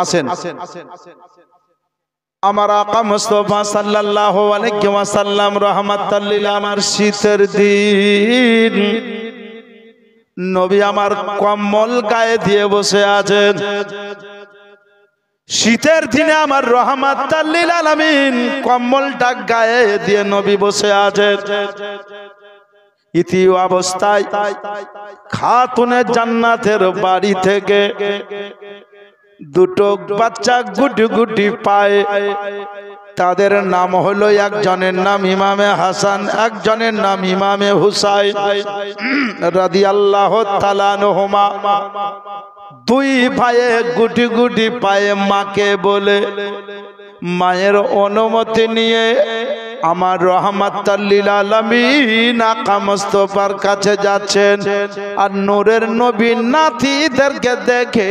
আসেন আমার আকা মুস্তাফা সাল্লাল্লাহু আলাইহি ওয়াসাল্লাম রাহমাতাল লিল আমার শীতের দিন নবী আমার কম্বল গায়ে দিয়ে বসে আছেন। শীতের দিনে আমার রাহমাতাল লিল আলামিন কম্বলটা গায়ে দিয়ে নবী বসে আছেন। ইতি অবস্থায় খাতুনে জান্নাতের বাড়ি থেকে দুটো বাচ্চা গুটি গুটি পায়। তাদের নাম হলো, একজনের নাম ইমামে হাসান, একজনের নাম ইমামে হুসাইন রাদিয়াল্লাহু তাআলা আনহুমা। দুই ভাইয়ে গুটি গুটি পায়ে মাকে বলে মায়ের অনুমতি নিয়ে আমার রাহমাতাল লিল আলামিন আকা মুস্তাফার কাছে যাচ্ছেন। আর নূরের নবী নাতিদেরকে দেখে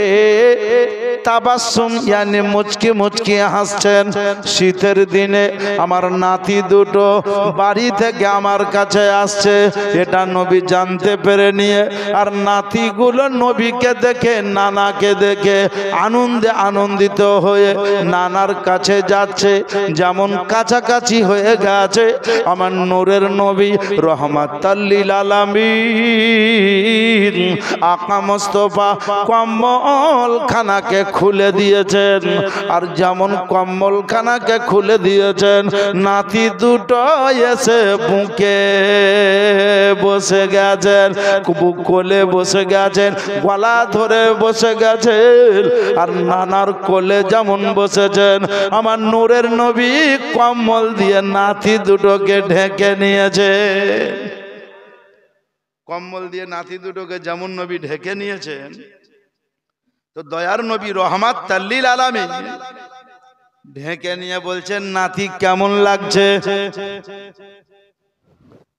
তাবাসসুম ইয়ানি মুচকি মুচকি হাসছেন। শীতের দিনে আমার নাতি দুটো বাড়ি থেকে আমার কাছে আসছে, এটা নবী জানতে পেরে নিয়ে আর নাতিগুলো নবীকে দেখে নানাকে দেখে আনন্দে আনন্দিত হয়ে নানার কাছে যাচ্ছে। যেমন কাছাকাছি হয়ে গেছে আমার নূরের নবী রাহমাতাল লিল আলামিন আকা মুস্তাফা কম্বলখানাকে খুলে দিয়েছেন। আর যেমন কম্বলখানাকে খুলে দিয়েছেন নাতি দুটো এসে বুকে বসে গেছেন, বুক কোলে বসে গেছেন, গলা ধরে বসে গেছেন। আর নানার কোলে যেমন বসেছেন আমার নূরের নবী কম্বল দিয়ে নাতি দুটোকে ঢেকে নিয়েছে। কম্বল দিয়ে নাতি দুটোকে যেমন নবী ঢেকে নিয়েছেন, তো দয়ার নবী রাহমাতাল লিল আলামিন ঢেকে নিয়ে বলছেন নাতি কেমন লাগছে?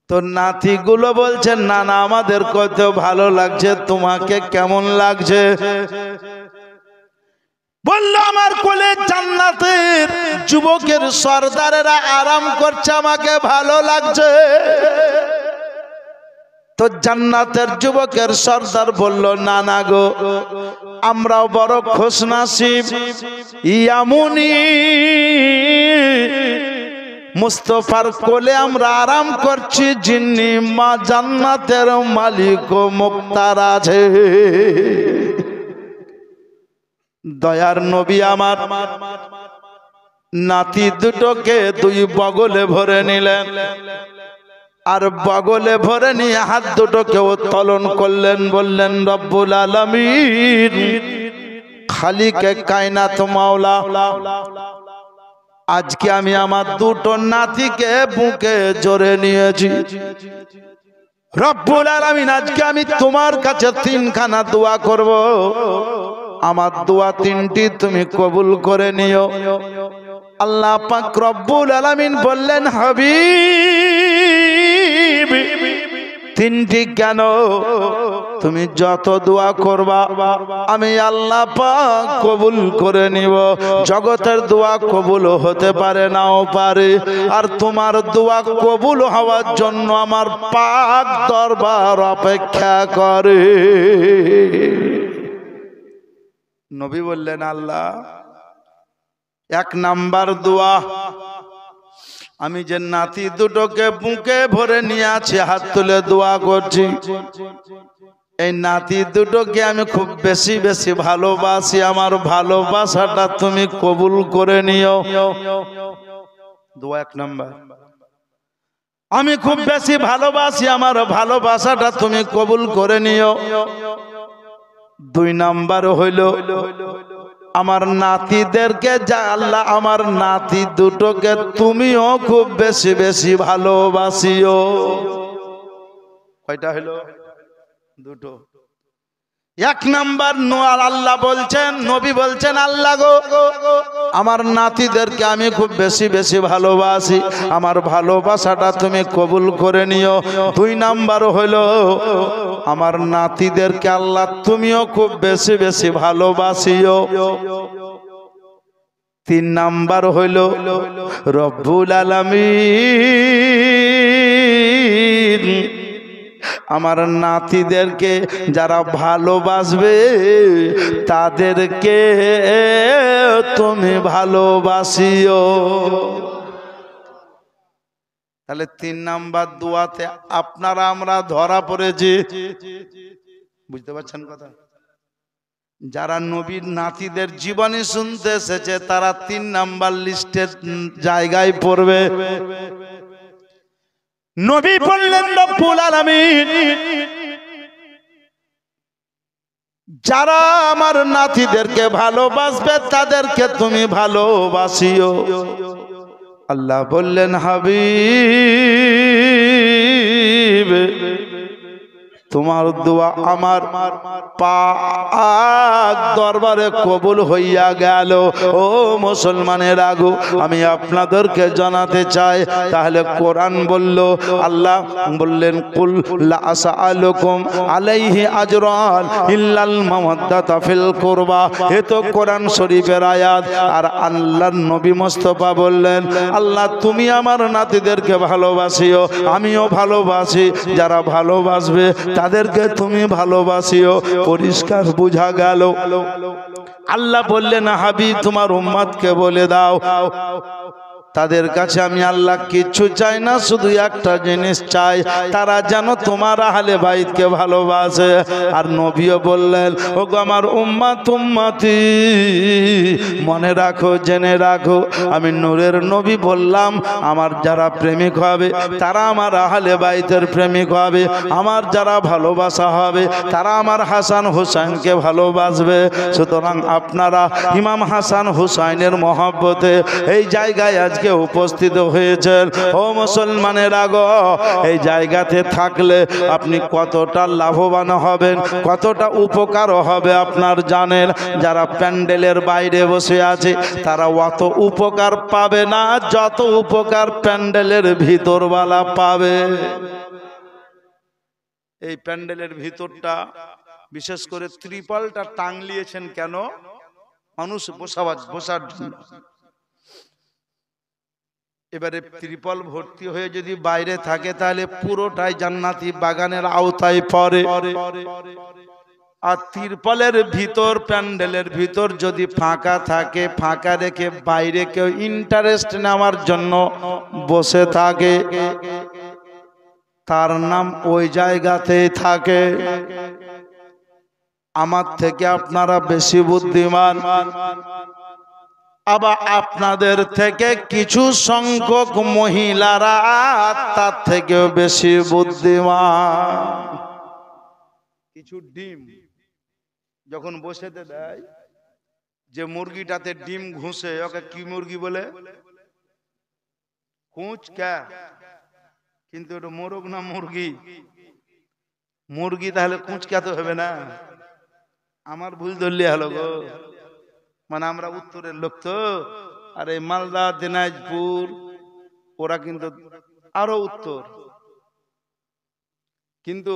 তো নাতিগুলো বলছেন না না আমাদের কত ভালো লাগছে, তোমাকে কেমন লাগছে? বললো আমার কোলে জান্নাতের যুবকের সর্দারেরা আরাম করছে, আমাকে ভালো লাগছে। তো জান্নাতের যুবকের সর্দার বলল না না গো, আমরাও বড় খুশনসিব, ইয়ামুনি মুস্তাফার কোলে আমরা আরাম করছি, যিনি মা জান্নাতের মালিক ও মুক্তার আছে। দয়ার নবী আমার নাতি দুটোকে দুই বগলে ভরে নিলেন। আর বগলে ভরে নিয়ে হাত দুটোকে উত্তোলন করলেন, বললেন রব্বুল আলামিন খালিকে কায়নাত মাওলা, আজকে আমি আমার দুটো নাতিকে বুকে জড়ে নিয়েছি। রব্বুল আলামিন আজকে আমি তোমার কাছে তিনখানা দোয়া করব, আমার দোয়া তিনটি তুমি কবুল করে নিও। আল্লাহ পাক রব্বুল আলামিন বললেন হাবিব তিনটি কেন? তুমি যত দোয়া করবা আমি আল্লাহ পাক কবুল করে নিব। জগতের দোয়া কবুল হতে পারে নাও পারে, আর তোমার দোয়া কবুল হওয়ার জন্য আমার পাক দরবার অপেক্ষা করে। নবী বললেন আল্লাহ এক নাম্বার দোয়া, আমি যে নাতি দুটোকে বুকে ভরে নিয়ে আছি হাত তুলে দোয়া করছি, এই নাতি দুটোকে আমি খুব বেশি বেশি ভালোবাসি, আমার ভালোবাসাটা তুমি কবুল করে নিও। দোয়া এক নাম্বার, আমি খুব বেশি ভালোবাসি, আমার ভালোবাসাটা তুমি কবুল করে নিও। দুই নাম্বার হইল আমার নাতিদেরকে যা আল্লাহ আমার নাতি দুটোকে তুমিও খুব বেশি বেশি ভালোবাসিও। কয়টা হইল? দুটো। এক নাম্বার নোয়ার আল্লাহ বলছেন, নবী বলছেন আল্লাহ গো আমার নাতিদেরকে আমি খুব বেশি বেশি ভালোবাসি, আমার ভালোবাসাটা তুমি কবুল করে নিও। দুই নাম্বার হইল আমার নাতিদেরকে আল্লাহ তুমিও খুব বেশি বেশি ভালোবাসিও। তিন নাম্বার হইল রব্বুল আলামিন আমার নাতিদেরকে যারা ভালোবাসবে তাদেরকে তুমি ভালোবাসিও। তাহলে 3 নাম্বার দোয়াতে আপনারা আমরা ধরা পড়েছি। বুঝতে পারছেন কথা? যারা নবীর নাতিদের জীবনী শুনতে এসেছে তারা 3 নাম্বার লিস্টের জায়গায় পড়বে। নবী বললেন রব্বুল আলামিন যারা আমার নাতিদেরকে ভালোবাসবে তাদেরকে তুমি ভালোবাসিও। আল্লাহ বললেন হাবিব তোমার দোয়া আমার পাক দরবারে কবুল হইয়া গেল। ও মুসলমানের আগো আমি আপনাদেরকে জানাতে চাই, তাহলে কোরআন বলল, আল্লাহ বললেন কুল লা আসআলুকুম আলাইহি আজরান ইল্লাল মাওয়াদ্দাতা ফিল কুরবা। এ তো কোরআন শরীফের আয়াত। আর আল্লাহর নবী মুস্তাফা বললেন আল্লাহ তুমি আমার নাতিদেরকে ভালোবাসিও, আমিও ভালোবাসি, যারা ভালোবাসবে তাদেরকে তুমি ভালোবাসিও। পরিষ্কার বুঝা গেল। আল্লাহ বললেন হাবিব তোমার উম্মতকে বলে দাও তাদের কাছে আমি আল্লাহ কিচ্ছু চাই না, শুধু একটা জিনিস চাই, তারা যেন তোমার আহলে বাইতকে ভালোবাসে। আর নবীও বললেন ওগো আমার উম্মত উম্মতি মনে রাখো, জেনে রাখো, আমি নূরের নবী বললাম আমার যারা প্রেমিক হবে তারা আমার আহলে বাইতের প্রেমিক হবে, আমার যারা ভালোবাসা হবে তারা আমার হাসান হুসাইনকে ভালোবাসবে। সুতরাং আপনারা ইমাম হাসান হুসাইনের মহব্বতে এই জায়গায় আজকে উপস্থিত হয়েছেন। ও মুসলমানের আগো এই জায়গাতে থাকলে আপনি কতটা লাভবান হবেন, কতটা উপকার হবে আপনার জানেন। যারা প্যান্ডেলের বাইরে বসে আছে তারা অত উপকার পাবে না যত উপকার প্যান্ডেলের ভিতরওয়ালা পাবে। এই প্যান্ডেলের ভিতরটা বিশেষ করে ত্রিপলটা টাঙলিয়েছেন কেন? মানুষ বসার জন্য। এবারে ত্রিপল ভর্তি হয়ে যদি বাইরে থাকে তাহলে পুরোটাই জান্নাতি বাগানের আওতায় পড়ে। আর ত্রিপলের ভিতর প্যান্ডেলের ভিতর যদি ফাঁকা থাকে, ফাঁকা রেখে বাইরে কেউ ইন্টারেস্ট নেওয়ার জন্য বসে থাকে তার নাম ওই জায়গাতেই থাকে। আমার থেকে আপনারা বেশি বুদ্ধিমান, আবার আপনাদের থেকে কিছু সংখ্যক মহিলারা তার থেকেও বেশি বুদ্ধিমান। কিছু ডিম যখন বসেতে দেয়, যে মুরগিটাতে ডিম ঘুষে ওকে কি মুরগি বলে? কুঁচকা। কিন্তু এটা মোরগ না মুরগি? মুরগি, তাহলে কুঁচকা তো হবে না। আমার ভুল ধরলে হলো গো, মানে আমরা উত্তরের লোক তো, আর এই মালদা দিনাজপুর ওরা কিন্তু আরো উত্তর। কিন্তু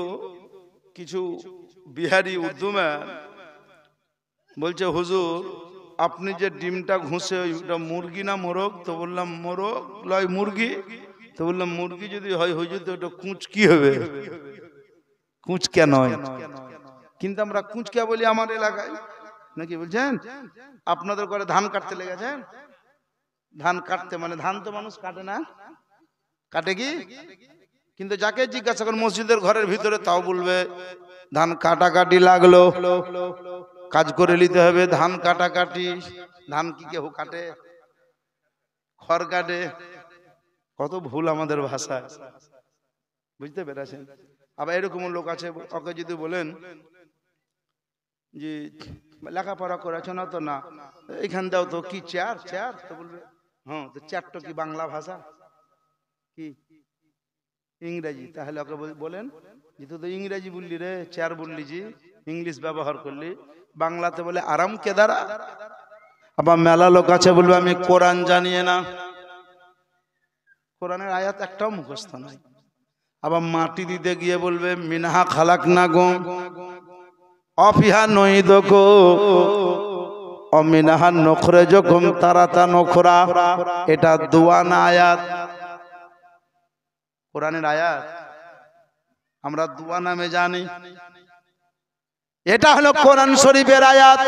কিছু বিহারি উর্দুমে বলছে হুজুর আপনি যে ডিমটা ঘুষে ওইটা মুরগি না মোরগ? তো বললাম মোরগ লয় মুরগি। তো বললাম মুরগি যদি হয় হুজুর তো ওটা কুঁচকি হবে, কুঁচকা নয়। কিন্তু আমরা কুঁচকা বলি আমার এলাকায়, নাকি বলছেন? আপনাদের ঘরে ধান কাটতে লেগেছেন? ধান কাটতে মানে ধান তো মানুষ কাটে না, কাটে কি? কিন্তু যাকে জিজ্ঞাসা করেন মসজিদের ঘরের ভিতরে তাও বলবে ধান কাটাকাটি লাগলো, কাজ করে নিতে হবে। ধান কাটাকাটি, ধান কি কেউ কাটে? খড় কাটে। কত ভুল আমাদের ভাষায়, বুঝতে পেরেছেন? আবার এরকম লোক আছে, ওকে যদি বলেন যে লেখাপড়া করেছো না? তো না। এখান দাও তো কি চেয়ার? চেয়ার তো বলবে হ্যাঁ। তো চেয়ারটা কি বাংলা ভাষা কি ইংরেজি? তাহলে ওকে বলেন যে তুই তো ইংরেজি বললি রে, চেয়ার বললি, যে ইংলিশ ব্যবহার করলি। বাংলাতে বলে আরাম কেদারা। আবার মেলা লোক আছে বলবে আমি কোরআন জানিয়ে না, কোরআনের আয়াত একটাও মুখস্থ নাই। আবার মাটি দিতে গিয়ে বলবে মিনহা খালাকনাকুম অফিহা নুইদুকু অমিনহা নুখরিজুকুম তারাতান উখরা। এটা দোয়া না আয়াত? কোরআনের আয়াত। আমরা দোয়া নামে জানি, এটা হলো কোরআন শরীফের আয়াত।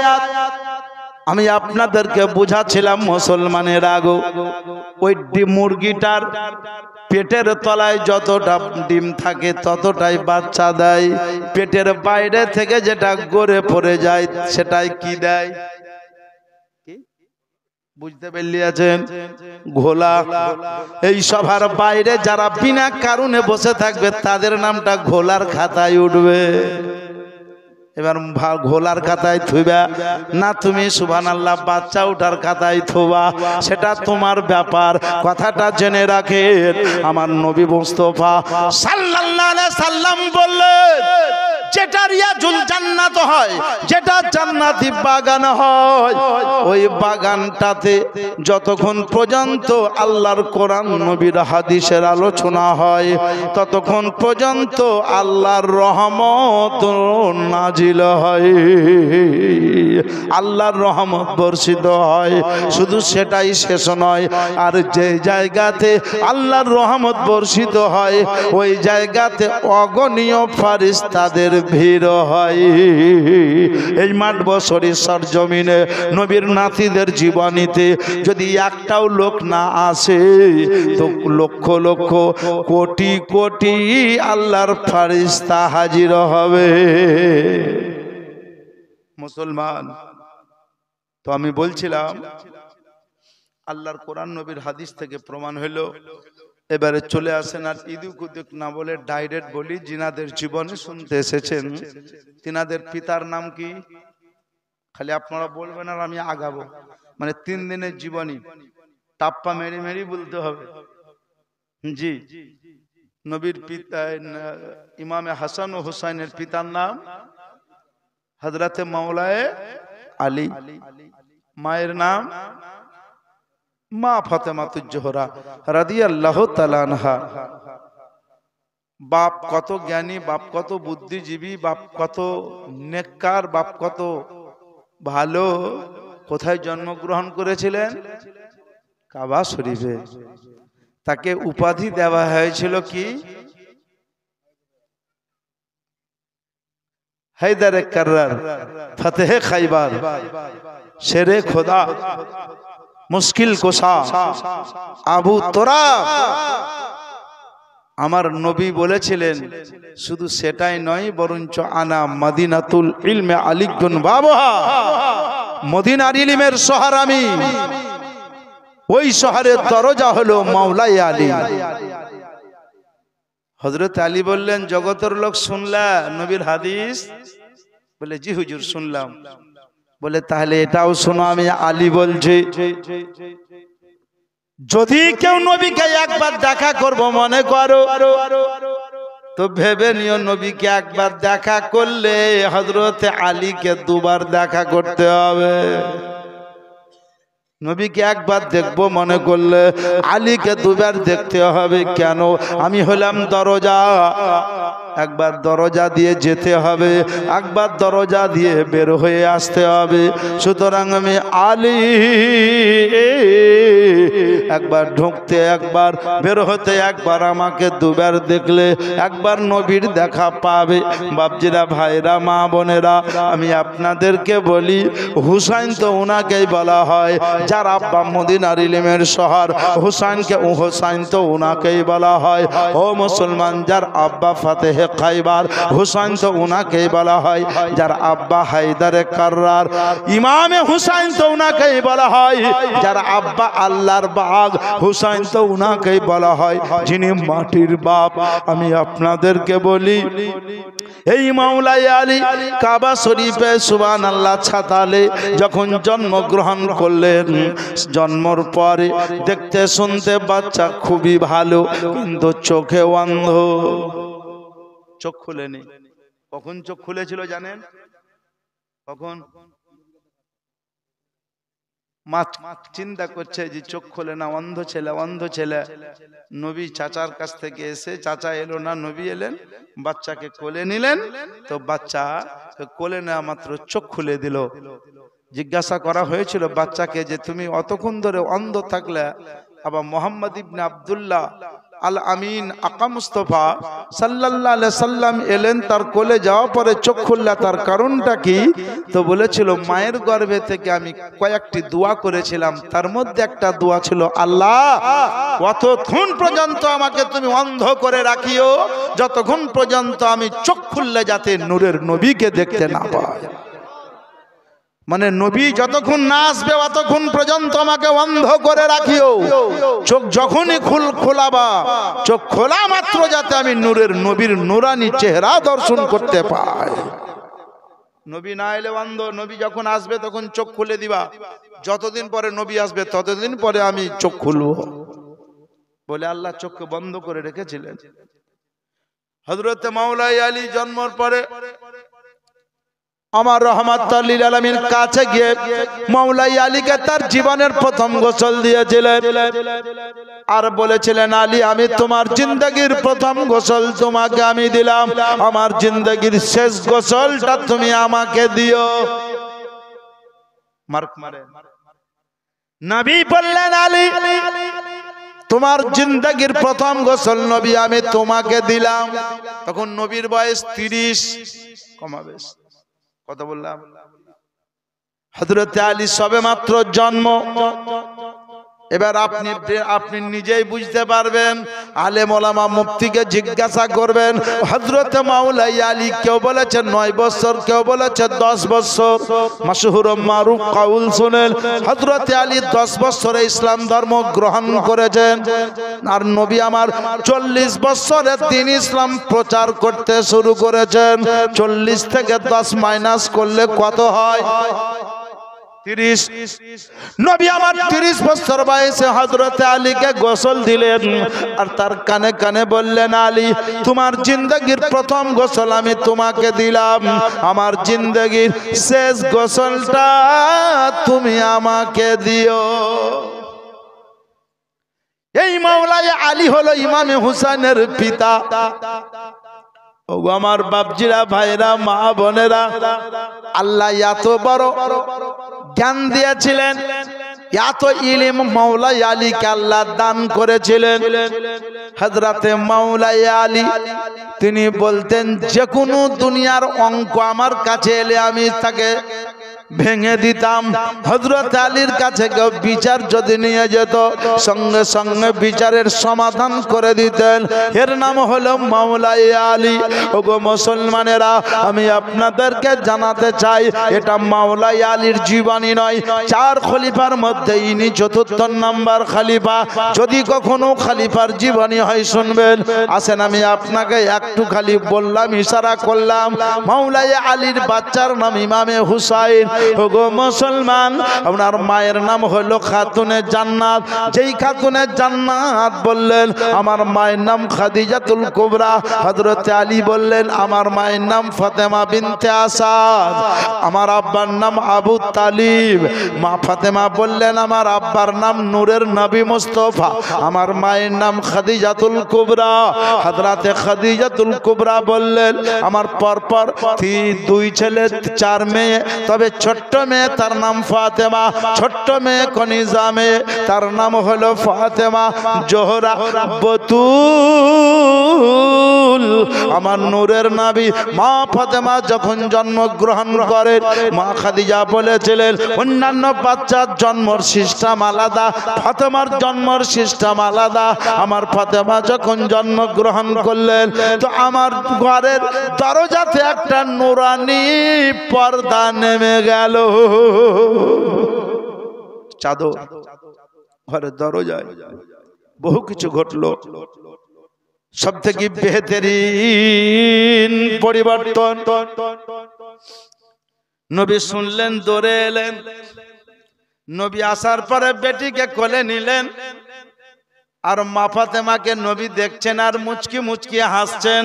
আমি আপনাদেরকে বুঝাছিলাম মুসলমানের আগো ওই মুরগিটার পেটের তলায় যতটা ডিম থাকে ততটাই বাচ্চা দেয়, পেটের বাইরে থেকে যেটা গড়ে পড়ে যায় সেটাই কি দেয়? বুঝতে পেরেছেন? ঘোলা। এই সভার বাইরে যারা বিনা কারণে বসে থাকবে তাদের নামটা ঘোলার খাতায় উঠবে। এবার ঘোলার খাতায় থুবা না তুমি সুবহানাল্লাহ বাচ্চা উঠার খাতায় থুবা, সেটা তোমার ব্যাপার। কথাটা জেনে রাখেন। আমার নবী মুস্তাফা সাল্লাল্লাহু আলাইহি সাল্লাম বললেন, যেটা রিয়াজুল জান্নাত হয়, যেটা জান্নাতি বাগান হয়, ওই বাগানটাতে যতক্ষণ পর্যন্ত আল্লাহর কোরআন নবীর হাদিসের আলোচনা হয় ততক্ষণ পর্যন্ত আল্লাহর রহমত নাজিল হয়, আল্লাহর রহমত বর্ষিত হয়। শুধু সেটাই শেষ নয়, আর যে জায়গাতে আল্লাহর রহমত বর্ষিত হয় ওই জায়গাতে অগণীয় ফেরেশতাদের ভিড় হয়। এই মাঠ বছরের সরজমিনে নবীর নাতিদের জীবনীতে যদি একটাও লোক না আসে তো লক্ষ লক্ষ কোটি কোটি আল্লাহর ফেরেশতা হাজির হবে। মুসলমান তো আমি বলছিলাম আল্লাহর কোরআন নবীর হাদিস থেকে প্রমাণ হলো। এবারে চলে আসেন আর ইদুক উদুক না বলে ডাইরেক্ট বলি, জিনাদের জীবনে শুনতে এসেছেন তিনাদের পিতার নাম কি? খালি আপনারা বলবেন আর আমি আগাবো। মানে 3 দিনের জীবনী টাপ্পা মেরে মেরে বলতে হবে। জি, নবীর পিতা ইমামে হাসান ও হুসাইনের পিতার নাম হযরতে মাওলায়ে আলী, মায়ের নাম মা ফাতেমাতুজ জোহরা রাদিয়াল্লাহু তাআলা আনহা। বাপ কত জ্ঞানী, বাপ কত বুদ্ধিজীবী, বাপ কত নেককার, বাপ কত ভালো। কোথায় জন্মগ্রহণ করেছিলেন? কাবা শরীফে। তাকে উপাধি দেওয়া হয়েছিল কি? হায়দারে কাররার, ফতেহে খাইবার, শেরে খোদা, মুশকিল কোশা, আবু তোরাব। আমার নবী বলেছিলেন শুধু সেটাই নয়, বরঞ্চ আনা মদিনাতুল ইলমে আলিকুন বাবহা, মদিনার ইলমের শহর আমি। ওই শহরের দরজা হলো মাওলায়ে আলী। হযরত আলী বললেন, জগতের লোক শুনলা নবীর হাদিস? বলে জি হুজুর শুনলাম। বলে তাহলে এটাও শোনো, আমি আলী বলছি, যদি কেউ নবীকে একবার দেখা করব মনে করো তো ভেবে নিও নবীকে একবার দেখা করলে হযরত আলীকে 2 বার দেখা করতে হবে। নবীকে একবার দেখবো মনে করলে আলীকে 2 বার দেখতে হবে। কেন? আমি হলাম দরজা, একবার দরজা দিয়ে যেতে হবে, একবার দরজা দিয়ে বের হয়ে আসতে হবে। সুতরাং আমি আলী একবার ঢুকতে একবার বের হতে একবার, আমাকে 2 বার দেখলে একবার নবীর দেখা পাবে। বাপজিরা, ভাইরা, মা বোনেরা, আমি আপনাদেরকে বলি হুসাইন তো উনাকেই বলা হয় যার আব্বা মদিনার ইলমের শহর। হুসাইন তো উনাকেই বলা হয়। ও মুসলমান, যার আব্বা ফাতেহে খাইবার, হুসাইন তো উনাকেই বলা হয়। যার আব্বা হায়দারে কাররার, ইমামে হুসাইন তো উনাকেই বলা হয়। যার আব্বা আল্লাহর বাগ, হুসাইন তো উনাকেই বলা হয়, যিনি মাটির বাপ। আমি আপনাদেরকে বলি এই মাওলায়ে আলী কাবা শরীফে সুবহানাল্লাহ ছাতালে যখন জন্মগ্রহণ করলেন, জন্মর পরে দেখতে শুনতে বাচ্চা খুবই ভালো, কিন্তু চোখে অন্ধ। চোখ খুলেনি। কখন চোখ খুলেছিল জানেন? কখন? মা চিন্তা করছে যে চোখ খোলে না, অন্ধ ছেলে, অন্ধ ছেলে। নবী চাচার কাছ থেকে এসে, চাচা এলো না, নবী এলেন, বাচ্চাকে কোলে নিলেন। তো বাচ্চা কোলে নেওয়া মাত্র চোখ খুলে দিল। জিজ্ঞাসা করা হয়েছিল বাচ্চাকে যে তুমি অতক্ষণ ধরে অন্ধ থাকলে, আবার মোহাম্মদ ইবনে আব্দুল্লাহ আল আমিন আকা মুস্তফা সাল্লাল্লাহু আলাইহি সাল্লাম এলেন, তার কোলে যাওয়ার পরে চোখ খুললা। তার কারণটা কি? তো বলেছিল মায়ের গর্ভে থেকে আমি কয়েকটি দোয়া করেছিলাম, তার মধ্যে একটা দোয়া ছিল, আল্লাহ কতক্ষণ পর্যন্ত আমাকে তুমি অন্ধ করে রাখিও, যতক্ষণ পর্যন্ত আমি চোখ খুললে যাতে নূরের নবীকে দেখতে না পাই। মানে নবী যতক্ষণ না আসবে অতক্ষণ পর্যন্ত আমাকে অন্ধ করে রাখিও। চোখ যখনই খোলাবা, চোখ খোলা মাত্র যাতে আমি নূরের নবীর নুরানি চেহারা দর্শন করতে পাই। নবী না এলে অন্ধ, নবী যখন আসবে তখন চোখ খুলে দিবা, যতদিন পরে নবী আসবে ততদিন পরে আমি চোখ খুলবো বলে আল্লাহ চোখকে বন্ধ করে রেখেছিলেন। হযরত মাওলাই আলী জন্মের পরে আমার রহমাতুল লিল আলামিন কাছে গিয়ে মাওলাই আলীকে তার জীবনের প্রথম গোসল দিয়েছিলেন আর বলেছিলেন, আলী আমি তোমার জিন্দেগীর প্রথম গোসল তোমাকে আমি দিলাম, আমার জিন্দেগীর শেষ গোসলটা তুমি আমাকে দিও। মার্ক মারে নবী বললেন, আলী তোমার জিন্দেগীর প্রথম গোসল নবী আমি তোমাকে দিলাম। তখন নবীর বয়স 30 কমাবে। কত বললাম? হযরত আলী সবে মাত্র জন্ম। এবার আপনি নিজেই বুঝতে পারবেন, আলেম ওলামা মুফতিকে জিজ্ঞাসা করবেন। হযরত মাওলাই আলী কেউ বলেছে 9 বছর, কেউ বলেছে 10 বছর। মাশহুর মারুফ কাউল শুনেন, হযরত আলী 10 বছরে ইসলাম ধর্ম গ্রহণ করেছেন, আর নবী আমার 40 বছরে তিনি ইসলাম প্রচার করতে শুরু করেছেন। 40 থেকে 10 মাইনাস করলে কত হয়? 30। নবী আমার 30 বছর বয়সে হযরত আলীকে গোসল দিলেন আর তার কানে কানে বললেন, আলী তোমার জিন্দেগীর প্রথম গোসল আমি তোমাকে দিলাম, আমার জিন্দেগীর শেষ গোসলটা তুমি আমাকে দিও। এই মাওলাই আলী হলো ইমামে হুসাইনের পিতা। ও আমার বাপজিরা, ভাইরা, মা বোনেরা, আল্লাহ এত বড় জ্ঞান দিয়েছিলেন, এত ইলম মাওলাই আলীকে আল্লাহ দান করেছিলেন। হযরতে মাওলাই আলী তিনি বলতেন, যে কোনো দুনিয়ার অঙ্ক আমার কাছে এলে আমি তাকে ভেঙে দিতাম। হযরত আলীর কাছে কেউ বিচার যদি নিয়ে যেত, সঙ্গে সঙ্গে বিচারের সমাধান করে দিতেন। এর নাম হলো মাওলাই আলী। ওগো মুসলমানেরা, আমি আপনাদেরকে জানাতে চাই, এটা মাওলাই আলীর জীবনী নয়, 4 খলিফার মধ্যে ইনি 4র্থ নাম্বার খলিফা। যদি কখনো খলিফার জীবনী হয় শুনবেন। আসেন আমি আপনাকে একটু খালি বললাম, ইশারা করলাম। মাওলাই আলীর বাচ্চার নাম ইমামে হুসাইন। ওগো মুসলমান, আপনার মায়ের নাম হলো খাতুনে জান্নাত। যেই খাতুনে জান্নাত বললেন আমার মায়ের নাম খাদিজাতুল কুবরা, হযরত আলী বললেন আমার মায়ের নাম ফাতেমা বিনতে আসাদ, আমার আব্বার নাম আবু তালিব। মা ফাতেমা বললেন আমার আব্বার নাম নূরের নবী মুস্তাফা, আমার মায়ের নাম খাদিজাতুল কুবরা। হযরতে খাদিজাতুল কুবরা বললেন আমার পরপর 2 ছেলে 4 মেয়ে, তবে ছোট্ট মেয়ে তার নাম ফাতেমা, ছোট্ট মেয়ে কনিজা মেয়ে তার নাম হলো ফাতেমা জোহরা বতুল। আমার নূরের নবী মা ফাতেমা যখন জন্মগ্রহণ করেন, মা খাদিজা বলেছিলেন অন্যান্য বাচ্চার জন্মর সিস্টেম আলাদা, ফাতেমার জন্মর সিস্টেম আলাদা। আমার ফাতেমা যখন জন্মগ্রহণ করলেন তো আমার ঘরের দরজাতে একটা নূরানি পর্দা নেমে গেল। চাদর ঘরের দরজায়, বহু কিছু ঘটলো। সব থেকে বেহতরিন পরিবর্তন, নবী শুনলেন, দৌড়ে এলেন। নবী আসার পরে বেটিকে কোলে নিলেন, আর মা ফাতেমাকে নবী দেখছেন আর মুচকি মুচকি হাসছেন।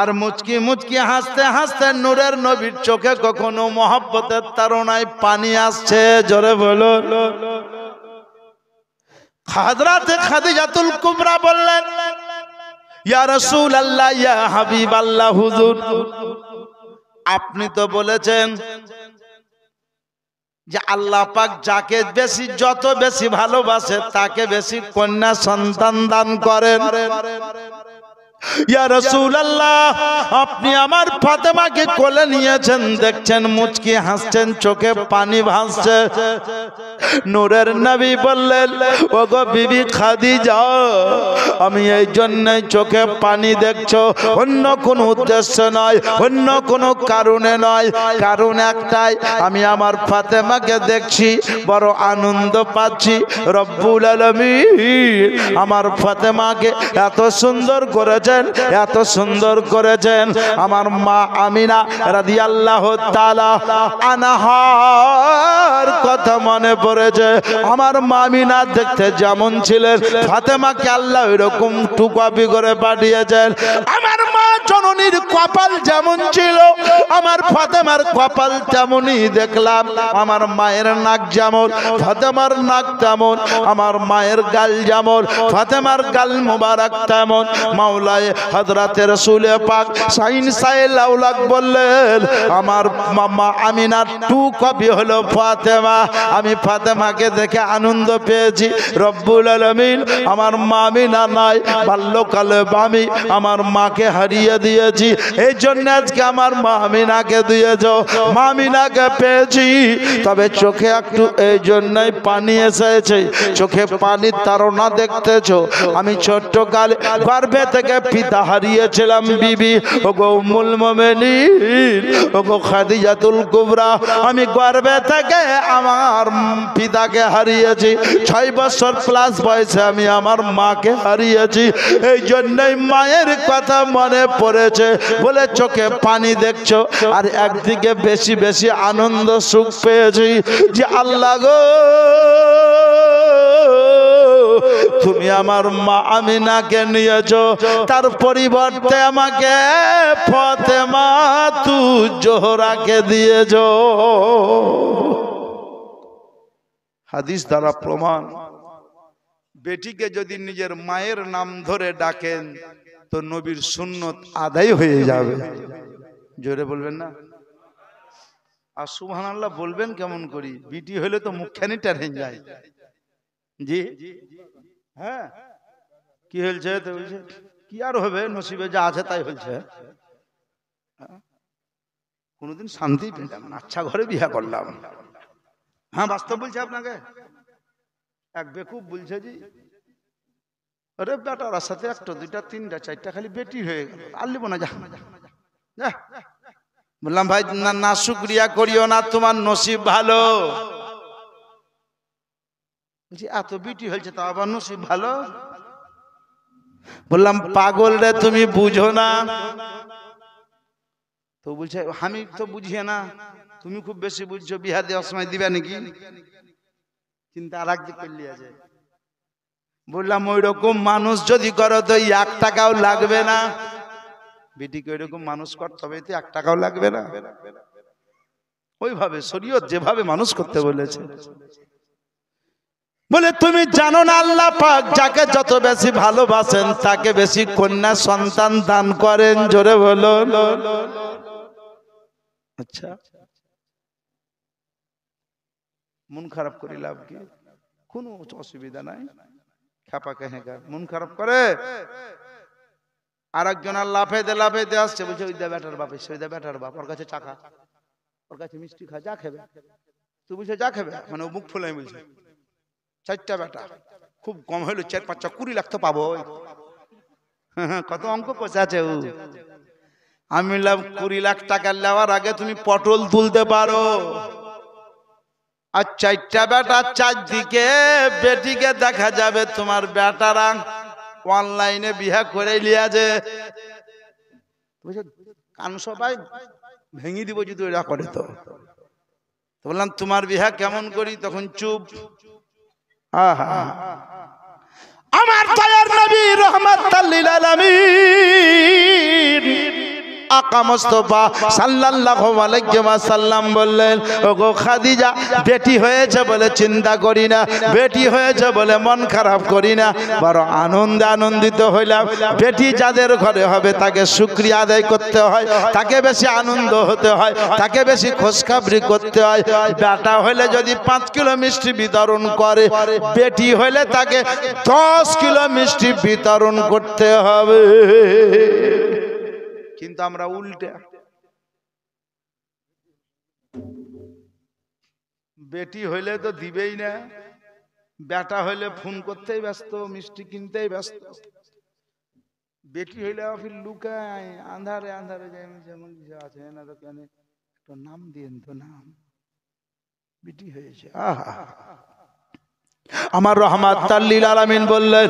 আর মুচকি মুচকি হাসতে হাসতে নূরের নবীর চোখে কখনো মহব্বতের তাড়নায় পানি আসছে। জোরে বলো। হযরতে খাদিজাতুল কুবরা বললেন, ইয়া রাসূলুল্লাহ, ইয়া হাবিবাল্লাহ, হুজুর আপনি তো বলেছেন যে আল্লাহ পাক যাকে বেশি যত বেশি ভালোবাসে তাকে বেশি কন্যা সন্তান দান করেন। ইয়া রাসূলুল্লাহ, আপনি আমার ফাতেমাকে কোলে নিয়েছেন, দেখছেন মুচকি হাসছেন, চোখে পানি ভাসছে। নূরের নবী বললেন, ওগো বিবি খাদিজা, আমি এই জন্যই চোখে পানি দেখছো, অন্য কোনো উদ্দেশ্য নয়, অন্য কোনো কারণে নয়। কারণ একটাই, আমি আমার ফাতেমাকে দেখছি, বড় আনন্দ পাচ্ছি। রব্বুল আলামিন আমার ফাতেমাকে এত সুন্দর করেছেন, এত সুন্দর করেছেন। আমার মা আমিনা রাদিয়াল্লাহু তাআলা আনহার কথা মনে পড়েছে। আমার মা আমিনা দেখতে যেমন ছিলেন, ফাতেমাকে আল্লাহ এরকম টুকাপি করে পাঠিয়েছেন। আমার মা জননীর কপাল যেমন ছিল, আমার ফাতেমার কপাল তেমনই দেখলাম। আমার মায়ের নাক যেমন, ফাতেমার নাক তেমন। আমার মায়ের গাল যেমন, ফাতেমার গাল মোবারক তেমন। মাওলায়ে হযরতে রাসূল পাক সাইন সাইল আউলাক বললেন, আমার মাম্মা আমিনার টু কপি হলো ফাতেমা। আমি ফাতেমাকে দেখে আনন্দ পেয়েছি। রব্বুল আলামিন আমার মা আমিনা নাই, বাল্যকালে আমি আমার মাকে হারিয়ে দিয়েছি, এই জন্য আজকে আমার মা আমিনাকে দিয়েছ, মা আমিনাকে পেয়েছি। তবে চোখে একটু এই জন্যই পানি এসেছে, চোখে পানির তাড়না দেখতেছো। আমি ছোট্ট কালে গর্ভে থেকে পিতা হারিয়েছিলাম বিবি, ওগো উম্মুল মুমিনিন, ওগো খাদিজাতুল কুবরা। আমি গর্ভে থেকে আমার পিতাকে হারিয়েছি, 6 বছর প্লাস বয়সে আমি আমার মাকে হারিয়েছি। এই জন্যই মায়ের কথা মনে পড়েছে বলে চোখে পানি দেখছো। আর একদিকে বেশি বেশি আনন্দ সুখ পেয়েছি যে আল্লাহ গো, তুমি আমার মা আমিনাকে নিয়েছো, তার পরিবর্তে আমাকে ফাতেমা তু জোহরাকে দিয়েছো। হাদিস দ্বারা প্রমাণ, বেটিকে যদি নিজের মায়ের নাম ধরে ডাকেন তো নবীর সুন্নত আদায় হয়ে যাবে। জোরে বলবেন না? আর সুবহানাল্লাহ বলবেন কেমন করি? বিটি হলে তো মুখখানি টেনে যায়। জি হ্যাঁ, কি হয়েছে? কি আর হবে, নসিবে যা আছে তাই হয়েছে। কোনদিন শান্তি পেলাম না, আচ্ছা ঘরে বিয়ে করলাম। হ্যাঁ বাস্তব বলছে আপনাকে। এক বেকুব বলছে জি, আরে বেটা ওর সাথে একটা দুইটা তিনটা চারটা খালি বেটি হয়ে গেল, আর লিব না, যা। বললাম ভাই না শুকরিয়া করিও না, তোমার নসিব ভালো। এত বিটি হয়েছে তা আবার নসিব ভালো। বললাম পাগল রে, তুমি বুঝো না। তো বলছে আমি তো বুঝিয়ে না, তুমি খুব বেশি বুঝছো, বিহা দেওয়ার সময় দিবে নাকি? চিন্তা আর একদিক করলি আছে। বললাম ওই রকম মানুষ যদি করো তো 1 টাকাও লাগবে না। বেটিকে ওই রকম মানুষ করতে হবে, 1 টাকাও লাগবে না। ওইভাবে শরীয়ত যেভাবে মানুষ করতে বলেছে। বলে তুমি জানো না আল্লাহ পাক যাকে যত বেশি ভালোবাসেন তাকে বেশি কন্যা সন্তান দান করেন। জোরে বলো। আচ্ছা, মন খারাপ করে লাভ কি? কোনো অসুবিধা নাই। খাপাকে হেঁকা মন খারাপ করে আর একজন লাফাইতে আসছে, বলছে ওই দা বেটার বাপ, ওই দা বেটার বাপ, ওর কাছে চাকা, ওর কাছে মিষ্টি খা, যা খেবে। তুই বলছে যা খেবে, মানে ও মুখ ফুলাই বলছে 4টা বেটা, খুব কম হইলো 4-5 20 লাখ তো পাবো। কত অঙ্ক কষাছে ও। আমি বললাম 20 লাখ টাকা নেওয়ার আগে তুমি পটল তুলতে পারো। আর 4টা বেটা, 4 দিকে বেটিকে দেখা যাবে তোমার বেটারা অনলাইনে বিয়া করে লিয়াছে। কান সবাই ভেঙে দিব যদি ওরা করে। তো বললাম তোমার বিয়া কেমন করি? তখন চুপ। আমার দয়ার নবী রাহমাতাল লিল আলামিন আকা মুস্তাফা সাল্লাল্লাহু আলাইহি ওয়াসাল্লাম বললেন, ওগো খাদিজা, বেটি হয়েছে বলে চিন্তা করি না, বেটি হয়েছে বলে মন খারাপ করি না, বড় আনন্দিত হইলাম। বেটি যাদের ঘরে হবে তাকে শুকরিয়া আদায় করতে হয়, তাকে বেশি আনন্দ হতে হয়, তাকে বেশি খোঁজখবরি করতে হয়। বেটা হলে যদি 5 কিলো মিষ্টি বিতরণ করে, বেটি হলে তাকে 10 কিলো মিষ্টি বিতরণ করতে হবে। কিন্তু আমরা উল্টে, বেটি হইলে তো দিবেই না, বেটা হইলে ফোন করতেই ব্যস্ত, মিষ্টি কিনতেই ব্যস্ত। বেটি হইলে ফির লুকায় আন্ধারে আন্ধারে, যেমন কিছু আছে না, তো কেন একটু নাম দিয়েন তো, নাম বেটি হয়েছে। আমার রহমাতুল লিল আলামিন বললেন,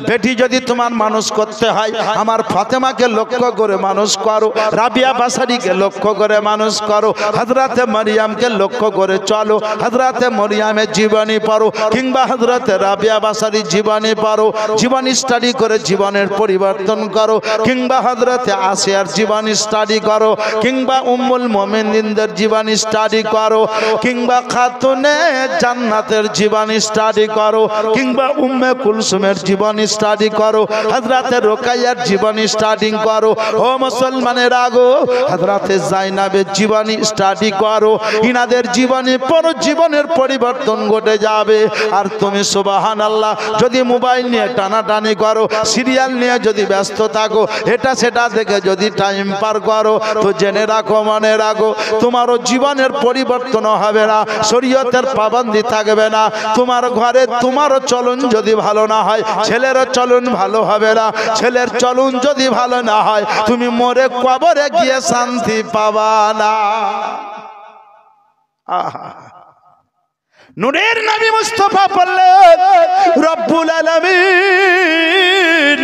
বেটি যদি তোমার মানুষ করতে হয়, আমার ফাতেমাকে লক্ষ্য করে মানুষ করো, রাবিয়া বাসারীকে লক্ষ্য করে মানুষ করো, হযরতে মারিয়ামকে লক্ষ্য করে চলো, হযরতে মারিয়ামের জীবনী পড়ো, কিংবা হযরতে রাবিয়া বাসারীর জীবনী পড়ো, জীবনী স্টাডি করে জীবনের পরিবর্তন করো, কিংবা হযরতে আসিয়ার জীবনী স্টাডি করো, কিংবা উম্মুল মুমিনিনদের জীবনী স্টাডি করো, কিংবা খাতুনে জান্নাতের জীবনী স্টাডি করো, কিংবা উম্মে কুলসুমের জীবনী স্টাডি করো, হযরতে রুকাইয়ার জীবনী স্টাডি করো। ও মুসলমানেরা গো, হযরতে জাইনাবের জীবনী স্টাডি করো, ইনাদের জীবনী পর জীবনের পরিবর্তন ঘটে যাবে। আর তুমি সুবহানাল্লাহ যদি মোবাইল নিয়ে টানাটানি করো, সিরিয়াল নিয়ে যদি ব্যস্ত থাকো, এটা সেটা দেখে যদি টাইম পার করো, তো জেনে রাখো, মনে রাখো, তোমারও জীবনের পরিবর্তন হবে না, শরীয়তের পাবন্দি থাকবে না। তোমার ঘরে তোমারও চলন যদি ভালো না হয়, ছেলেরও চলন ভালো হবে না, ছেলের চলন যদি ভালো না হয়, তুমি মরে কবরে গিয়ে শান্তি পাবা না। নূরের নবী মুস্তাফা বললেন, রব্বুল আলামিন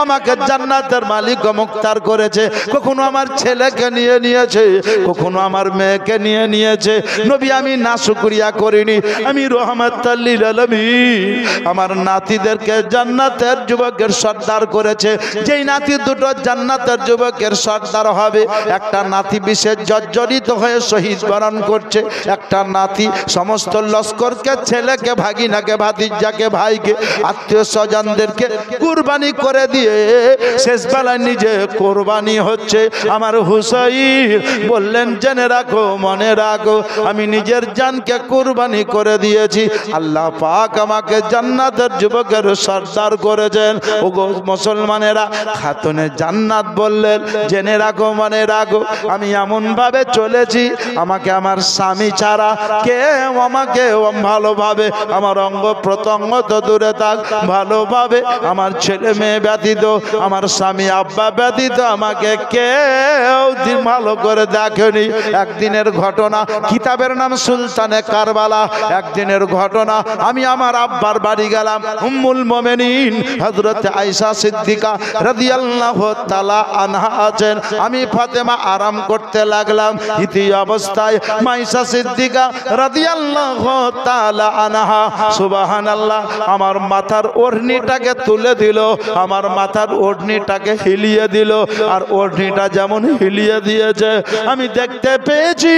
আমাকে জান্নাতের মালিক ও মুক্তার করেছে। কখনো আমার ছেলেকে নিয়ে নিয়েছে, কখনো আমার মেয়েকে নিয়ে নিয়েছে। নবী, আমি নাশুকরিয়া করিনি। আমি রহমাতুল লিল আলামিন আমার নাতিদেরকে জান্নাতের যুবকের সর্দার করেছে। যেই নাতি দুটো জান্নাতের যুবকের সর্দার হবে, একটা নাতি বিশেষ জর্জরিত হয়ে শহীদ বরণ করছে, একটা নাতি সমস্ত লস্করকে, ছেলেকে, ভাগিনাকে, ভাতিজাকে, ভাইকে, আত্মীয় স্বজনদেরকে কুরবানি করে দিয়ে শেষ বেলায় নিজে কোরবানি হচ্ছে। আমার হুসাইন বললেন, জেনে রাখো, মনে রাখো, আমি নিজের জানকে কুরবানি করে দিয়েছি, আল্লাহ পাক আমাকে জান্নাতের যুবকের সর্দার করেছেন। ও গো মুসলমানেরা, খাতুনে জান্নাত বললেন, জেনে রাখো, মনে রাখো, আমি এমন ভাবে চলেছি, আমাকে আমার স্বামী ছাড়া কেউ আমাকে ভালোভাবে, আমার অঙ্গ প্রত্যঙ্গ তো দূরে থাক, ভালোভাবে আমার ছেলে মেয়ে ব্যতীত, আমার স্বামী আব্বা ব্যতীত আমাকে কেউ দিন ভালো করে দেখেনি। একদিনের ঘটনা, কিতাবের নাম সুলতানে কারবালা। একদিনের ঘটনা, আমি আমার আব্বার বাড়ি গেলাম। উম্মুল মুমিনিন হযরত আয়েশা সিদ্দিকা রাদিয়াল্লাহু তাআলা আনহা আছেন। আমি ফাতেমা আরাম করতে লাগলাম। ইতি অবস্থায় আয়েশা সিদ্দিকা রাদিয়াল্লাহু তাআলা আনহা সুবহানাল্লাহ আমার মাথার ওড়নিটাকে তুলে দিল, আমার মাথার ওড়নিটাকে হিলিয়ে দিল। আর ওড়নিটা যেমন হিলিয়ে দিয়েছে, আমি দেখতে পেয়েছি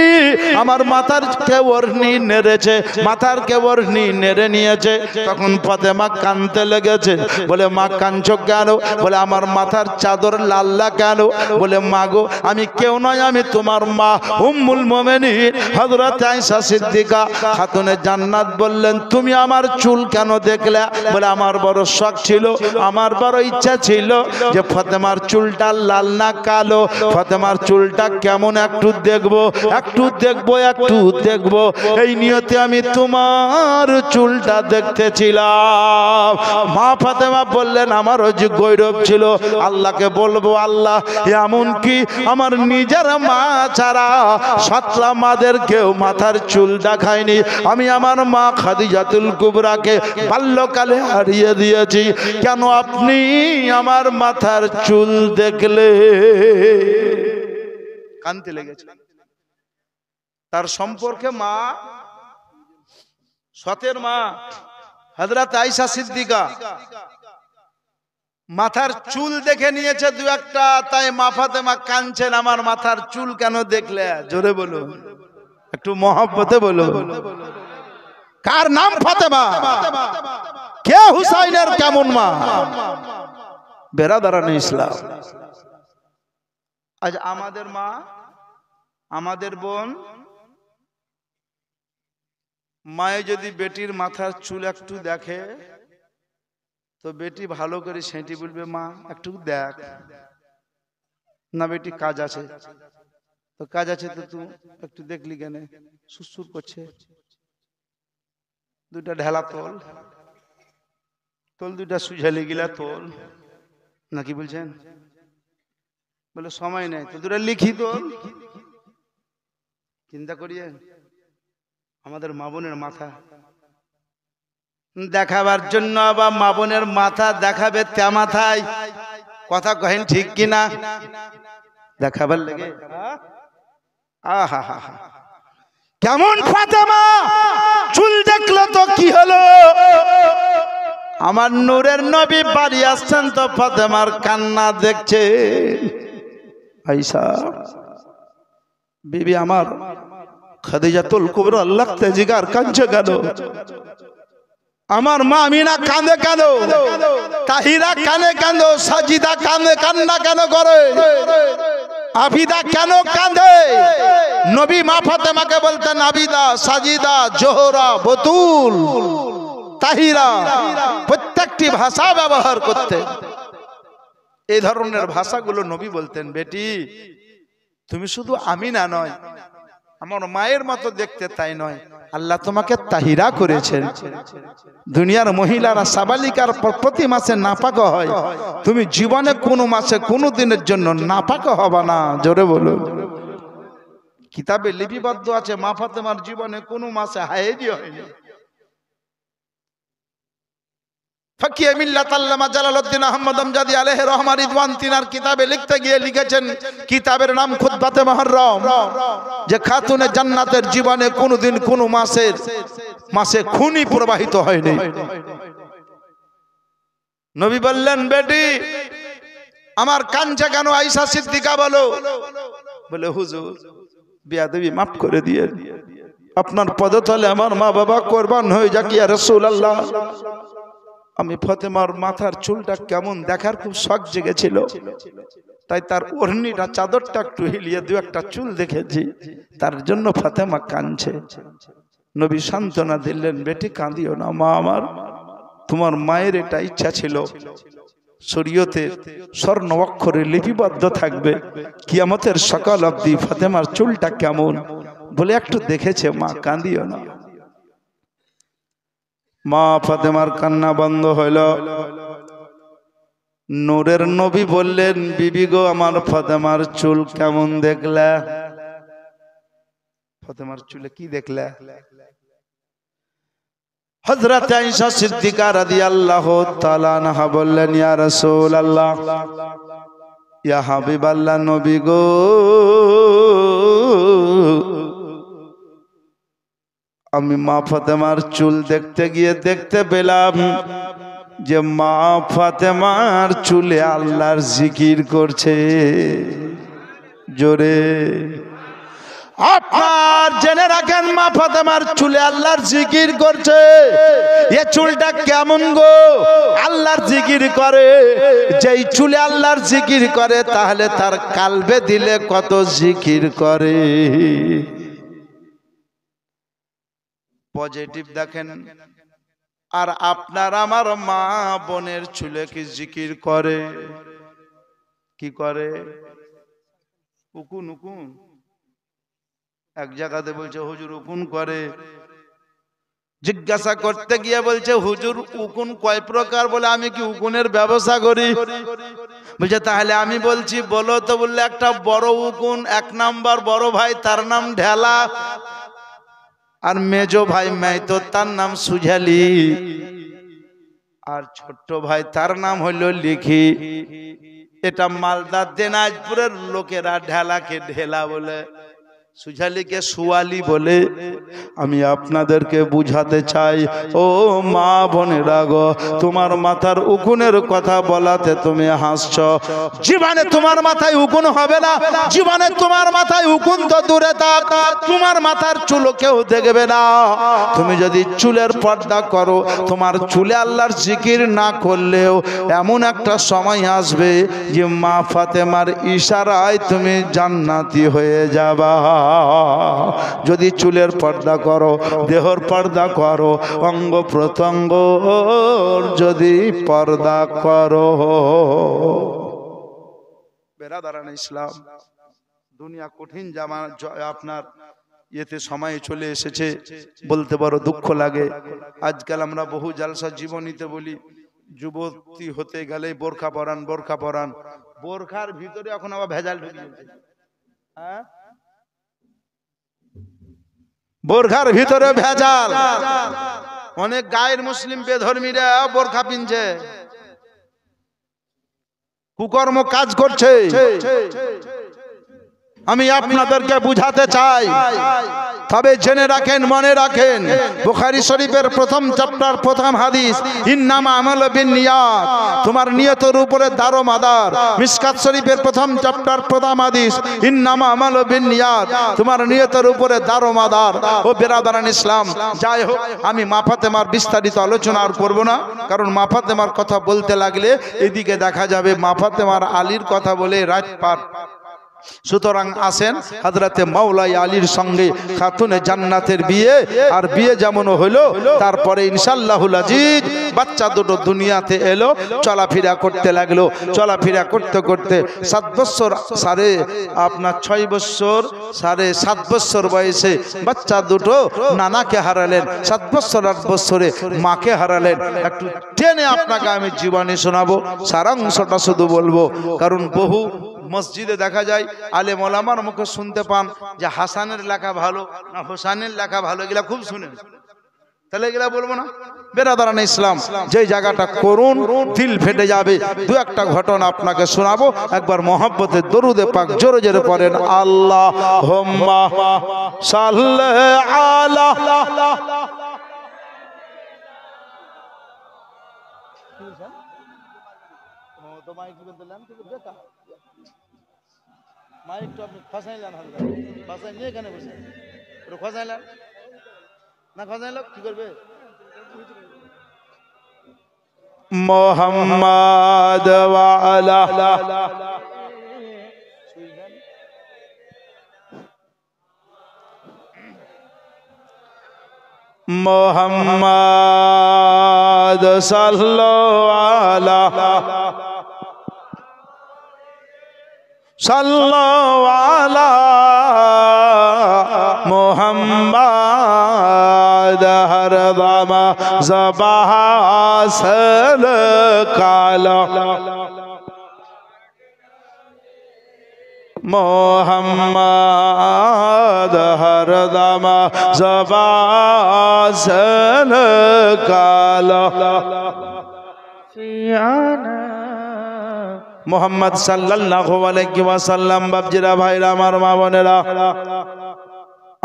আমার মাথার কে ওড়নি নেড়েছে, মাথার কে ওড়নি নেড়ে নিয়েছে। তখন ফাতেমা কাঁদতে লেগেছে। বলে, মা কাঁদছো কেন? বলে, আমার মাথার চাদর লাল্লা কেন? বলে, মা গো, আমি কেউ নয়, আমি তোমার মা উম্মুল মুমিনিন হযরত আয়েশা সিদ্দিকা খাতুনে জান্নাত বললেন, তুমি আমার চুল কেন দেখলে? বলে, আমার বড় শখ ছিল, আমার বড় ইচ্ছা ছিল যে ফাতেমার চুলটা লাল না কালো, ফাতেমার চুলটা কেমন একটু দেখবো, একটু দেখবো, একটু দেখবো। এই নিয়তে আমি তোমার চুলটা দেখতেছিলাম। মা ফাতেমা বললেন, আমারও যে গৌরব ছিল, আল্লাহকে বলবো, আল্লাহ, এমন কি আমার নিজের মা ছাড়া সাতলা মাদেরকেও মাথার চুল দেখায়নি। আমি আমার মা খাদিজাতুল কুবরাকে বাল্যকালে হারিয়ে দিয়েছি, কেন আপনি আমার মাথার চুল দেখলে? কানতে লেগেছে। তার সম্পর্কে মা, সতের মা হযরত আয়েশা সিদ্দিকা মাথার চুল দেখে নিয়েছে দু একটা, তাই মা ফাতেমা কাঁদছেন, আমার মাথার চুল কেন দেখলে? জোরে বলো, একটু মহব্বতে বলো। কার নাম ফাতেমা? কে হুসাইনের কেমন মা? বেরাদারান ইসলাম, আজ আমাদের মা, আমাদের বোন, মায়ে যদি বেটির মাথার চুল একটু দেখে তো বেটি ভালো করে সেটি বলবে, মা একটু দেখ না, বেটি কাজ আছে। তো কাজ আছে তো তুই একটু দেখলি কেন? সুসুর করছে, দুইটা ঢেলা তোল, তোল দুইটা সুঝালি গিলা তোল, নাকি বলছেন? বলে সময় নেই তো দুটা লিখি তোল। চিন্তা করিয়ে আমাদের মা বোনের মাথা দেখাবার জন্য আবার মা বোনের মাথা দেখাবে তে মাথায়, কথা কহেন ঠিক কিনা? দেখাবার লেগে আহা হা হা, কেমন ফাতেমা চুল দেখলো তো কি হলো? আমার নূরের নবী বাড়ি আসছেন তো ফাতেমার কান্না দেখছে। আয়েশা বিবি আমার খাদিজাতুল কুবরা আল্লাহ তেজিগার কাঁদছে কেন? আমার মা আমিনা কাঁদে কেন? তাহিরা কানে কেন? সাজিদা কানে কান্না কেন করে? আবিদা কেন কাঁদে? নবী মা ফাতেমাকে বলতেন আবিদা, সাজিদা, জোহরা, বতুল, তাহিরা, প্রত্যেকটি ভাষা ব্যবহার করতেন। এই ধরনের ভাষাগুলো নবী বলতেন। বেটি তুমি শুধু আমিনা নয়, আমার মায়ের মতো দেখতে, তাই নয়, আল্লাহ তোমাকে তাহিরা করেছেন। দুনিয়ার মহিলারা সাবালিকার প্রতি মাসে নাপাক হয়, তুমি জীবনে কোনো মাসে কোনো দিনের জন্য নাপাক হবে না। জোরে বলো। কিতাবে লিপিবদ্ধ আছে মা ফাতেমার জীবনে কোনো মাসে হায়েজি হয়নি। ফকিয়ে মিল্লাত আল্লামা জালালউদ্দিন আহমদ আমজাদি আলাইহি রহমা রিদওয়ান তিনার কিতাবে লিখতে গিয়ে লিখেছেন, কিতাবের নাম খুতবাতে মুহররম, যে খাতুনে জান্নাতের জীবনে কোনোদিন কোনো মাসে খুনি প্রবাহিত হয়নি। নবী বললেন, বেটি আমার কাঞ্চা কেন? আয়েশা সিদ্দিকা বলো। বলে হুজুর বিয়াদবি মাফ করে দিয়ে, আপনার পদতলে আমার মা বাবা কোরবান হয়ে যাক ইয়া রাসূলুল্লাহ। আমি ফাতেমার মাথার চুলটা কেমন দেখার খুব শখ জেগেছিল, তাই তার ওড়নিটা চাদরটা একটু হিলিয়ে দু একটা চুল দেখেছি, তার জন্য ফাতেমা কাঁদছে। নবী সান্ত্বনা দিলেন, বেটি কাঁদিও না মা আমার, তোমার মায়ের এটা ইচ্ছা ছিল, শরীয়তে স্বর্ণ অক্ষরে লিপিবদ্ধ থাকবে কিয়ামতের সকাল অবধি ফাতেমার চুলটা কেমন বলে একটু দেখেছে, মা কাঁদিও না। মা ফাতেমার কান্না বন্ধ হইল। নূরের নবী বললেন, বিবি গো আমার ফাতেমার চুল কেমন দেখলা? ফাতেমার চুলে কি দেখলা? হযরত আয়েশা সিদ্দিকা রাদিয়াল্লাহু তাআলা আনহা বললেন, ইয়া রাসূলুল্লাহ, ইয়া হাবিবাল্লাহ, নবী গো আমি মা ফাতেমার চুল দেখতে গিয়ে দেখতে পেলাম যে মা ফাতেমার চুলে আল্লাহর জিকির করছে। জোরে আপনার জেনে রাখেন, মা ফাতেমার চুলে আল্লাহর জিকির করছে। এ চুলটা কেমন গো? আল্লাহর জিকির করে। যেই চুলে আল্লাহর জিকির করে তাহলে তার কালবে দিলে কত জিকির করে। পজিটিভ দেখেন। আর আপনার আমার মা বোনের চুলে কি জিকির করে? কি করে? উকুন উকুন এক জায়গাতে বলছে হুজুর উকুন করে। জিজ্ঞাসা করতে গিয়ে বলছে, হুজুর উকুন কয় প্রকার? বলে আমি কি উকুনের ব্যবসা করি? বলছে তাহলে আমি বলছি বলো তো। বললে একটা বড় উকুন, এক নাম্বার বড় ভাই তার নাম ঢেলা, আর মেজো ভাই মাইতো তার নাম সুঝালি, আর ছোট্ট ভাই তার নাম হইল লিখি। এটা মালদা দিনাজপুরের লোকেরা ঢেলাকে ঢেলা বলে, সুজালিকে সুয়ালি বলে আমি আপনাদেরকে বুঝাতে চাই, ও মা বোনেরা গো, তোমার মাথার উকুনের কথা বলাতে তুমি হাসছো। জীবনে তোমার মাথায় উকুন হবে না, জীবনে তোমার মাথায় উকুন তো দূরে থাক, তোমার মাথার চুলও কেউ দেখবে না। তুমি যদি চুলের পর্দা করো, তোমার চুলে আল্লাহর জিকির না করলেও এমন একটা সময় আসবে যে মা ফাতেমার ইশারায় তুমি জান্নাতি হয়ে যাবা। যদি চুলের পর্দা করো, দেহর পর্দা করো, অঙ্গ প্রত্যঙ্গ যদি পর্দা করো। বেরাদারান ইসলাম, দুনিয়া কঠিন জামা আপনার এতে সময় চলে এসেছে, বলতে বড় দুঃখ লাগে। আজকাল আমরা বহু জালসা জীবনীতে বলি যুবতী হতে গেলে বোরখা পরান, বোরখা পরান। বোরখার ভিতরে এখন আবার ভেজাল ঢুকিয়ে দিয়েছে। হ্যাঁ, বোরখার ভিতরে ভেজাল। অনেক গায়ের মুসলিম বেধর্মীরা বোরখা পিনছে, কুকর্ম কাজ করছে। আমি আপনাদেরকে বুঝাতে চাই, তবে জেনে রাখেন, মনে রাখেন, বুখারী শরীফের প্রথম চ্যাপ্টার প্রথম হাদিস, ইন্নামা আমালু বিন্নিয়াত, তোমার নিয়তের উপরে দারোমাদার। মিশকাত শরীফের প্রথম চ্যাপ্টার প্রথম হাদিস, ইন্নামা আমালু বিন্নিয়াত, তোমার নিয়তের উপরে দারোমাদার। ও বেরাদারান ইসলাম, যাই হোক, আমি মা ফাতেমার বিস্তারিত আলোচনা আর করব না, কারণ মা ফাতেমার কথা বলতে লাগলে এদিকে দেখা যাবে মা ফাতেমার আলীর কথা বলে রাত পার। সুতরাং আসেন, হযরতে মাওলাই আলীর সঙ্গে খাতুনে জান্নাতের বিয়ে, আর বিয়ে যেমন হলো তারপরে ইনশাআল্লাহুল আজিজ বাচ্চা দুটো দুনিয়াতে এলো, চলাফেরা করতে লাগলো। চলাফেরা করতে করতে 7 বছর সাড়ে 7 বছর বয়সে বাচ্চা দুটো নানাকে হারালেন, 7 বছর 8 বছরে মাকে হারালেন। একটু টেনে আপনাকে আমি জীবনী শোনাবো, সারাংশটা শুধু বলবো, কারণ বহু মসজিদে দেখা যায় আলেম ওলামার মুখে শুনতে পান যে হাসানের লেখা ভালো না হোসেনের লেখা ভালো, এগুলা খুব শুনেন, তাহলে এগুলা বলবো না। বেরাদারান ইসলাম, যে জায়গাটা করুন দিল ফেটে যাবে। দু একটা ঘটনা আপনাকে শোনাবো, একবার মহব্বতে দরুদে পাক জোরে জোরে পড়েন, আল্লাহুম্মা সাল্লি আলা। মাইকটা আপনি খসাইলেন, হালকা বাসায় নিয়ে এখানে বসে ওটা খসাইলেন না, খসাইল কি করবে? মুহাম্মাদ ওয়া আলা মুহাম্মাদ সাল্লাল্লাহু আলা মুহাম্মাদ হরদমা জবাহাসল কালা মুহাম্মাদ হরদমা জবাহাসল কালা মোহাম্মদ সাল্লাল্লাহু আলাইহি ওয়াসাল্লাম। বাপজিরা, ভাইরা আমার, মা বোনেরা,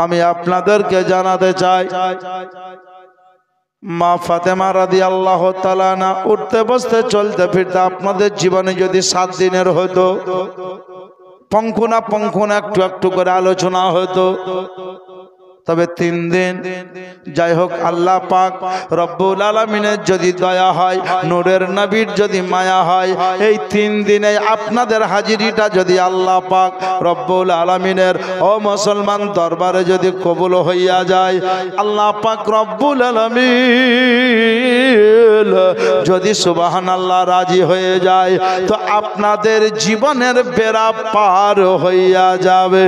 আমি আপনাদেরকে জানাতে চাই, মা ফাতেমা রাদিয়াল্লাহু তাআলা না উঠতে বসতে চলতে ফিরতে আপনাদের জীবনে যদি 7 দিনের হতো, পঙ্খুনা পঙ্খুনা একটু একটু করে আলোচনা হতো, তবে 3 দিন। যাই হোক, আল্লাহ পাক রব্বুল আলামিনের যদি দয়া হয়, নূরের নবীর যদি মায়া হয়, এই 3 দিনে আপনাদের হাজিরিটা যদি আল্লাহ পাক রব্বুল আলামিনের ও মুসলমান দরবারে যদি কবুল হইয়া যায়, আল্লাহ পাক রব্বুল আলামিন যদি সুবহানাল্লাহ রাজি হয়ে যায়, তো আপনাদের জীবনের বেড়া পার হইয়া যাবে।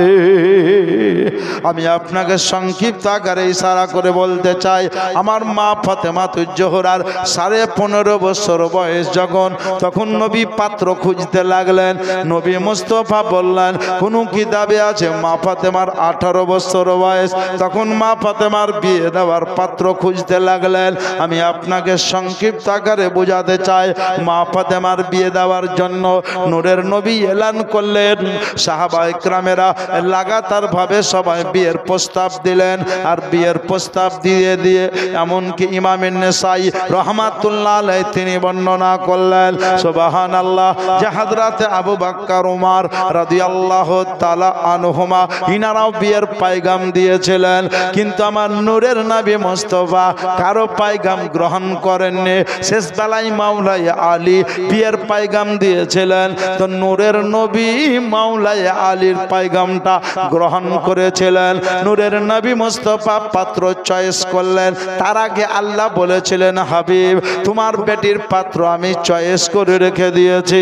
আমি আপনাকে সংক্ষিপ্ত আকারে ইশারা করে বলতে চাই, আমার মা ফাতেমা তুজ-জোহরার 15.5 বছর বয়স যখন, তখন নবী পাত্র খুঁজতে লাগলেন। নবী মুস্তাফা বললেন, কোন কিতাবে আছে মা ফাতেমার 18 বছর বয়স, তখন মা ফাতেমার বিয়ে দেওয়ার পাত্র খুঁজতে লাগলেন। আমি আপনাকে সংক্ষিপ্ত আকারে বোঝাতে চায় মা ফাতেমার বিয়ে দেওয়ার জন্য নূরের নবী এলান করলেন। সাহাবায়ে কেরামেরা লাগাতার ভাবে সবাই বিয়ের প্রস্তাব দিলেন। আর বিয়ের প্রস্তাব দিয়ে দিয়ে এমনকি ইমাম নেসাই রহমাতুল্লাহ আলাইহি তিনি বর্ণনা করলেন সুবহানাল্লাহ যে হযরত আবু বকর ওমর রাদিয়াল্লাহু তাআলা আনহুমা ইনারাও বিয়ের পয়গাম দিয়েছিলেন, কিন্তু আমার নূরের নবী মুস্তাফা কারো পয়গাম গ্রহণ করেননি। শেষ বেলায় মাওলাই আলী বিয়ের পয়গাম দিয়েছিলেন, তো নূরের নবী মাওলাই আলীর পয়গামটা গ্রহণ করেছিলেন। নূরের নবী মুস্তাফা পাত্র চয়েস করলেন। তার আগে আল্লাহ বলেছিলেন হাবিব তোমার বেটির পাত্র আমি চয়েস করে রেখে দিয়েছি।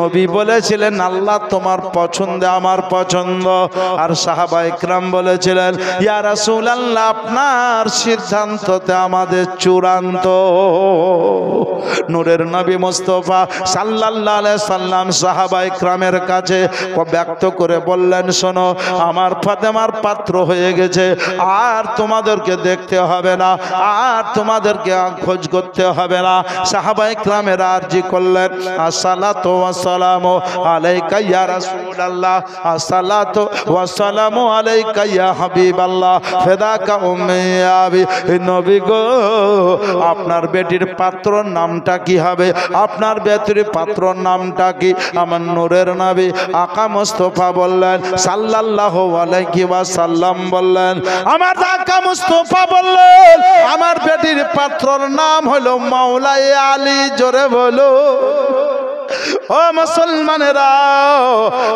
নবী বলেছিলেন আল্লাহ তোমার পছন্দ আমার পছন্দ। আর সাহাবায়ে কেরাম বলেছিলেন ইয়া রাসূলুল্লাহ আপনার সিদ্ধান্ততে আমাদের চূড়ান্ত। নূরের নবী মুস্তাফা সাল্লাল্লাহু আলাইহি সাল্লাম সাহাবায়ে কেরামের কাছে ব্যক্ত করে বললেন শোনো আমার ফাতেমার পাত্র হয়ে গেছে, আর তোমাদেরকে দেখতে হবে না, আর তোমাদেরকে খোঁজ করতে হবে না। সাহাবায়ে কেরামেরা আরজি করলেন আসসালাতু ওয়াসসালামু আলাইকা ইয়া রাসূলুল্লাহ, আসসালাতু ওয়াসসালামু আলাইকা ইয়া হাবিবাল্লাহ, ফিদাকা উম্মি আবি। নবী গো আপনার বেটির পাত্রর নামটা কি হবে? আপনার বেটির পাত্রর নামটা কি? আমার নূরের নবী আকা মুস্তাফা বললেন সাল্লাল্লাহু আলাইহি ওয়াসাল্লাম বললেন আমার আকা মুস্তাফা বললেন আমার বেটির পাত্রর নাম হলো মাওলাই আলী। জোরে বলো ও মুসলমানেরা,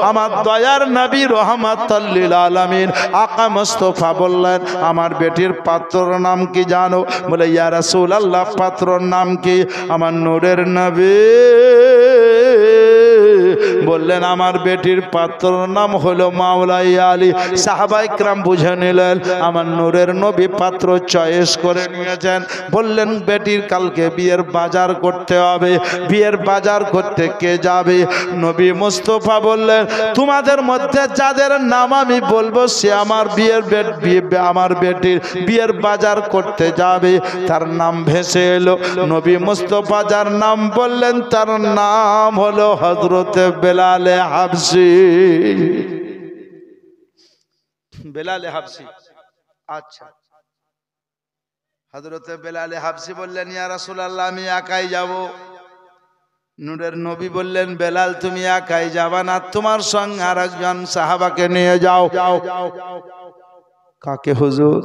আমার দয়ার নবী রহমাতুল লিল আলামিন আকা মুস্তাফা বললেন আমার বেটির পাত্রর নাম কি জানো? বলে ইয়া রাসূলুল্লাহ পাত্রর নাম কি? আমার নূরের নবী বললেন আমার বেটির পাত্রর নাম হলো মাওলাই আলী। সাহাবায়ে কেরাম বুঝে নিলেন আমার নূরের নবী পাত্র চয়েস করে নিয়েছেন। বললেন বেটির কালকে বিয়ের বাজার করতে হবে, বিয়ের বাজার করতে কে যাবে? নবী মুস্তাফা বললেন তোমাদের মধ্যে যাদের নাম আমি বলবো সে আমার আমার বেটির বিয়ের বাজার করতে যাবে। তার নাম ভেসে এলো। নবী মুস্তাফা যার নাম বললেন তার নাম হলো হযরতে বেলালে হাবশী। বেলালে হাবশী। আচ্ছা হযরতে বেলালে হাবশী বললেন ইয়া রাসূলুল্লাহ আমি একাই যাব। নূরের নবী বললেন বেলাল তুমি একাই যাবা না, তোমার সঙ্গে আরেকজন সাহাবাকে নিয়ে যাও। কাকে হুজুর?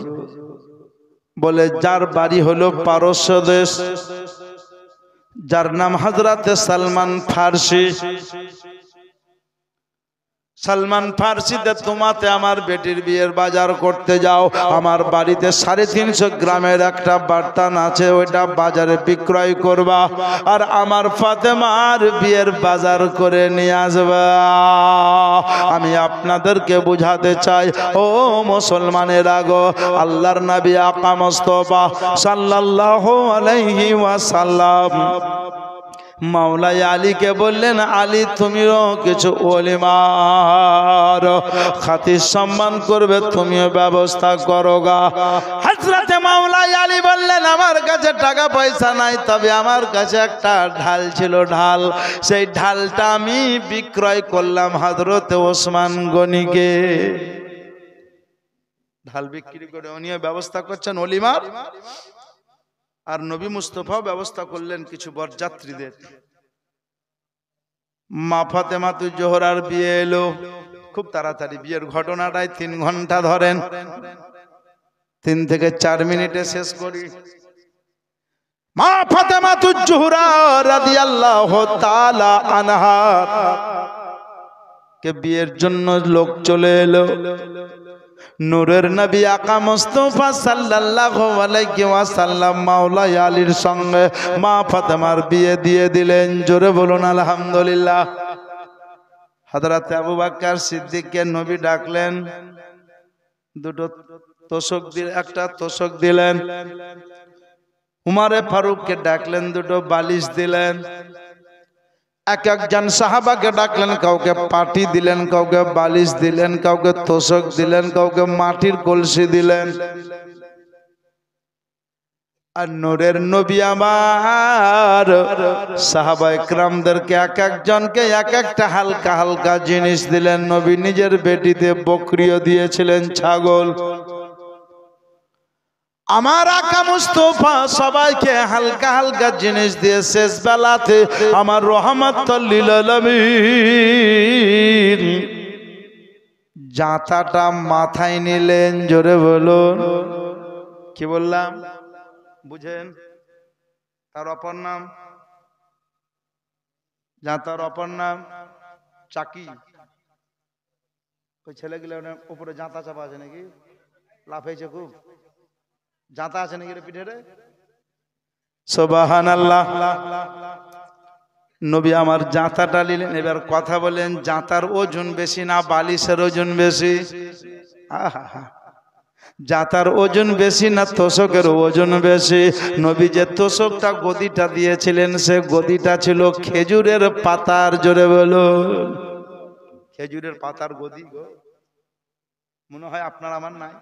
বলে যার বাড়ি হলো পারস্য দেশ, যার নাম হযরতে সালমান ফারসি। সালমান ফারসিতে তোমাতে আমার বেটির বিয়ের বাজার করতে যাও। আমার বাড়িতে 350 গ্রামের একটা বার্তান আছে, ওইটা বাজারে বিক্রয় করবা আর আমার ফাতেমার বিয়ের বাজার করে নিয়ে আসবা। আমি আপনাদেরকে বুঝাতে চাই ও মুসলমানেরা গো, আল্লাহর নবী আকা মুস্তাফা সাল্লাল্লাহু আলাইহি ওয়াসাল্লাম মাওলাই আলীকে বললেন আলী তুমিও কিছু ওলিমার খাতির সম্মান করবে, তুমিও ব্যবস্থা করো গা। হযরতে মাওলাই আলী বললেন আমার কাছে টাকা পয়সা নাই, তবে আমার কাছে একটা ঢাল ছিল, ঢাল। সেই ঢালটা আমি বিক্রয় করলাম হযরতে ওসমান গনিকে। ঢাল বিক্রি করে উনিও ব্যবস্থা করছেন ওলিমার। আর নবী মুস্তাফাও ব্যবস্থা করলেন কিছু বরযাত্রীদের। মা ফাতেমাতুজ জোহরার বিয়ে এলো খুব তাড়াতাড়ি। বিয়ের ঘটনাটাই 3 ঘন্টা ধরেন, 3 থেকে 4 মিনিটে শেষ করি। মা ফাতেমাতুজ জোহরা রাদিয়াল্লাহু তাআলা আনহা কে বিয়ের জন্য লোক চলে এলো। নূরের নবী আকা মুস্তাফা সাল্লাল্লাহু আলাইহি ওয়াসাল্লাম মাওলাই আলীর সঙ্গে মা ফাতেমার বিয়ে দিয়ে দিলেন। জোরে বলুন আলহামদুলিল্লাহ। হযরত আবু বকর সিদ্দিককে নবী ডাকলেন, দুটো তোশক দিলেন, একটা তোশক দিলেন। উমরে ফারুককে ডাকলেন, দুটো বালিশ দিলেন। এক একজন সাহাবাকে ডাকলেন, কাউকে পাটি দিলেন, কাউকে বালিশ দিলেন, কাউকে তোশক দিলেন, কাউকে মাটির কলসি দিলেন। আর নূরের নবী আমার সাহাবায়ে কেরামদেরকে এক একজনকে এক একটা হালকা হালকা জিনিস দিলেন। নবী নিজের বেটিতে বকরিও দিয়েছিলেন, ছাগল। আমার আকা মুস্তাফা সবাইকে হালকা হালকা জিনিস দিয়ে শেষ বেলাতে আমার রহমাতুল লিল আলামিন জাঁতাটা মাথায় নিলেন। জোরে বলুন, কি বললাম বুঝেন? তার অপর নাম জাঁতার অপর নাম চাকি। ওই ছেলেগুলো উপরে জাঁতা চাপা আছে নাকি? লাফাইছে খুব। জাঁতা আছে নাকি পিঠে রে? সুবহানাল্লাহ। নবী আমার জাঁতাটা নিলেন। এবার কথা বলেন, জাঁতার ওজন বেশি না বালিশের ওজন বেশি? আহা, জাঁতার ওজন বেশি না তোষকের ওজন বেশি? নবী যে তোষকটা গদিটা দিয়েছিলেন সে গদিটা ছিল খেজুরের পাতার। জোরে বলুন, খেজুরের পাতার গদি। মনে হয় আপনার আমার নাই।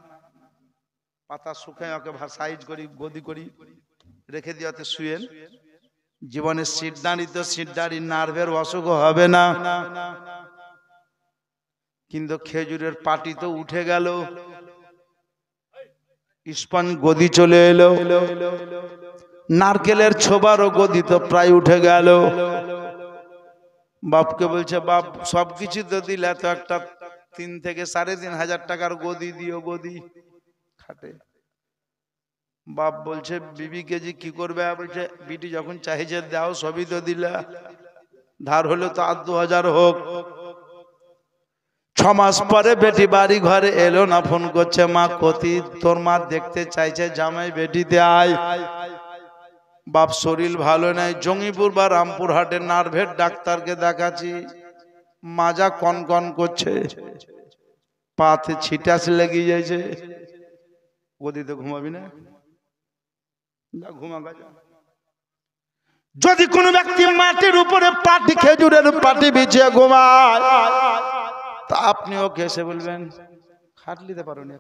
পাতা শুকায় ওকে সাইজ করি গদি করি রেখে দিওতে শুয়েন। জীবনে সিটদারি নার্ভের অসুখ হবে না, কিন্তু খেজুরের পাটি তো উঠে গেল, স্পঞ্জ গদি চলে এলো। নারকেলের ছোবারও গদি তো প্রায় উঠে গেল। বাপকে বলছে, বাপ সবকিছু তো দিলে, তো একটা 3 থেকে 3.5 টাকার গদি দিও, গদি খাটে। বাপ বলছে, বিবি কেজি কি করবে? বলছে, বিটি যখন চাইছে দাও, সবই তো দিলা, ধার হলো তো 8-2000 হোক। 6 মাস পরে বেটি বাড়ি ঘরে এলো না, ফোন করছে, মা কতি তোর মা দেখতে চাইছে, জামাই বেটিতে আয়। বাপ শরীর ভালো নাই, জঙ্গিপুর বা রামপুর হাটে নার্ভের ডাক্তারকে দেখাচ্ছি, মাজা কন কন করছে, পাতে ছিটাস লেগে যাইছে। গদিতে ঘুমাবি না? ঘুমাবা। যদি কোনো ব্যক্তি মাটির উপরে পাটি, খেজুরের পাটি বিছিয়ে ঘুমায়, তা আপনি ওকে এসে বলবেন, খাট নিতে পারো নি,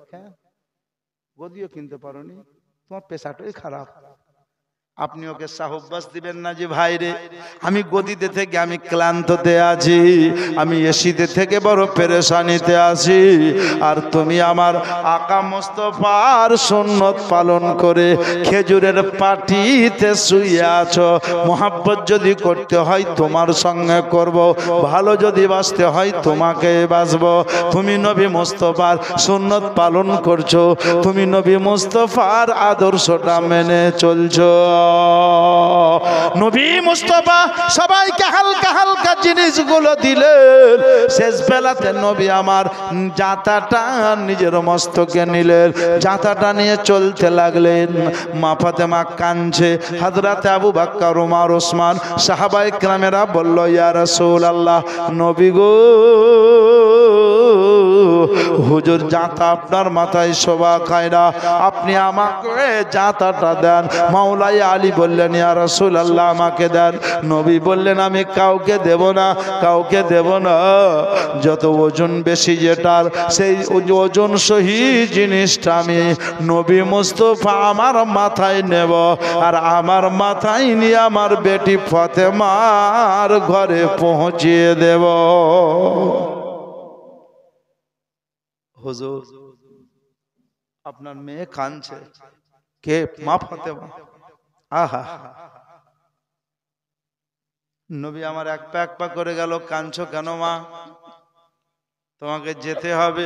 গদিও কিনতে পারো নি, তোমার পেশাটাই খারাপ। আপনি ওকে সাহবাস দিবেন না যে ভাই রে, আমি গদিতে থেকে আমি ক্লান্ততে আছি, আমি এসিতে থেকে বড় পেরেশানিতে আছি, আর তুমি আমার আকা মুস্তাফার সুন্নত পালন করে খেজুরের পাটিতে শুয়ে আছো। মোহাব্বত যদি করতে হয় তোমার সঙ্গে করব, ভালো যদি বাঁচতে হয় তোমাকে বাঁচবো। তুমি নবী মুস্তাফার সুন্নত পালন করছো, তুমি নবী মুস্তাফার আদর্শটা মেনে চলছো। নবী মুস্তাফা সবাইকে হালকা হালকা জিনিসগুলো দিলেন। শেষ বেলাতে নবী আমার জাঁতাটা নিজের মস্তকে নিলেন, জাঁতাটা নিয়ে চলতে লাগলেন। মা ফাতেমা কাঁদছে, হযরত আবু বকর, ওমর, ওসমান সাহাবায়ে কেরামেরা বলল, ইয়া রাসূলুল্লাহ, নবী গো, হুজুর জাঁতা আপনার মাথায় শোভা খায় না, আপনি আমাকে জাঁতাটা দেন। মাওলাই আলী বললেন, ইয়া রাসূলুল্লাহ, আমাকে দেন। নবী বললেন, আমি কাউকে দেব না, কাউকে দেব না। যত ওজন বেশি যেটার, সেই ওজন সহি জিনিসটা আমি নবী মুস্তাফা আমার মাথায় নেব, আর আমার মাথায় নিয়ে আমার বেটি ফাতেমার ঘরে পৌঁছিয়ে দেব। হুজুর, আপনার মেয়ে কাঁদছে। কে? মা ফাতেমা। আহা, নবী আমার এক পা এক পা করে গেল। কাঁদছো কেন মা? তোমাকে যেতে হবে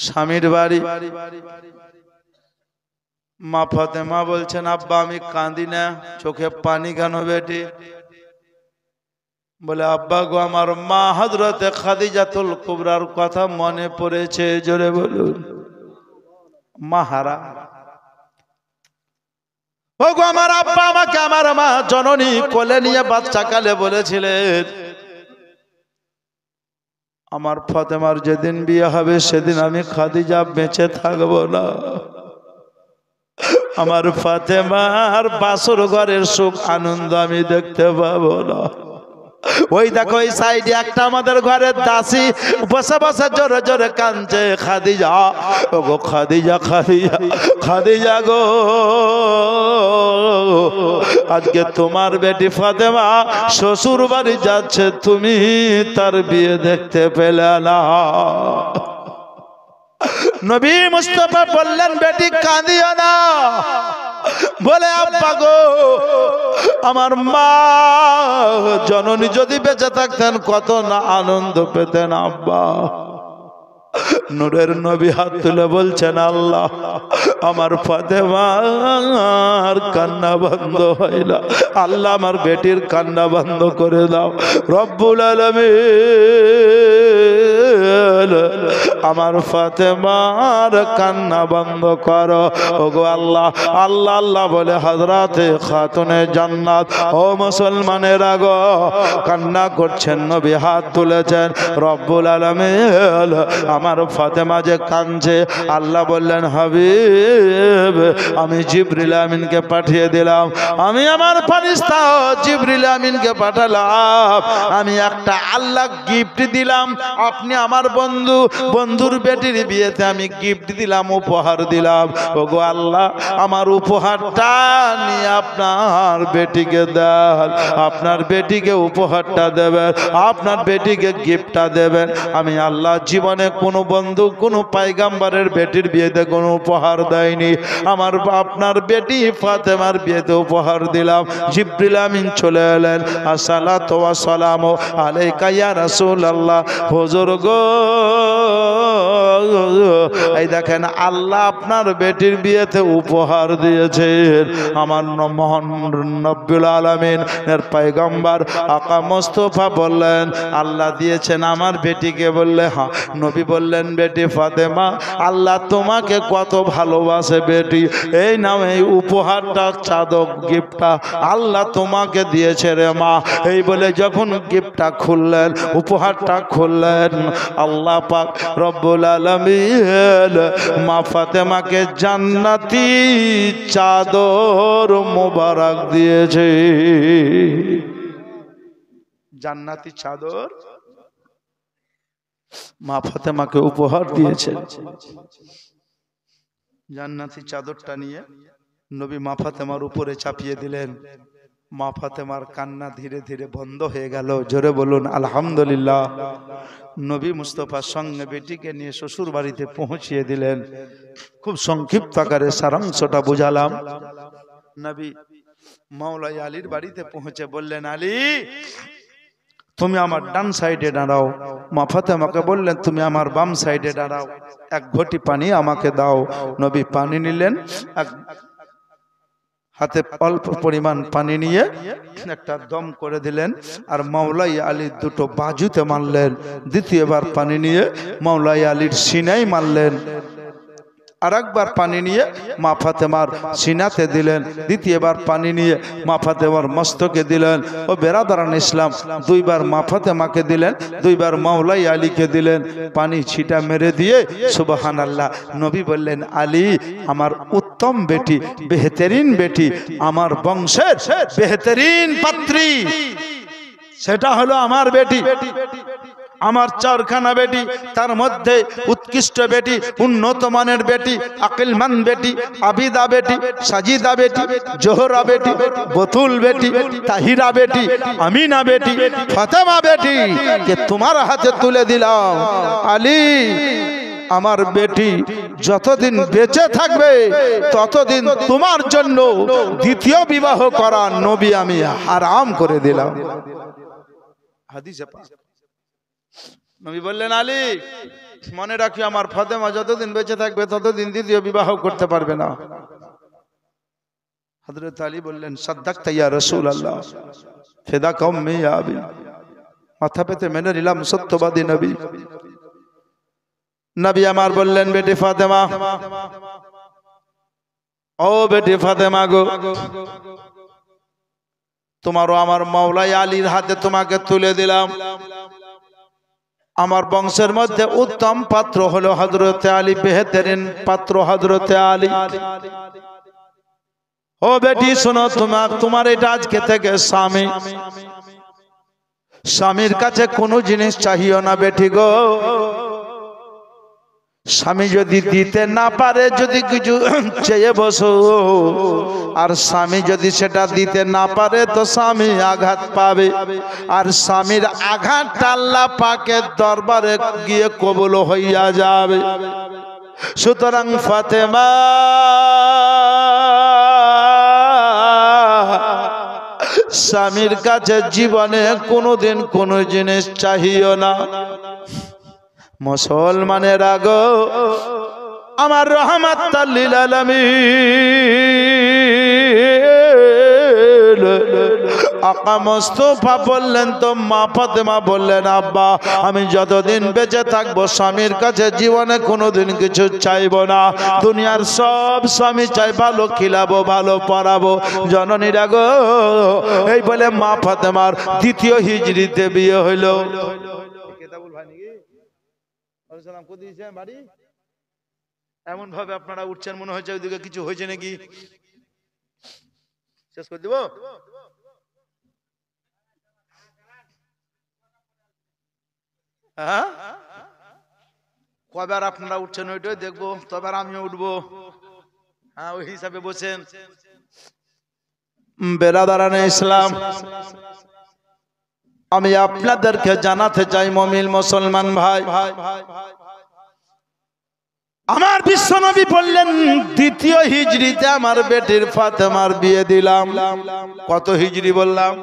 স্বামীর বাড়ি। মা ফাতেমা বলছেন, আব্বা আমি কাঁদি না, চোখে পানি কেন বেটি? বলে, আব্বা গো, আমার মা হযরতে খাদিজাতুল কুবরার কথা মনে পড়েছে। জোরে বলুন, মাহারা। ও গো, আমার আব্বা আমাকে আমার মা জননী কোলে নিয়ে বাচ্চা কালে বলেছিলেন, আমার ফাতেমার যেদিন বিয়ে হবে সেদিন আমি খাদিজা বেঁচে থাকবো না, আমার ফাতেমার বাসর ঘরের সুখ আনন্দ আমি দেখতে পাবো না। ওই দেখো ওই সাইডে একটা আমাদের ঘরের দাসী বসে বসে জোরে জোরে কাঁদছে, খাদিজা ওগো খাদিজা, খাদিজা, খাদিজা গো, আজকে তোমার বেটি ফাতেমা শ্বশুর বাড়ি যাচ্ছে, তুমি তার বিয়ে দেখতে পেলে না। নবী মুস্তাফা বললেন, বেটি কাঁদিও না। বলে, আব্বা গো, আমার মা জননী যদি বেঁচে থাকতেন কত না আনন্দ পেতেন আব্বা। নূরের নবী হাত তুলে বলছেন, আল্লাহ আমার ফাতেমার কান্না বন্ধ হয় না, আল্লাহ আমার বেটির কান্না বন্ধ করে দাও। রব্বুল আলামিন আমার ফাতেমার কান্না বন্ধ করো। ওগো আল্লাহ, আল্লাহ আল্লাহ বলে হযরতে খাতুনে জান্নাত ও মুসলমানেরা গো কান্না করছেন, নবী হাত তুলেছেন। রব্বুল আলামিন আমার ফাতেমা যে কাঁদছে, আল্লাহ বললেন, হাবিব আমি জিবরিল আমিনকে পাঠিয়ে দিলাম, আমি আমার ফেরেশতা জিবরিল আমিনকে পাঠালাম, আমি একটা আল্লাহ গিফট দিলাম, আপনি আমার বন্ধু, বন্ধুর বেটির বিয়েতে আমি গিফট দিলাম, উপহার দিলাম। ওগো আল্লাহ আমার উপহারটা নিয়ে আপনার বেটিকে দেন, আপনার বেটিকে উপহারটা দেবেন, আপনার বেটিকে গিফটটা দেবেন। আমি আল্লাহ জীবনে কোনো বন্ধু কোনো পয়গম্বরের বেটির বিয়েতে কোনো উপহার দেয়নি, আমার আপনার বেটি ফাতেমার বিয়েতে উপহার দিলাম। জিবরিল আমিন চলে এলেন, আসসালাতু ওয়াস সালামু আলাইকা ইয়া রাসূলুল্লাহ। হুজুর গো এই দেখেন আল্লাহ আপনার বেটির বিয়েতে উপহার দিয়েছেন। আমার মহান রব্বুল আলামিন এর পয়গম্বর আকা মুস্তাফা বললেন, আল্লাহ দিয়েছেন আমার বেটিকে। বললে হ্যাঁ। নবী বললেন, বেটি ফাতেমা আল্লাহ তোমাকে কত ভালোবাসে বেটি, এই নাও এই উপহারটা, চাদর গিফটটা আল্লাহ তোমাকে দিয়েছে রে মা। এই বলে যখন গিফটটা খুললেন, উপহারটা খুললেন, আল্লাহ পাক রব্বুল আলামিন মা ফাতেমাকে জান্নাতি চাদর মোবারক দিয়েছে। জান্নাতি চাদর মা ফাতেমাকে উপহার দিয়েছেন। জান্নাতি চাদরটা নিয়ে নবী মা ফাতেমার উপরে চাপিয়ে দিলেন। মা ফাতেমার কান্না ধীরে ধীরে বন্ধ হয়ে গেল। জোরে বলুন আলহামদুলিল্লাহ। নবী মুস্তাফার সঙ্গে বেটিকে নিয়ে শ্বশুর বাড়িতে পৌঁছিয়ে দিলেন। খুব সংক্ষিপ্ত আকারে সারাংশটা বুঝালাম। নবী মাওলাই আলীর বাড়িতে পৌঁছে বললেন, আলী তুমি আমার ডান সাইডে দাঁড়াও। মা ফাতেমাকে বললেন, তুমি আমার বাম সাইডে দাঁড়াও, এক ঘটি পানি আমাকে দাও। নবী পানি নিলেন, হাতে অল্প পরিমাণ পানি নিয়ে একটা দম করে দিলেন, আর মাওলাই আলীর দুটো বাজুতে মারলেন। দ্বিতীয়বার পানি নিয়ে মাওলাই আলীর সিনাই মারলেন। আর একবার পানি নিয়ে মা ফাতেমার সিনাতে দিলেন। দ্বিতীয়বার পানি নিয়ে মা ফাতেমার মস্তকে দিলেন। ও বেরাদারান ইসলাম, দুইবার মা ফাতেমাকে দিলেন, দুইবার মাওলাই আলীকে দিলেন। পানি ছিটা মেরে দিয়ে সুবহানাল্লাহ। নবী বললেন, আলী আমার উত্তম বেটি, বেহতরিন বেটি, আমার বংশের বেহতরিন পাত্রী, সেটা হলো আমার বেটি, আমার চারখানা বেটি, তার মধ্যে উৎকৃষ্ট বেটি, উন্নত মানের বেটি, আকিলমান বেটি, আবিদা বেটি, সাজিদা বেটি, জোহরা বেটি, বতুল বেটি, তাহিরা বেটি, আমিনা বেটি, ফাতেমা বেটি কে তোমার হাতে তুলে দিলাম। আলী আমার বেটি যতদিন বেঁচে থাকবে ততদিন তোমার জন্য দ্বিতীয় বিবাহ করা নবী আমি হারাম করে দিলাম। হাদিসে পাক। নবী বললেন, আলী মনে রাখি আমার ফাতেমা যতদিন বেঁচে থাকবে ততদিন দ্বিতীয় বিবাহ করতে পারবে না। হযরত আলী বললেন, সাদ্দাকতা ইয়া রাসূলুল্লাহ, ফিদাকা উম্মি ইয়া আবি। মাথা পেতে মেনে নিলাম, সত্যবাদী নবী। নবী আমার বললেন, বেটি ফাতেমা, ও বেটি ফাতেমা গো, তোমারও আমার মাওলাই আলীর হাতে তোমাকে তুলে দিলাম। আমার বংশের মধ্যে উত্তম পাত্র হলো হযরতে আলী, বেহতরিন পাত্র হযরতে আলী। ও বেটি শোনো, তোমার এটা আজকে থেকে স্বামী। স্বামীর কাছে কোনো জিনিস চাহিও না বেটি গো। স্বামী যদি দিতে না পারে, যদি কিছু চেয়ে বসো, আর স্বামী যদি সেটা দিতে না পারে তো স্বামী আঘাত পাবে, আর স্বামীর আঘাত আল্লাহ পাকের দরবারে গিয়ে কবুল হইয়া যাবে। সুতরাং ফাতেমা স্বামীর কাছে জীবনে কোনোদিন কোনো জিনিস চাহিও না। মুসলমানের আগো আমার রহমাতাল লিল আলামিন আকা মুস্তাফা বললেন তো মা ফাতেমা বললেন, আব্বা আমি যতদিন বেঁচে থাকবো স্বামীর কাছে জীবনে কোনোদিন কিছু চাইবো না। দুনিয়ার সব স্বামী চাই ভালো খিলাবো, ভালো পড়াবো। জননীরা গো, এই বলে মা ফাতেমার দ্বিতীয় হিজরিতে বিয়ে হইল। এমন ভাবে আপনারা উঠছেন মনে হচ্ছে ওইদিকে কিছু হয়েছে নাকি। শেষ করে দিব। কবার আপনারা উঠছেন ওইটাই দেখবো, তবে আমিও উঠবো। হ্যাঁ, ওই হিসাবে বসেন। বেরাদারানে ইসলাম, আমি আপনাদেরকে জানাতে চাই মুমিন মুসলমান ভাই, আমার বিশ্বনবী বললেন দ্বিতীয় হিজরিতে আমার বেটির ফাতেমার বিয়ে দিলাম। কত হিজরি বললাম?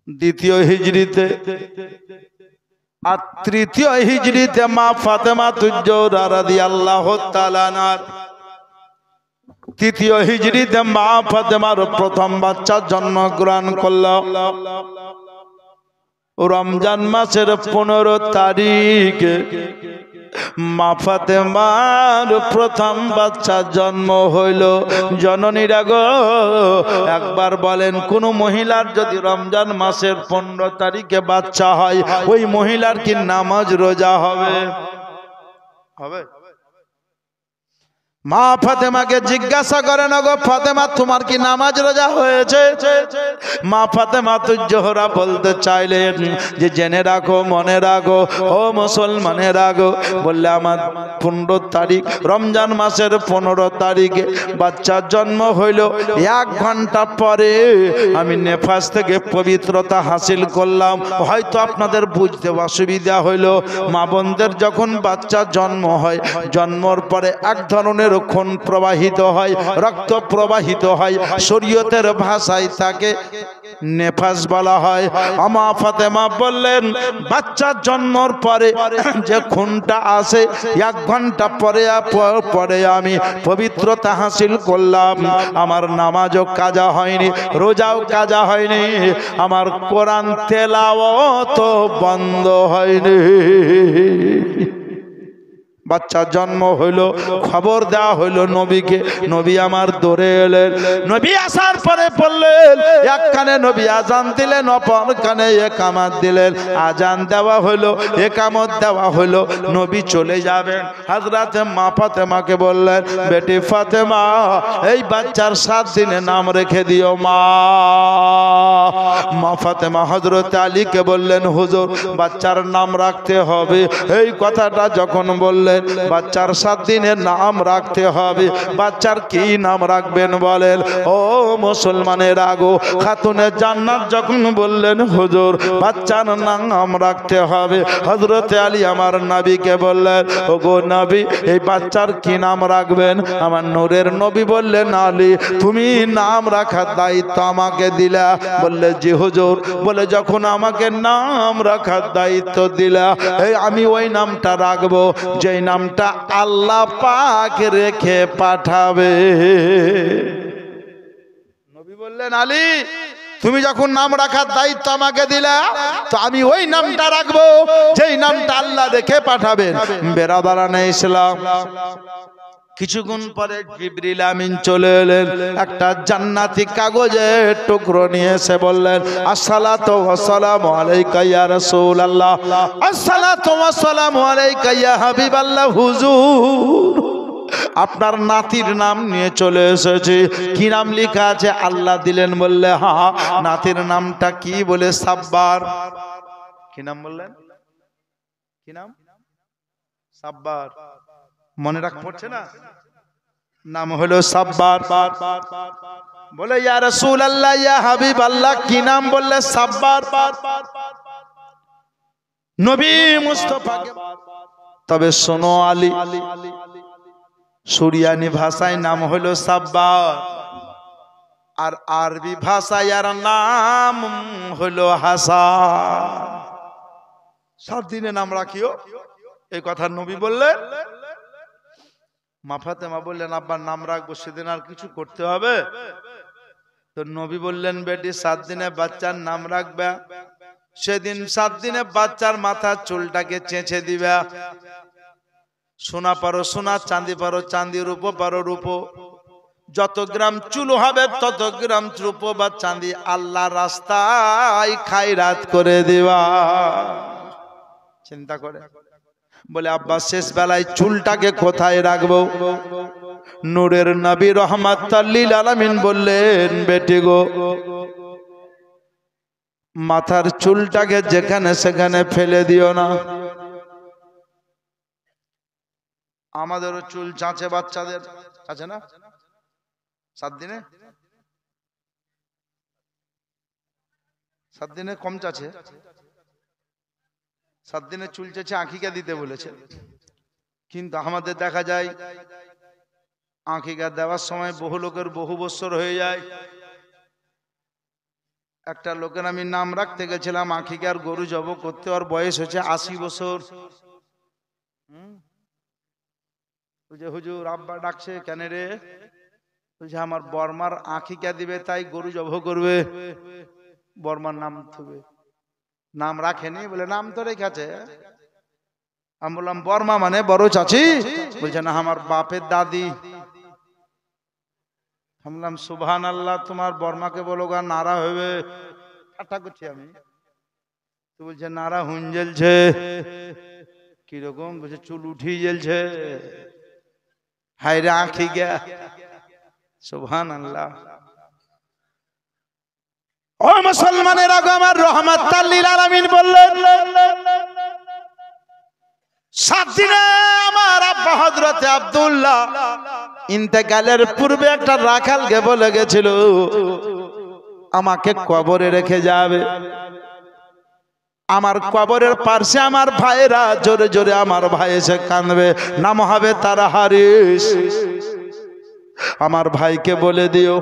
দ্বিতীয় হিজরিতে। আর তৃতীয় হিজরিতে মা ফাতেমা তুজ্জোহরা রাদিয়াল্লাহু তাআলা আনহার, তৃতীয় হিজরিতে মা ফাতেমার প্রথম বাচ্চা জন্মগ্রহণ করল। রমজান মাসের 15 তারিখে মা ফাতেমার প্রথম বাচ্চা জন্ম হইল। জননীরা গো, একবার বলেন, কোন মহিলার যদি রমজান মাসের 15 তারিখে বাচ্চা হয়, ওই মহিলার কি নামাজ রোজা হবে? হবে? মা ফাতেমাকে জিজ্ঞাসা করেন, গো ফাতেমা তোমার কি নামাজ রোজা হয়েছে? মা ফাতেমা তুজ্জোহরা বলতে চাইলেন যে জেনে রাখো, মনে রাখো ও মুসলমানের রাখো। বললে আমার 15 তারিখ রমজান মাসের 15 তারিখে বাচ্চার জন্ম হইল। 1 ঘন্টা পরে আমি নেফাস থেকে পবিত্রতা হাসিল করলাম। হয়তো আপনাদের বুঝতে অসুবিধা হইল। মা বোনদের যখন বাচ্চা জন্ম হয়, জন্মর পরে এক ধরনের খুন প্রবাহিত হয়, রক্ত প্রবাহিত হয়। শরীয়তের ভাষায় তাকে নেফাস বলা হয়। মা ফাতেমা বললেন বাচ্চা জন্মর পরে যে খুনটা আসে 1 ঘন্টা পরে আমি পবিত্রতা হাসিল করলাম। আমার নামাজও কাজা হয়নি, রোজাও কাজা হয়নি, আমার কোরআন তেলাওয়াত বন্ধ হয়নি। বাচ্চা জন্ম হইল, খবর দেওয়া হইল নবীকে। নবী আমার দৌড়ে এলেন। নবী আসার পরে বললেন, এক কানে নবী আজান দিলেন, অপর কানে একামত দিলেন। আজান দেওয়া হইলো, একামত দেওয়া হইলো, নবী চলে যাবেন। হযরতে মা ফাতেমাকে বললেন, বেটি ফাতেমা এই বাচ্চার 7 দিনে নাম রেখে দিও। মা ফাতেমা হযরত আলীকে বললেন, হুজুর বাচ্চার নাম রাখতে হবে। এই কথাটা যখন বললেন, বাচ্চার 7 দিনের নাম রাখতে হবে। বাচ্চার কি নাম রাখবেন বলেন? ও মুসলমানের আগো খাতুনে জান্নাত যখন বললেন, হুজুর বাচ্চার নাম রাখতে হবে, হযরত আলী আমার নবীকে বললেন, ওগো নবী এই বাচ্চার কি নাম রাখবেন? আমার নূরের নবী বললেন, আলী তুমি নাম রাখার দায়িত্ব আমাকে দিলা। বললে, জি হুজুর। বলে, যখন আমাকে নাম রাখার দায়িত্ব দিলা, আমি ওই নামটা রাখবো যেই নামটা আল্লাহ পাক রেখে পাঠাবে। নবী বললেন, আলী তুমি যখন নাম রাখার দায়িত্ব আমাকে দিলা, তো আমি ওই নামটা রাখবো যেই নামটা আল্লাহ রেখে পাঠাবেন। বেরাদারানে ইসলাম, কিছুক্ষণ পরে জিবরিল আমিন চলে এলেন। একটা জান্নাতি কাগজের টুকরো নিয়ে এসে বললেন, আসসালাতু ওয়াসসালামু আলাইকা ইয়া রাসূলুল্লাহ, আসসালাতু ওয়াসসালামু আলাইকা ইয়া হাবিবাল্লাহ। হুজুর আপনার নাতির নাম নিয়ে চলে এসেছি। কি নাম লেখা আছে? আল্লাহ দিলেন। বললে হ্যাঁ। নাতির নামটা কি? বলে সাব্বার। কি নাম বললেন? কি নাম? সাব্বার। মনে রাখ পড়ছে না? নাম হলো সাব্বার। বলে ইয়া রাসূলুল্লাহ, ইয়া হাবিবাল্লাহ, কি নাম? বললে সাব্বার। নবী মুস্তাফাকে। তবে শোনো আলী, সুরিয়ানি ভাষায় নাম হলো সাব্বার, আর আরবি ভাষায় আর নাম হলো হাসান। 7 দিনে নাম রাখিও, এই কথা নবী বললেন। মা ফাতেমা বললেন আব্বার নাম রাখবো, সেদিন আর কিছু করতে হবে? তো নবী বললেন বেটি 7 দিনে বাচ্চার নাম রাখবে। সেদিন 7 দিনে বাচ্চার মাথার চুলটাকে চেঁচে দিবে। সোনা পারো সোনা, চাঁদি পারো চাঁদি, রূপো পারো রূপো। যত গ্রাম চুল হবে তত গ্রাম রূপো বা চাঁদি আল্লাহ রাস্তায় খায়রাত করে দিবা। চিন্তা করে বলে আব্বা শেষ বেলায় চুলটাকে কোথায় রাখবো? নূরের নবী রহমাতুল লিল আলামিন বললেন বেটি গো, মাথার চুলটাকে যেখানে সেখানে ফেলে দিও না। আমাদেরও চুল চাঁচে, বাচ্চাদের আছে না? 7 দিনে 7 দিনে কম চাচে। 7 দিনে চুল চেঁচে আঁখিকা দিতে বলেছে, কিন্তু আমাদের দেখা যায় আঁখিকা দেওয়ার সময় বহু লোকের বহু বছর হয়ে যায়। একটা লোকের আমি নাম রাখতে গেছিলাম, আঁখিকার গরু জব করতে, ওর বয়স হচ্ছে 80 বছর। হুজুর আব্বা ডাকছে কেন রে? বলছে আমার বর্মার আঁখিকা দিবে, তাই গরু জব করবে। বর্মার নাম থুবে, নাম রাখেনি। বলে নাম তো রেখেছে। আমি বললাম বর্মা মানে বড় চাচি? বলছে না, আমার বাপের দাদি। আমি বললাম সুবহানাল্লাহ, তোমার বর্মাকে বলো গা নারা হবে। ঠাট্টা করছি আমি। তো বলছে নারা হুন জ্বলছে। কিরকম? বলছে চুল উঠি জ্বলছে। হায় রে আঁখিকা। সুবহানাল্লাহ। ও মুসলমানের আগে আমার রহমাতুল লিল আলামিন বললেন 7 দিনে আমার আব্বা হযরত আব্দুল্লাহ ইন্তেকালের পূর্বে একটা রাখালকে বলে গেছিল আমাকে কবরে রেখে যাবে। আমার কবরের পাশে আমার ভাইরা জোরে জোরে আমার ভাই এসে কাঁদবে, নাম হবে তার হারিস। আমার ভাইকে বলে দিও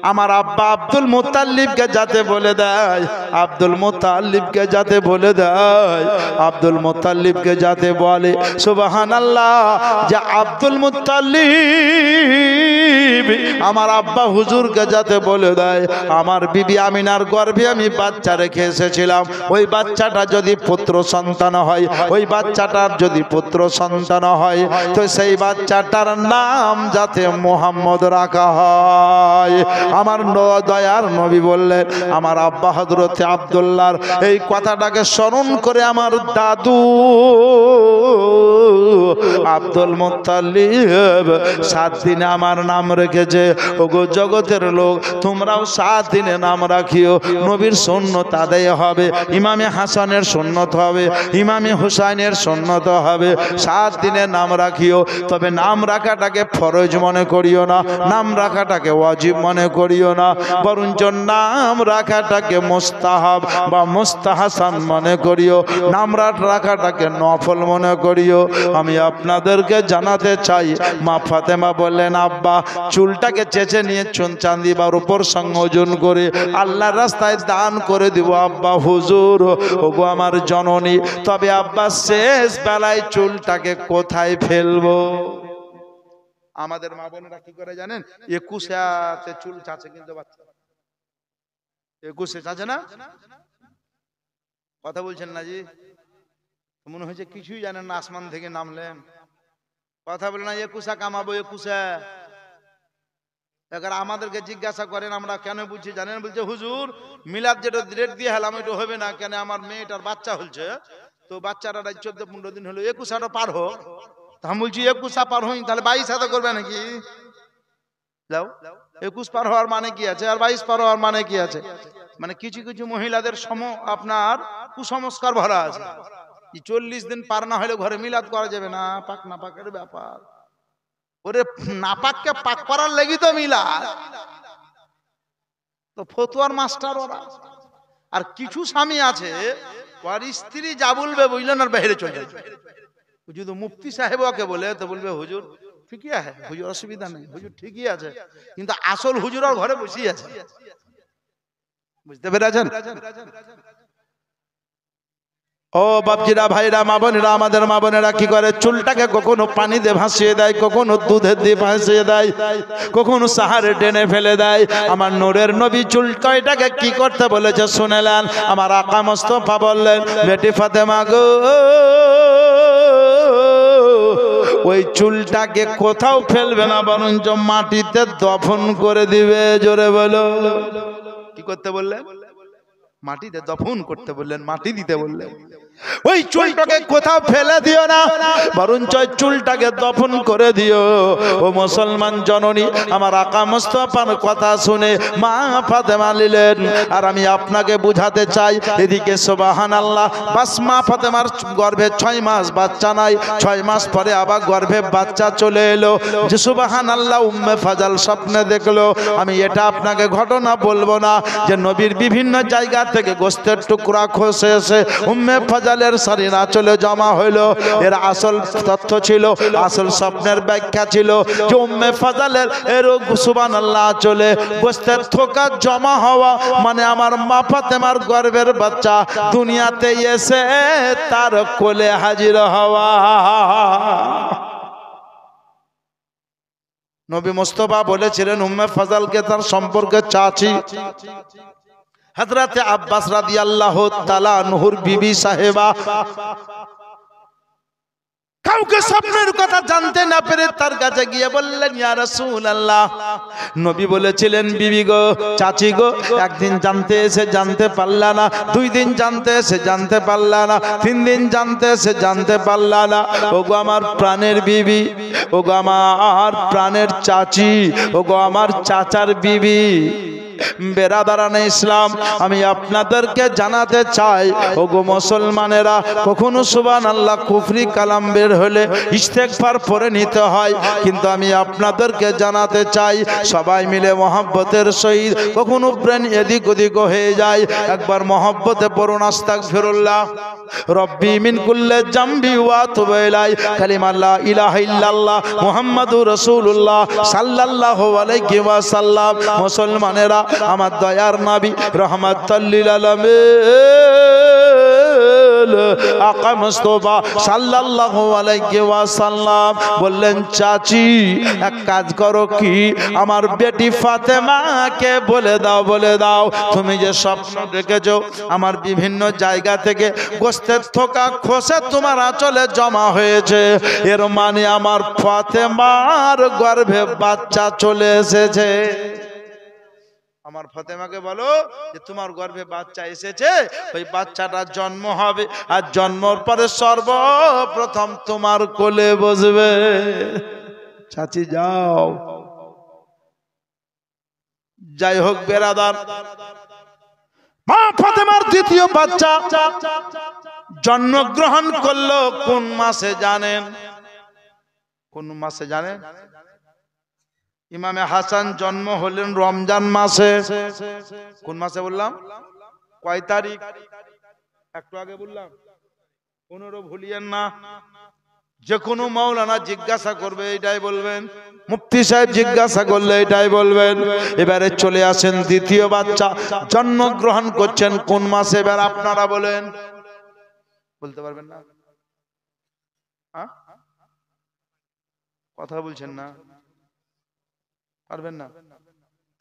আমার আব্বা আব্দুল মুত্তালিবকে যাতে বলে দেয়, আব্দুল মুত্তালিবকে যাতে বলে দেয়, আব্দুল মুত্তালিবকে যাতে বলে সুবহানাল্লাহ যে আব্দুল মুত্তালিব আমার আব্বা হুজুরকে যাতে বলে দেয় আমার বিবি আমিনার গর্ভে আমি বাচ্চা রেখে এসেছিলাম, ওই বাচ্চাটা যদি পুত্র সন্তান হয়, ওই বাচ্চাটার যদি পুত্র সন্তান হয় তো সেই বাচ্চাটার নাম যাতে মোহাম্মদ রাখা হয়। আমার দয়ার নবী বললেন আমার আব্বা হযরত আব্দুল্লাহর এই কথাটাকে স্মরণ করে আমার দাদু আব্দুল মুত্তালিব 7 দিনে আমার নাম রেখেছে। ওগো জগতের লোক, তোমরাও 7 দিনে নাম রাখিও। নবীর সুন্নত আদায় হবে, ইমামে হাসানের সুন্নত হবে, ইমামে হুসাইনের সুন্নত হবে। 7 দিনে নাম রাখিও, তবে নাম রাখাটাকে ফরজ মনে করিও না, নাম রাখাটাকে ওয়াজিব মনে করিও না, বরঞ্চ নাম রাখাটাকে মুস্তাহাব বা মুস্তাহাসান মনে করিও, নাম রাখাটাকে নফল মনে করিও। আমি আপনাদেরকে জানাতে চাই মা ফাতেমা বললেন আব্বা চুলটাকে চেঁচে নিয়ে চুন চাঁদি বা রূপোর সঙ্গে ওজন করে আল্লাহর রাস্তায় দান করে দিব। আব্বা হুজুর ওগো আমার জননী, তবে আব্বা শেষ বেলায় চুলটাকে কোথায় ফেলবো? আমাদের মা বোনেরা কি করে জানেন? 21 চুল চাচে, কিন্তু বাচ্চা 21 চাচে না। কথা বলছেন না জি? মনে হয়েছে কিছুই জানেন না, আসমান থেকে নামলেন। কথা বলে না 21 কামাবো 21। এবার আমাদেরকে জিজ্ঞাসা করেন আমরা কেন বুঝছি জানেন? বলছে হুজুর মিলাদ যেটা রেট দিয়ে হেলাম এটা হবে না কেন? আমার মেয়েটার বাচ্চা হচ্ছে, তো বাচ্চারা 14-15 দিন হলো, 21টা পার হোক, আমি বলছি 21 পার হই, তাহলে 22 হাতে করবে নাকি? যাও, 21 পার হওয়ার মানে কি আছে, আর 22 পার হওয়ার মানে কি আছে? মানে কিছু কিছু মহিলাদের আপনার কুসংস্কার ভরা আছে। 40 দিন পার না হলে ঘরে মিলাদ করা যাবে না, পাক না পাকের ব্যাপার। ওরে নাপাককে পাক করার লাগি তো মিলাদ, তো ফতুয়ার মাস্টার ওরা। আর কিছু স্বামী আছে ওর স্ত্রী যা বলবে বুঝলেন, আর বাইরে চলে যাবে। যদি মুফতি সাহেব ওকে বলে তো বলবে হুজুর ঠিকই আছে, হুজুর অসুবিধা নেই, হুজুর ঠিকই আছে, কিন্তু আসল হুজুর আর ঘরে বসেই আছে। বুঝতে পেরেছেন? ও বাপজিরা, ভাইরা, মা বোনেরা, আমাদের মা বোনেরা কি করে, চুলটাকে কখনো পানি দিয়ে ভাসিয়ে দেয়, কখনো দুধের দিয়ে ভাসিয়ে দেয়, কখনো সাহারে টেনে ফেলে দেয়। আমার নূরের নবী চুল কয়টাকে কি করতে বলেছে শুনেলেন? আমার আকা মুস্তাফা বললেন, বেটি ফাতেমা গো, ওই চুলটাকে কোথাও ফেলবে না, বরঞ্চ মাটিতে দফন করে দিবে। জোরে বলো, কি করতে বললেন? মাটিতে দফন করতে বললেন, মাটি দিতে বললেন। ওই চুলটাকে কোথাও ফেলে দিও না, বরঞ্চ চুলটাকে দফন করে দিও। ও মুসলমান জননী, আমার আকা মুস্তাফার কথা শুনে মা ফাতেমা নিলেন। আর আমি আপনাকে বুঝাতে চাই, এদিকে সুবহানাল্লাহ, বাস মা ফাতেমার গর্ভে 6 মাস বাচ্চা নাই, 6 মাস পরে আবার গর্ভে বাচ্চা চলে এলো। যে সুবহানাল্লাহ, উম্মে ফাজাল স্বপ্নে দেখলো। আমি এটা আপনাকে ঘটনা বলবো না, যে নবীর বিভিন্ন জায়গা থেকে গোস্তের টুকরা খসে এসে উম্মে ফাজালের শরীর আঁচলে জমা হইলো। এর আসল তথ্য ছিল, আসল স্বপ্নের ব্যাখ্যা ছিল যে উম্মে ফাজালের এর সুবহানাল্লাহ আঁচলে গোস্তের থোকা জমা হওয়া মানে আমার মা ফাতেমার গর্ভের বাচ্চা দুনিয়াতে এসে তার কোলে হাজির হওয়া। নবী মুস্তাফা বলেছিলেন উম্মে ফাজালকে তার সম্পর্কে চাচি হযরতে আব্বাস রাদিয়াল্লাহু তাআলা আনহুর বিবি সাহেবা কাউকে স্বপ্নের কথা জানতে না পেরে তার কাছে গিয়ে বললেন, ইয়া রাসূলুল্লাহ, নবী বলেছিলেন বিবি গো, চাচি গো, একদিন জানতে এসে জানতে পারলা না, 2 দিন জানতে এসে জানতে পারলা না, 3 দিন জানতে এসে জানতে পারলা না। ওগো আমার প্রাণের বিবি, ওগো আমার প্রাণের চাচি, ওগো আমার চাচার বিবি, বেরাদারানে ইসলাম, আমি আপনাদেরকে জানাতে চাই, ওগো মুসলমানেরা, কখনো সুবহানাল্লাহ কুফরি কালাম বের হলে ইস্তেগফার পড়ে নিতে হয়, কিন্তু আমি আপনাদেরকে জানাতে চাই, সবাই মিলে মহব্বতের সহিত কখনো ব্রেন এদিক ওদিক হয়ে যায়, একবার মহব্বতে পড়ুন আস্তাগফিরুল্লাহ রব্বি মিন কুল্লি জামবি ওয়া তুবু ইলাই, কালিমা লা ইলাহা ইল্লাল্লাহ মুহাম্মাদুর রাসূলুল্লাহ সাল্লাল্লাহু আলাইহি ওয়াসাল্লাম। মুসলমানেরা, আমার দয়ার নবী রাহমাতুল লিল আলামিন আকা মুস্তাফা সাল্লাল্লাহু আলাইহি ওয়াসাল্লাম বললেন, চাচি এক কাজ করো, কি আমার বেটি ফাতেমাকে বলে দাও, বলে দাও তুমি যে স্বপ্ন দেখেছো আমার বিভিন্ন জায়গা থেকে গোস্তের থোকা খসে তোমার আঁচলে জমা হয়েছে, এর মানে আমার ফাতেমার গর্ভে বাচ্চা চলে এসেছে। আমার ফাতেমাকে বলো যে তোমার গর্ভে বাচ্চা এসেছে, ওই বাচ্চাটা জন্ম হবে, আর জন্মের পরে সর্বপ্রথম তোমার কোলে বসবে। চাচি যাও। যাই হোক বেরাদার, মা ফাতেমার দ্বিতীয় বাচ্চা জন্মগ্রহণ করলো কোন মাসে জানেন? কোন মাসে জানেন? ইমামে হাসান জন্ম হলেন রমজান মাসে। কোন মাসে বললাম? কয় তারিখ? একটু আগে বললাম, 15 ভুলিয়েন না। যে কোনো মাওলানা জিজ্ঞাসা করবে এটাই বলবেন, মুফতি সাহেব জিজ্ঞাসা করলে এটাই বলবেন। এবারে চলে আসেন, দ্বিতীয় বাচ্চা জন্মগ্রহণ করছেন কোন মাসে? এবার আপনারা বলেন, বলতে পারবেন না? কথা বলছেন না, পারবেন না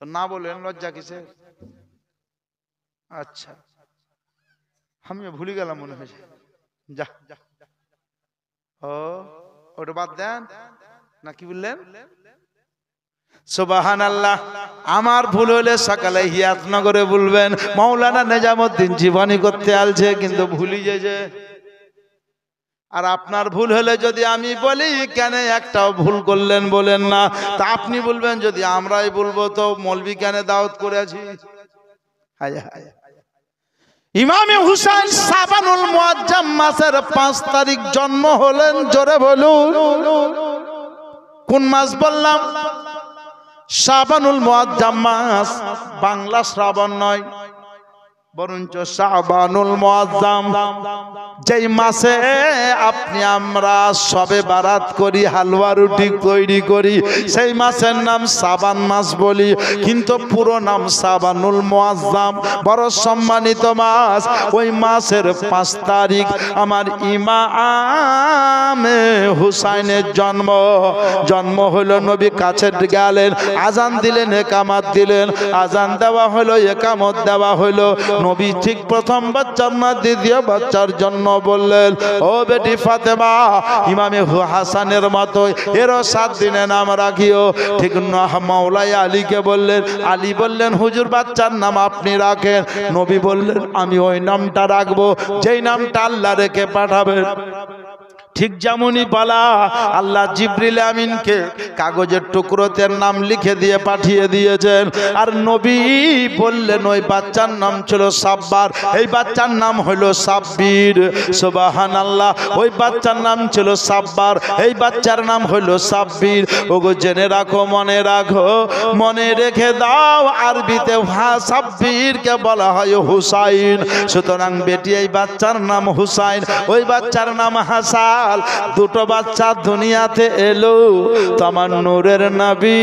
তো না বলেন, লজ্জা কিসে? আচ্ছা, আমিও ভুলে গেলাম মনে হয়েছে। যা, ও ওটা বাদ দেন না, কি বললেন? সুবহানাল্লাহ। আমার ভুল হলে সকালে হিয়াতনগরে বলবেন, মাওলানা নিজামউদ্দিন জীবনী করতে আলছে কিন্তু ভুলি যে আর আপনার ভুল হলে যদি আমি বলি কেন একটাও ভুল করলেন বলেন না, তা আপনি বলবেন যদি আমরাই বলবো তো মৌলবি কেন দাওয়াত করেছি। হায় হায়। ইমামে হুসাইন শাবানুল মুআজ্জাম মাসের 5 তারিখ জন্ম হলেন। জোরে বলুন কোন মাস বললাম? শাবানুল মুআজ্জাম মাস, বাংলা শ্রাবণ নয় বরঞ্চ শাবানুল মুআজ্জাম, যেই মাসে আপনি আমরা সবে বারাত করি, হালুয়া রুটি তৈরি করি, সেই মাসের নাম শাবান মাস বলি, কিন্তু পুরো নাম শাবানুল মুআজ্জাম। বড় সম্মানিত মাস। ওই মাসের 5 তারিখ আমার ইমামে হুসাইনের জন্ম হলো। নবী কাছে গেলেন, আজান দিলেন, একামত দিলেন। আজান দেওয়া হলো, একামত দেওয়া হলো। নবী ঠিক প্রথম বাচ্চার না দ্বিতীয় বাচ্চার জন্য বললেন, ও বেটি ফাতেমা, ইমামে হাসানের মতো এরও 7 দিনে নাম রাখিও। ঠিক মাওলাই আলীকে বললেন। আলী বললেন, হুজুর বাচ্চার নাম আপনি রাখেন। নবী বললেন, আমি ওই নামটা রাখবো যেই নামটা আল্লাহ রেখে পাঠাবেন। ঠিক যেমনই বলা, আল্লাহ জিবরিল আমিনকে কাগজের টুকরোতে নাম লিখে দিয়ে পাঠিয়ে দিয়েছেন। আর নবী বললেন ওই বাচ্চার নাম ছিল সাব্বার, এই বাচ্চার নাম হলো সাব্বির। সুবহানাল্লাহ। ওই বাচ্চার নাম ছিল সাব্বার, এই বাচ্চার নাম হলো সাব্বির। ওগো জেনে রাখো, মনে রাখো, মনে রেখে দাও, আরবিতে সাব্বিরকে বলা হয় হুসাইন। সুতরাং বেটি, এই বাচ্চার নাম হুসাইন, ওই বাচ্চার নাম হাসান। দুটো বাচ্চা দুনিয়াতে এলো, তো আমার নূরের নবী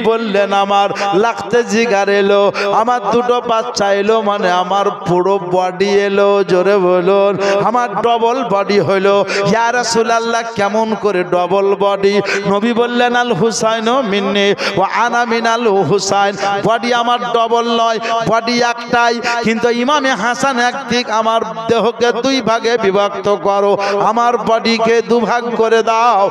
বললেন আমার লাগতে জিগার এলো। আমার দুটো বাচ্চা এলো মানে আমার পুরো বডি এলো। জোরে বলুন, আমার ডবল বডি হলো। ইয়া রাসূলুল্লাহ, কেমন করে ডবল বডি? নবী বললেন, আল হুসাইন মিন্নি ওয়া আনা মিনাল হুসাইন। বডি আমার ডবল নয়, বডি একটাই, কিন্তু ইমামে হাসান একদিক, আমার দেহকে 2 ভাগে বিভক্ত করো, আমার বডিকে 2 ভাগ করে দাও।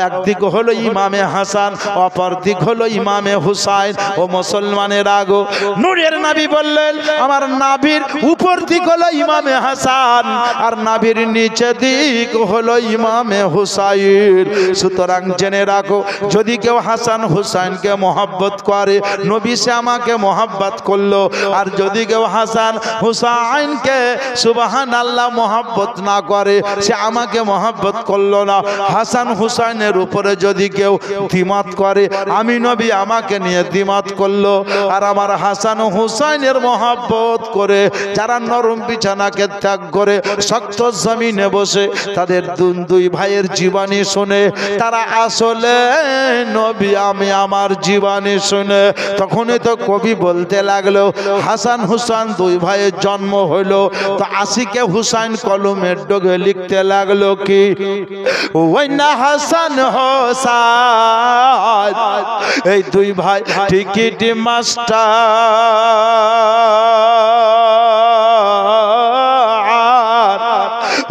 একদিক হলো ইমামে হাসান, অপর দিক হলো ইমামে হুসাইন। ও মুসলমানের আগো, নূরের নবী বললেন, আমার নাভির উপর দিক হলো ইমামে হাসান, আর নাভির নিচে দিক হলো ইমামে হুসাইন। সুতরাং জেনে রাখো, যদি কেউ হাসান হুসাইনকে মহব্বত করে, নবী সে আমাকে মহব্বত করলো। আর যদি কেউ হাসান হুসাইনকে সুবহানাল্লাহ মহব্বত না করে, সে আমাকে মহব্বত করলো না। হাসান হুসাইনের উপরে যদি কেউ দ্বিমত করে, আমি নবী আমাকে নিয়ে দ্বিমত করলো। আর আমার হাসান হুসাইনের মহব্বত করে যারা নরম বিছানাকে ত্যাগ করে শক্ত জমিনে বসে তাদের 2 ভাইয়ের জীবনী শুনে, তারা আসলে নবী, আমি আমার জীবনী শুনে। তখনই তো কবি বলতে লাগলো, হাসান হুসাইন 2 ভাইয়ের জন্ম হলো, তো আশিকে হুসাইন কলমের ডগে লিখতে লাগলো কি, ওই না হাসান হোসাইন, এই 2 ভাই টিকিট মাস্টার।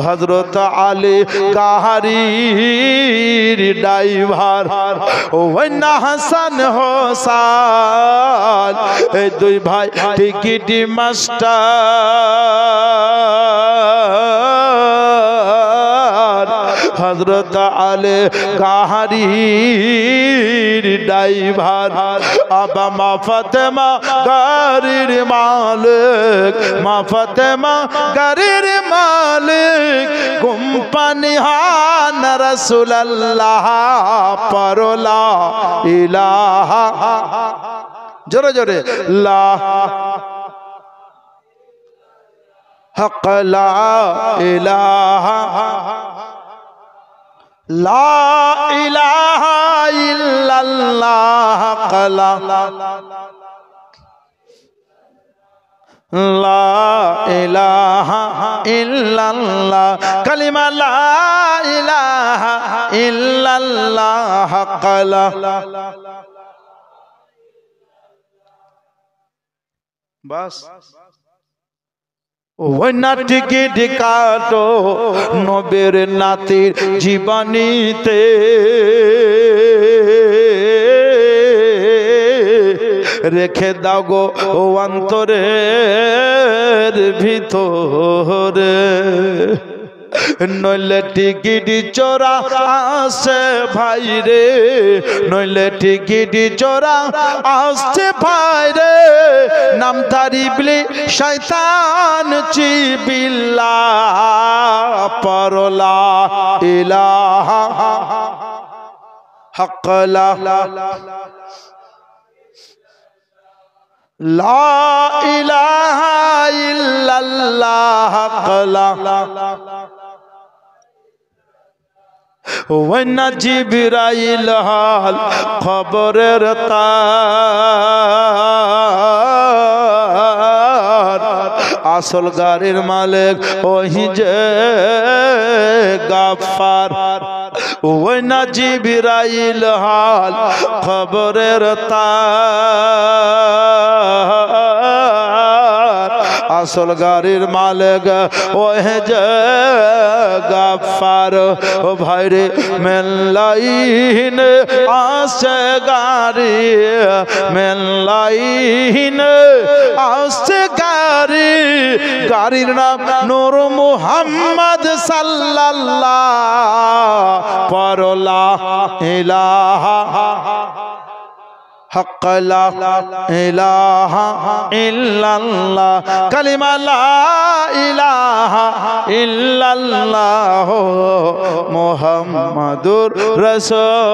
হযরত আলী গাড়ির ড্রাইভার, ওই না হাসান হোসাইন, এই 2 ভাই টিকিট মাস্টার। হযরত আলী গাড়ির ড্রাইভার, আবা মা ফাতেমা গাড়ির মালিক, মা ফাতেমা গাড়ির মালিক, কোম্পানি হান রাসূলুল্লাহ পরলা ইলাহা। জোরে জোরে, লা হক লা ইলাহা, লা ইলাহা ইল্লাল্লাহ, লা ইলাহা ইল্লাল্লাহ, কালিমা লা ইলাহা ইল্লাল্লাহ, লা। বাস ওই না টিকিট কাটো নবীর নাতির জীবনীতে, রেখে দাও গো ও অন্তরের ভিতরে। নইলে টিকিট চোরা আসছে ভাই রে, নইলে টিকিট চোরা আসছে ভাই রে, নাম তারিবলি শয়তান চিবিল্লাহ পরলা ইলাহা হক লা ইলাহা ইল্লাল্লাহ হক লা ওয়ানা জিবরাইল হাল খবরের তার, আসল গাড়ির মালিক ওহি যে গাফফার। ওয়ানা জিবরাইল হাল খবরের তার, আসল গাড়ির মালিক ওহে যে গাফফার। ও ভাই রে মেলাইন আসছে গাড়ি, মেলাইন আসছে গাড়ি, গাড়ির নাম নূর মুহাম্মদ সাল্লাল্লাহ পরলা ইলাহা হক লা ইলাহা ইল্লাল্লাহ, কালিমা লা ইলাহা ইল্লাল্লাহ মুহাম্মাদুর রাসূলুল্লাহ।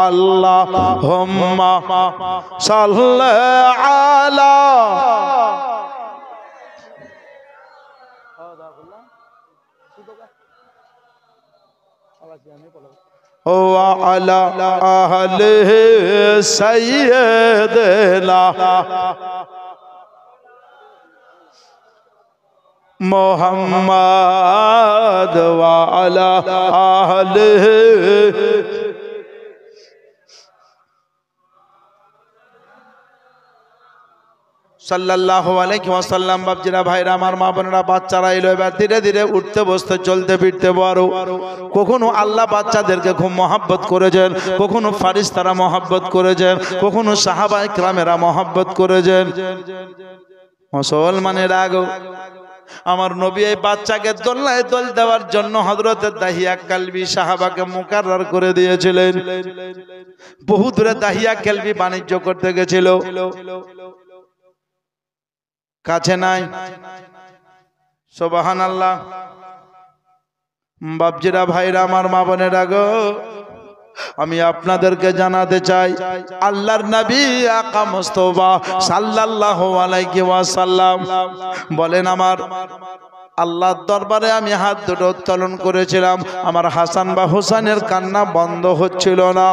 আল্লাহুম্মা সাল্লি আলা وعلى أهله سيدنا محمد وعلى أهله সাল্লাল্লাহু আলাইহি ওয়াসাল্লাম। বাপজিরা ভাইরা আমার, মা বোনেরা, বাচ্চারা এলো এবার ধীরে ধীরে উঠতে বসতে চলতে ফিরতে বড়। কখনো আল্লাহ বাচ্চাদেরকে খুব মহব্বত করেছেন, কখনো ফারিস্তারা মহব্বত করেছেন, কখনো সাহাবায়ে কেরামেরা মহব্বত করেছেন। মুসলমানের আগো আমার নবী এই বাচ্চাকে দোলনায় দোল দেওয়ার জন্য হযরতে দাহিয়া কালবি সাহাবাকে মুকাররর করে দিয়েছিলেন। বহু দূরে দাহিয়া কালবি বাণিজ্য করতে গেছিল, কাছে নাই। সুবহানাল্লাহ। বাপজিরা ভাইরা আমার, মা বোনেরা গো, আমি আপনাদেরকে জানাতে চাই আল্লাহর নবী আকা মুস্তাফা সাল্লাল্লাহু আলাইহি ওয়াসাল্লাম বলেন, আমার আল্লাহর দরবারে আমি হাত দুটো উত্তোলন করেছিলাম, আমার হাসান বা হুসাইনের কান্না বন্ধ হচ্ছিল না।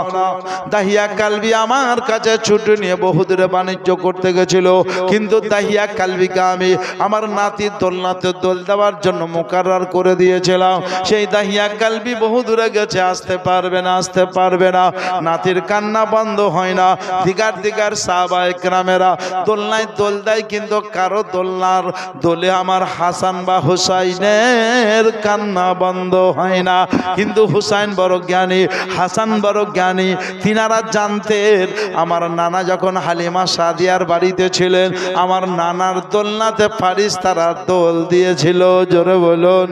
দাহিয়া কালবি আমার কাছে ছুটি নিয়ে বহু দূরে বাণিজ্য করতে গেছিল, কিন্তু দাহিয়া কালবিকে আমি আমার নাতির দোলনাতে দোল দেওয়ার জন্য মুকাররর করে দিয়েছিলাম। সেই দাহিয়া কালবি বহু দূরে গেছে, আসতে পারবে না, আসতে পারবে না। নাতির কান্না বন্ধ হয় না। দিগার দিগার সাহাবায়ে কেরামেরা দোলনায় দোল দেয়, কিন্তু কারো দোলনার দোলে আমার হাসান বা হুসাইনের কান্না বন্ধ হয় না। কিন্তু হুসাইন বড় জ্ঞানী, হাসান বড় জ্ঞানী। তিনারা জানতেন আমার নানা যখন হালিমা সাদিয়ার বাড়িতে ছিলেন, আমার নানার দোলনাতে ফারিস্তারা দোল দিয়েছিল। জোরে বলুন,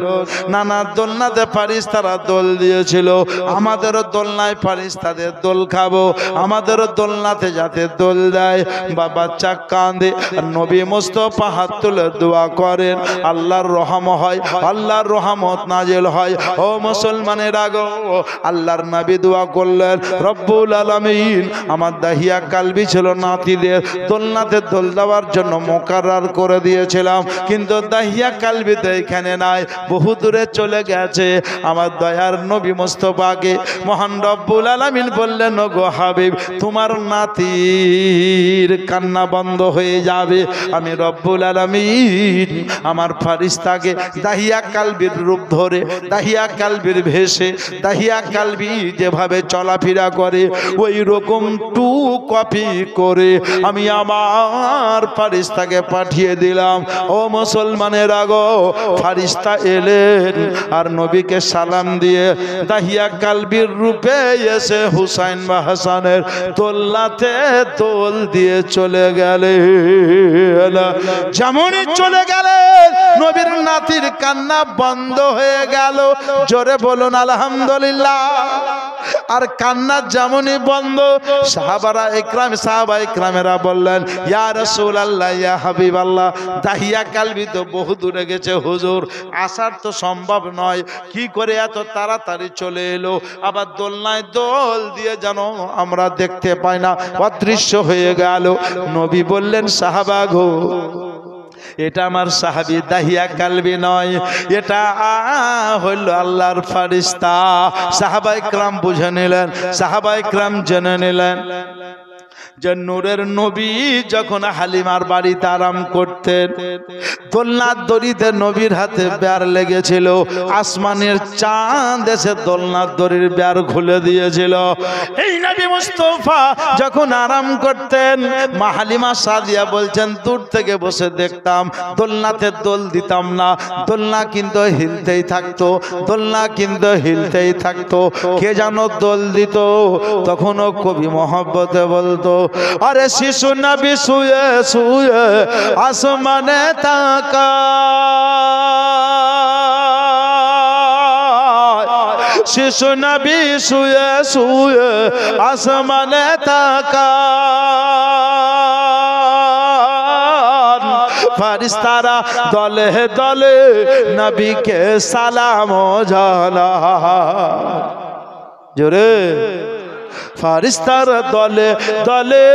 নানার দোলনাতে ফারিস্তারা দোল দিয়েছিল। আমাদেরও দোলনায় ফারিস্তাদের দোল খাবো, আমাদেরও দোলনাতে যাতে দোল দেয়। বাচ্চা কাঁদে, নবী মুস্তাফা হাত তুলে দোয়া করেন, আল্লাহর রহম হয়, আল্লাহর রহমত নাজিল হয়। ও মুসলমানের আগো, আল্লাহর নবী দোয়া করলেন, রব্বুল আলামিন আমার দাহিয়া কালবি ছিল নাতিদের দোলনাতে দোল দেওয়ার জন্য মুকাররর করে দিয়েছিলাম, কিন্তু দাহিয়া কালবি তো এখানে নাই, বহু দূরে চলে গেছে। আমার দয়ার নবী মুস্তাফাকে মহান রব্বুল আলামিন বললেন, গো হাবিব, তোমার নাতির কান্না বন্ধ হয়ে যাবে। আমি রব্বুল আলামিন আমার ফারিস্তা ফারিস্তাকে দাহিয়া কালবির রূপ ধরে, দাহিয়া কালবির ভেষে, দাহিয়া কালবি যেভাবে চলাফেরা করে ওই রকম টু কপি করে আমি আমার ফারিস্তাকে পাঠিয়ে দিলাম। ও মুসলমানের আগো, ফারিস্তা এলেন আর নবীকে সালাম দিয়ে দাহিয়া কালবির রূপে এসে হুসাইন বা হাসানের দোলনাতে দোল দিয়ে চলে গেলে। যেমনই চলে গেলেন নবীর নাতির কান্না বন্ধ হয়ে গেল। জোরে বলুন আলহামদুলিল্লাহ। আর কান্না যেমনই বন্ধ, সাহাবা ইকরামেরা বললেন, ইয়া রাসূলুল্লাহ, ইয়া হাবিবাল্লাহ, দাহিয়া কালবি তো বহু দূরে গেছে হুজুর, আসার তো সম্ভব নয়, কি করে এত তাড়াতাড়ি চলে এলো? আবার দোলনায় দোল দিয়ে যেন আমরা দেখতে পাই না, অদৃশ্য হয়ে গেল। নবী বললেন, সাহাবা গো, এটা আমার সাহাবী দাহিয়া কালবি নয়, এটা হইল আল্লাহর ফারিস্তা। সাহাবায়ে কেরাম বুঝে নিলেন, সাহাবায়ে কেরাম জেনে নিলেন যে নূরের নবী যখন হালিমার বাড়িতে আরাম করতেন, দোলনার দড়িতে নবীর হাতে বেড় লেগেছিল, আসমানের চাঁদ এসে দোলনার দড়ির বেড় খুলে দিয়েছিল। এই নবী মুস্তাফা যখন আরাম করতেন, মা হালিমা সাদিয়া বলছেন, দূর থেকে বসে দেখতাম, দোলনাতে দোল দিতাম না, দোলনা কিন্তু হিলতেই থাকতো, দোলনা কিন্তু হিলতেই থাকতো। কে যেন দোল দিত, তখনও কবি মহব্বতে বলতো, আরে শিশু নবী শুয়ে শুয়ে আসমানে তাকায়, শিশু নবী শুয়ে শুয়ে আসমানে তাকায়, ফারিস্তারা দলে দলে নবীকে সালাম জানায়। জোরে, ফারিস্তার দলে দলে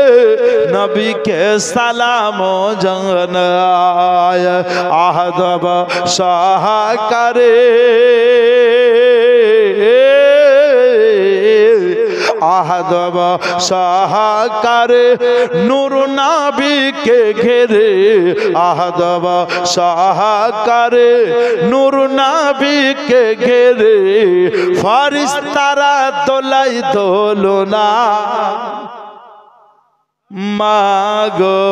নবীকে সালাম জানায়। আহদব সহকারে আহদব সহকারে নূর নবীকে ঘেরে, আহদব সহকারে নূর নবীকে ঘেরে, ফারিস্তারা দোলাই দোলনা। মাগো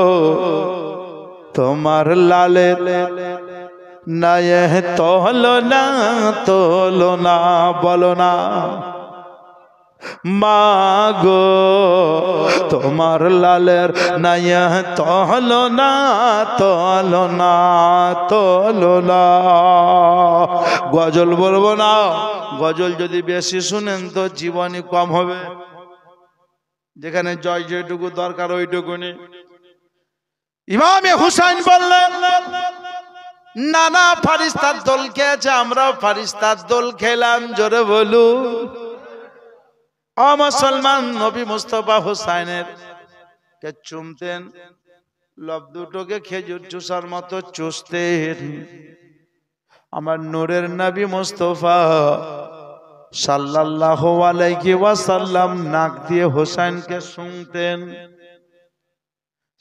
তোমার লালে নয়ে তোলনা তোলনা, বলো না মাগো তোমার লালের নয়ে তোলনা তোলনা তোলনা। গজল বলবো না, গজল যদি বেশি শুনেন তো জীবনী কম হবে। যেখানে জয় যেটুকু দরকার ওইটুকুনি। ইমামে হুসাইন বললেন, নানা ফারিস্তার দোল খেয়েছে, আমরাও ফারিস্তার দোল খেলাম। জোরে বলু ও মুসলমান। নবী মুস্তাফা হুসাইনের কে চুমতেন, লব দুটোকে খেজুর চুষার মতো চুষতেন। আমার নূরের নবী মুস্তাফা সাল্লাল্লাহু আলাইহি ওয়াসাল্লাম নাক দিয়ে হুসাইনকে শুনতেন।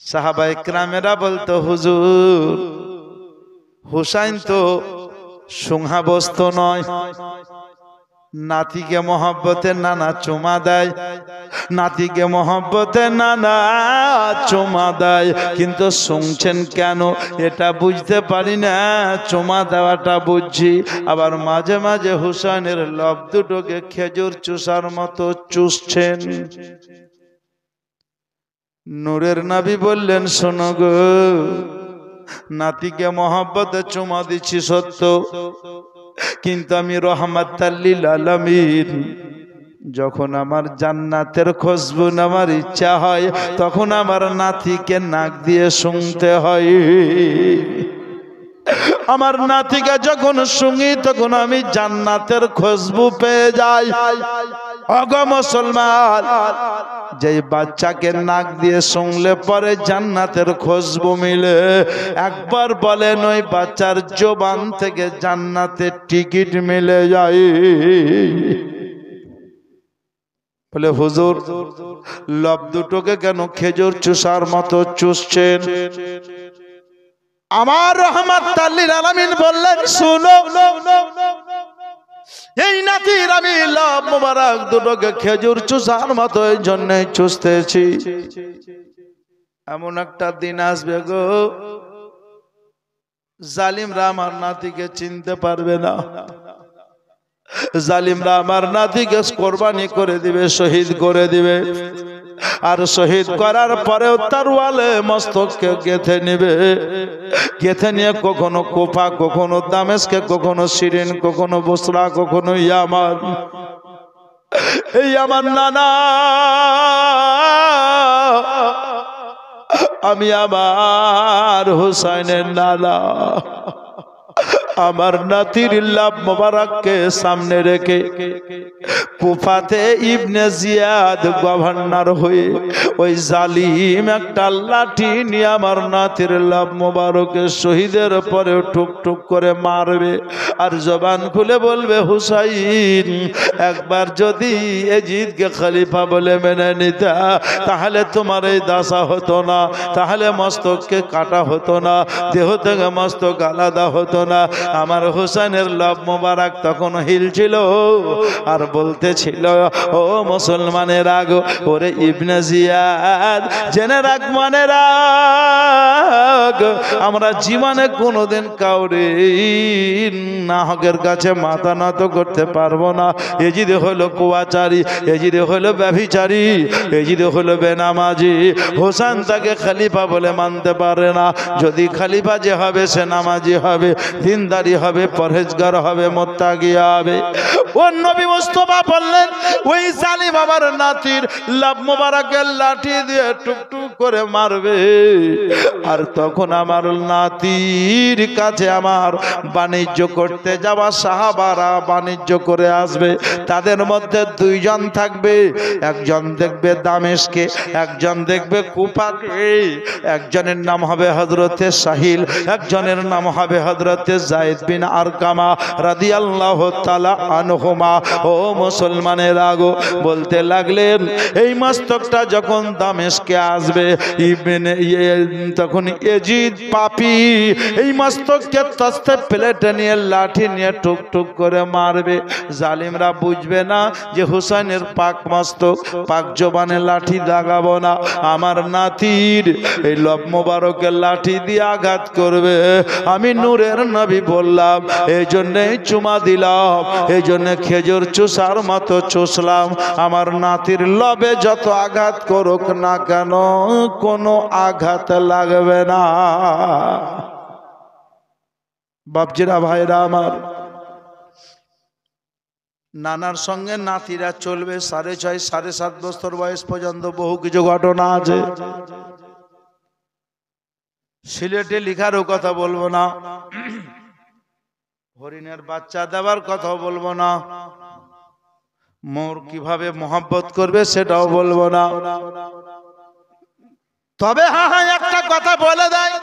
সাহাবায়ে কেরামেরা বলতো, হুজুর হুসাইন তো শুঙা বস্তু নয়, নাতিকে মহব্বতে নানা চুমা দেয়, নাতিকে মহব্বতে নানা চুমা দেয়, কিন্তু শুনছেন কেন এটা বুঝতে পারি না, চুমা দেওয়াটা বুঝছি। আবার মাঝে মাঝে হুসাইনের লব দুটোকে খেজুর চুষার মতো চুষছেন। নূরের নবী বললেন, শোনো গো, নাতিকে মহব্বতে চুমা দিচ্ছি সত্য, কিন্তু আমি রহমাতাল লিল আলামিন, যখন আমার জান্নাতের খুশবু নেওয়ার ইচ্ছা হয় তখন আমার নাতিকে নাক দিয়ে শুনতে হয়। আমার নাতিকে যখন শুনি তখন আমি জান্নাতের খুশবু পেয়ে যাই। ওগো মুসলমান, যে বাচ্চাকে নাক দিয়ে শুনলে পরে জান্নাতের খুশবু মিলে, একবার বলেন ওই বাচ্চার জবান থেকে জান্নাতের টিকিট মিলে যায়। বলে, হুজুর লব দুটোকে কেন খেজুর চুষার মতো চুষছেন? আমার রহমাতুল লিল আলামিন বললেন, শুনো, এই নাতির আমি লাভ মোবারক দুটোকে খেজুর চুষার মতো এই জন্যই চুষতেছি। এমন একটা দিন আসবে গো, জালিমরা আমার নাতিকে চিনতে পারবে না, জালিমরা আমার নাতিকে কোরবানি করে দিবে, শহীদ করে দিবে। আর শহীদ করার পরেও তরওয়ালে মস্তককে গেঁথে নেবে, গেঁথে নিয়ে কখনো কুফা, কখনো দামেস্কে, কখনো সিরিন, কখনো বসরা, কখনো ইয়ামান। এই আমার নানা, আমি আমার হুসাইনের নানা, আমার নাতির লাভ মোবারককে সামনে রেখে কুফাতে ইবনে জিয়াদ গভর্নর হয়ে ওই জালিম একটা লাঠি নিয়ে আমার নাতির লাভ মোবারকে শহীদের পরে টুক টুক করে মারবে। আর জবান খুলে বলবে, হুসাইন, একবার যদি এজিদকে খলিফা বলে মেনে নিতা তাহলে তোমার এই দাসা হতো না, তাহলে মস্তককে কাটা হতো না, দেহ থেকে মস্তক আলাদা হতো না। আমার হুসাইনের লাভ মোবারক তখন হিলছিল আর বলতেছিল, ও মুসলমানের আগো, ওরে ইবনে জিয়াদ, জেনে রাখ, মনে রাখ, আমরা জীবনে কোনোদিন কাউরে নাহকের কাছে মাথা নত করতে পারবো না। এজিদ হলো কুয়াচারী, এজিদ হলো ব্যভিচারী, এজিদ হলো বেনামাজি। হোসেন তাকে খলিফা বলে মানতে পারে না। যদি খলিফা যে হবে সে নামাজি হবে, দিনদারি হবে, পরহেজগার হবে, মুত্তাকি হবে। ও নবী মুস্তাফা বললেন, ওই জালিম আমার নাতির লাভ মোবারকের লাঠি দিয়ে টুকটুক করে মারবে। আর তখন আমার নাতির কাছে আমার বাণিজ্য করতে যাওয়া সাহাবারা বাণিজ্য করে আসবে। তাদের মধ্যে দুইজন থাকবে, একজন দেখবে দামেশকে, একজন দেখবে কুফাকে। একজনের নাম হবে হযরতে সাহিল, একজনের নাম হবে হযরতে যায়েদ বিন আরকামা রাদিয়াল্লাহু তাআলা আনহুমা। ও মুসলমানের আগো, বলতে লাগলেন, এই মস্তকটা যখন দামেশকে আসবে, তখন এজিদ পাপী এই মস্তককে তস্তে প্লেটে নিয়ে লাঠি নিয়ে টুক টুক করে মারবে। জালিমরা বুঝবে না যে হুসাইনের পাক মস্তক, পাক জবানে লাঠি লাগাবো না, আমার নাতির এই লব মোবারকের লাঠি দিয়ে আঘাত করবে। আমি নূরের নবী বললাম, এই জন্যে চুমা দিলাম, এই জন্য খেজুর চুষার মতো চুষলাম। আমার নাতির লবে যত আঘাত করুক না কেন, কোনো আঘাত লাগবে না। বাপজিরা, ভাইরা আমার, নানার সঙ্গে নাতিরা চলবে 6.5 7.5 বছর বয়স পর্যন্ত। বহু কিছু ঘটনা আছে। সিলেটে লিখারও কথা বলবো না, হরিণের বাচ্চা দেওয়ার কথা বলবো না, মোর কিভাবে মোহাব্বত করবে সেটাও বলবো না। তবে হ্যাঁ, একটা কথা বলে দেয়,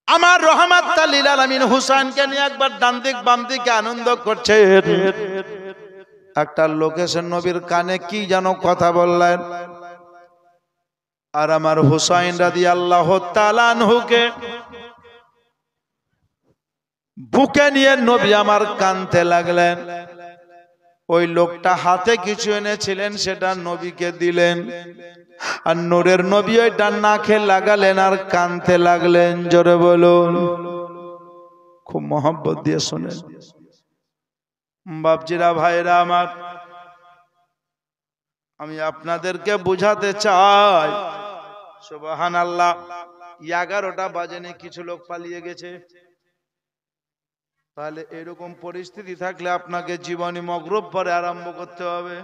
আমার রহমাতুল লিল আলামিন হুসাইনকে নিয়ে একবার ডান দিক বাম দিকে আনন্দ করছে। একটা লোকেশন নবীর কানে কি যেন কথা বললেন, আর আমার হুসাইন রাদিয়াল্লাহু তাআলা আনহুকে বুকে নিয়ে নবী আমার কানতে লাগলেন। ওই লোকটা হাতে কিছু এনেছিলেন, সেটা নবীকে দিলেন, আর নূরের নবী ওইটা নাকে লাগালেন আর কানতে লাগলেন। জোরে বলুন, খুব মহব্বত দিয়ে শোনেন। বাপজিরা, ভাইরা আমার, আমি আপনাদেরকে বুঝাতে চাই, সুবহানাল্লাহ, 11টা বাজেনি, কিছু লোক পালিয়ে গেছে। তাহলে এরকম পরিস্থিতি থাকলে আপনাকে জীবনী মগরব পরে আরম্ভ করতে হবে।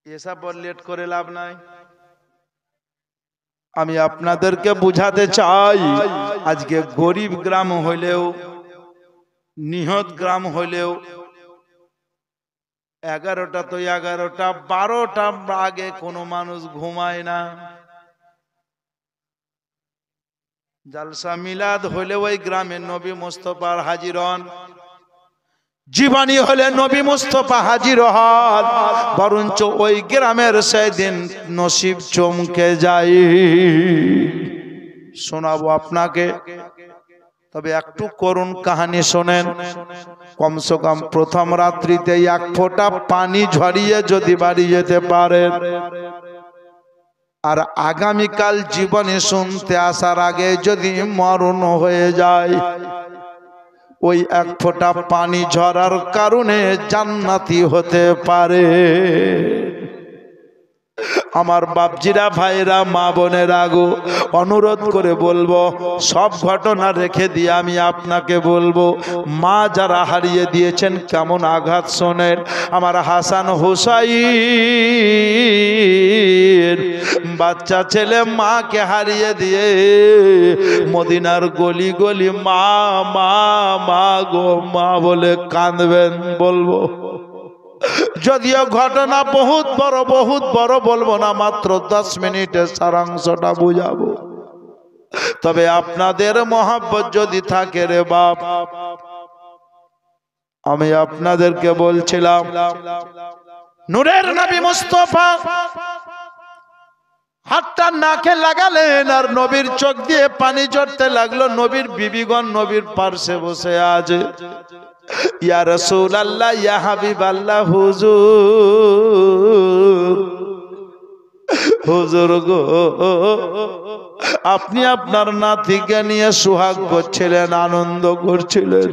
এসব লেট করে লাভ নাই। আমি আপনাদেরকে বুঝাতে চাই, আজকে গরিব গ্রাম হইলেও, নিহত গ্রাম হইলেও, 11টা তো 11টা, 12টা আগে কোনো মানুষ ঘুমায় না। জালসা মিলাদ হইলে ওই গ্রামের নবী মুস্তাফার হাজির হন। জীবনী হলে নবী মুস্তফা হাজির হন, বরঞ্চ ওই গ্রামের সেদিন নসিব চমকে যায়। শোনাবো আপনাকে, তবে একটু করুণ কাহিনী শোনেন। কমসে কম প্রথম রাত্রিতে এক ফোঁটা পানি ঝরিয়ে যদি বাড়ি যেতে পারেন, আর আগামীকাল জীবনে শুনতে আসার আগে যদি মরণ হয়ে যায়, ওই এক ফোঁটা পানি ঝরার কারণে জান্নাতি হতে পারে। আমার বাপজিরা, ভাইরা, মা বোনেরা গো, অনুরোধ করে বলবো, সব ঘটনা রেখে দিয়ে আমি আপনাকে বলবো, মা যারা হারিয়ে দিয়েছেন কেমন আঘাত শোনেন। আমার হাসান হুসাইন বাচ্চা ছেলে মাকে হারিয়ে দিয়ে মদিনার গলি গলি মা মা মা গো মা বলে কাঁদবেন। বলবো, যদিও ঘটনা বহুত বড় বলবো না, মাত্র 10 মিনিটের সারাংশটা বুঝাবো। তবে আপনাদের মহব্বত যদি থাকে রে বাপ, আমি আপনাদেরকে বলছিলাম, নূরের নবী মুস্তাফা হাতটা নাকে লাগালেন আর নবীর চোখ দিয়ে পানি ঝরতে লাগলো। নবীর বিবিগণ নবীর পার্শ্বে বসে আছে। ইয়া রাসূলুল্লাহ, ইয়া হাবিবাল্লাহ, হুজুর, হুজুর গো, আপনি আপনার নাতিকে নিয়ে সুহাগ করছিলেন, আনন্দ করছিলেন।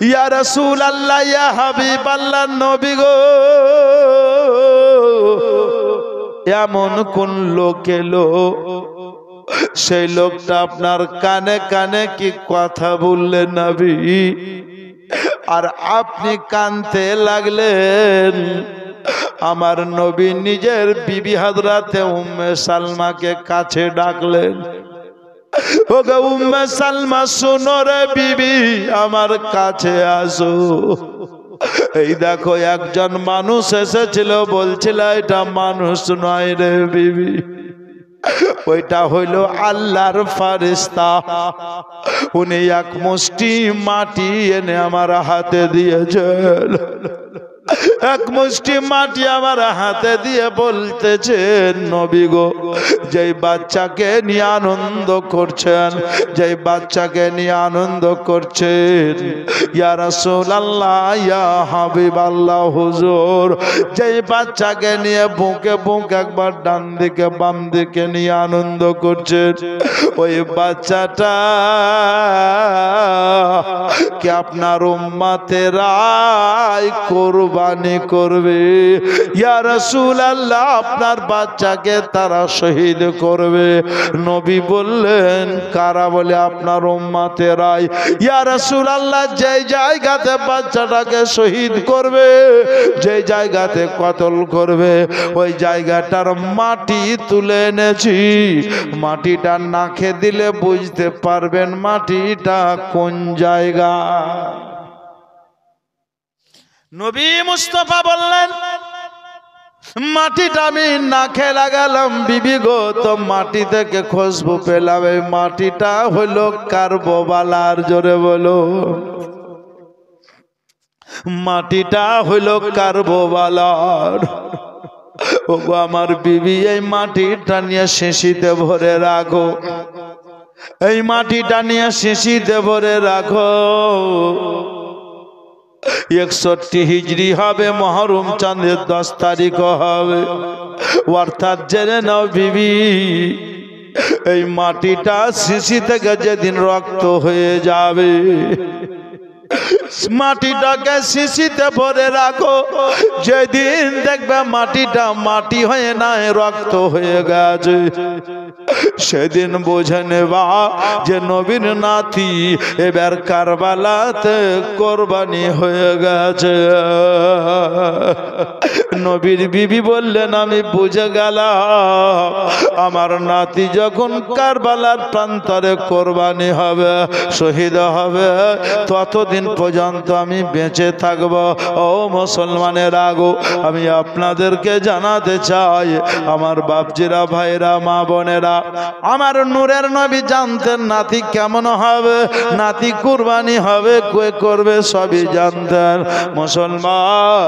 ইয়া রাসূলুল্লাহ, ইয়া হাবিবাল্লাহ, নবী গো, এমন কোন লোক এলো, সেই লোকটা আপনার কানে কানে কি কথা বললেন নবী, আর আপনি কানতে লাগলেন। আমার নবী নিজের বিবি হযরতে উম্মে সালমাকে কাছে ডাকলেন। ওগো উম্মে সালমা, শোনো রে বিবি, আমার কাছে আসো। এই দেখো একজন মানুষ এসেছিল, বলছিল এটা মানুষ নয় রে বিবি, ওইটা হইল আল্লাহর ফেরেশতা। উনি এক মুষ্টি মাটি এনে আমার হাতে দিয়েছেন। এক মুষ্টি মাটি আমার হাতে দিয়ে বলতেছেন, নবী গো, যেই বাচ্চাকে নিয়ে আনন্দ করছেন, যেই বাচ্চাকে নিয়ে আনন্দ করছেন, ইয়া রাসূলুল্লাহ, ইয়া হাবিবাল্লাহ, হুজুর, যেই বাচ্চাকে নিয়ে বুকে বুক একবার ডান দিকে বাম দিকে নিয়ে আনন্দ করছেন, ওই বাচ্চাটা কে আপনার উম্মতেরাই কুরবানি করবে। ইয়া রাসূলুল্লাহ, আপনার বাচ্চাকে তারা শহীদ করবে। নবী বললেন, কারা? বলে আপনার উম্মতেরাই। ইয়া রাসূলুল্লাহ, যেই জায়গাতে বাচ্চাটাকে শহীদ করবে, যেই জায়গাতে কতল করবে, ওই জায়গাটার মাটি তুলে এনেছি। মাটিটা নাকে দিলে বুঝতে পারবেন মাটিটা কোন জায়গা। নবী মুস্তাফা বললেন, মাটিটা আমি নাকে লাগালাম বিবি গো, তো মাটি থেকে খুশবু পেলাম। এই মাটিটা হলো কারবালার, জোরে বলো, মাটিটা হলো কারবালার। ওগো আমার বিবি, এই মাটিটা নিয়ে শিশিতে ভরে রাখো, এই মাটিটা নিয়ে শিশিতে ভরে রাখো। 61 হিজরি হবে, মহরম চাঁদের 10 তারিখ হবে। অর্থাৎ জেনে নাও বিবি, এই মাটিটা শিশি থেকে যেদিন রক্ত হয়ে যাবে, মাটিটাকে শিশিতে ভরে রাখো। যেদিন দেখবে মাটিটা মাটি হয়ে নাই, রক্ত হয়ে গেছে, সেদিন বুঝে নেবা যে নবীর নাতি এবার কারবালাতে কোরবানি হয়ে গেছে। নবীর বিবি বললেন, আমি বুঝে গেলাম আমার নাতি যখন কারবালার প্রান্তরে কোরবানি হবে, শহীদ হবে, ততদিন পর্যন্ত আমি বেঁচে থাকব। ও মুসলমানের আগো, আমি আপনাদেরকে জানাতে চাই, আমার বাপজিরা, ভাইরা, মা বোনেরা, ভাইরা আমার নূরের নবী জানতেন নাতি কেমন হবে, নাতি কুরবানি হবে কে করবে সবই জানতেন। মুসলমান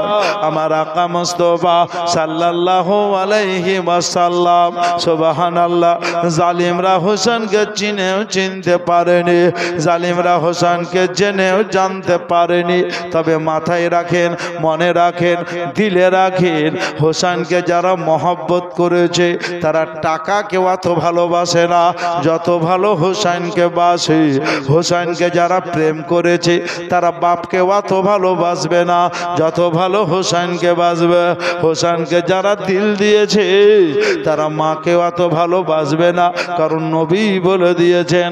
আমার আকা মুস্তাফা সাল্লাল্লাহু আলাইহি ওয়াসাল্লাম সুবহানাল্লাহ জালিমরা হোসেনকে চিনতে পারেনি, জালিমরা হোসেনকে জেনেও জানতে পারেনি। তবে মাথায় রাখেন, মনে রাখেন, দিলে রাখেন, হোসেনকে যারা মহব্বত করেছে তারা টাকাকে অত ভালোবাসে না যত ভালো হোসেনকে বাসে। হোসেনকে যারা প্রেম করেছে তারা বাপকে অত ভালোবাসবে না যত ভালো হোসেনকে বাসবে। হোসেনকে যারা দিল দিয়েছে তারা মাকে অত ভালোবাসবে না, কারণ নবী বলে দিয়েছেন,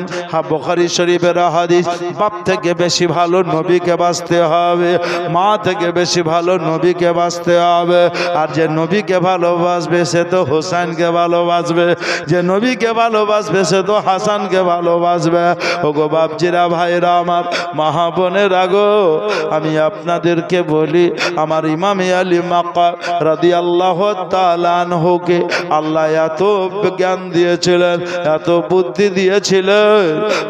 বুখারী শরীফের হাদিস, বাপ থেকে বেশি ভালো নবীকে বাসতে হবে, মা থেকে বেশি ভালো নবীকে বাসতে হবে। আর যে নবীকে ভালোবাসবে সে তো হোসেনকে ভালোবাসবে, যে নবীকে ভালোবাসবে সে তো হাসানকে ভালোবাসবে। ওগো বাপজিরা, ভাইরা আমার, মা বোনেরা গো, আমি আপনাদেরকে বলি, আমার ইমামে আলী মাক্কা রাদিয়াল্লাহু তাআলা আনহুকে আল্লাহ এত জ্ঞান দিয়েছিলেন, এত বুদ্ধি দিয়েছিলেন।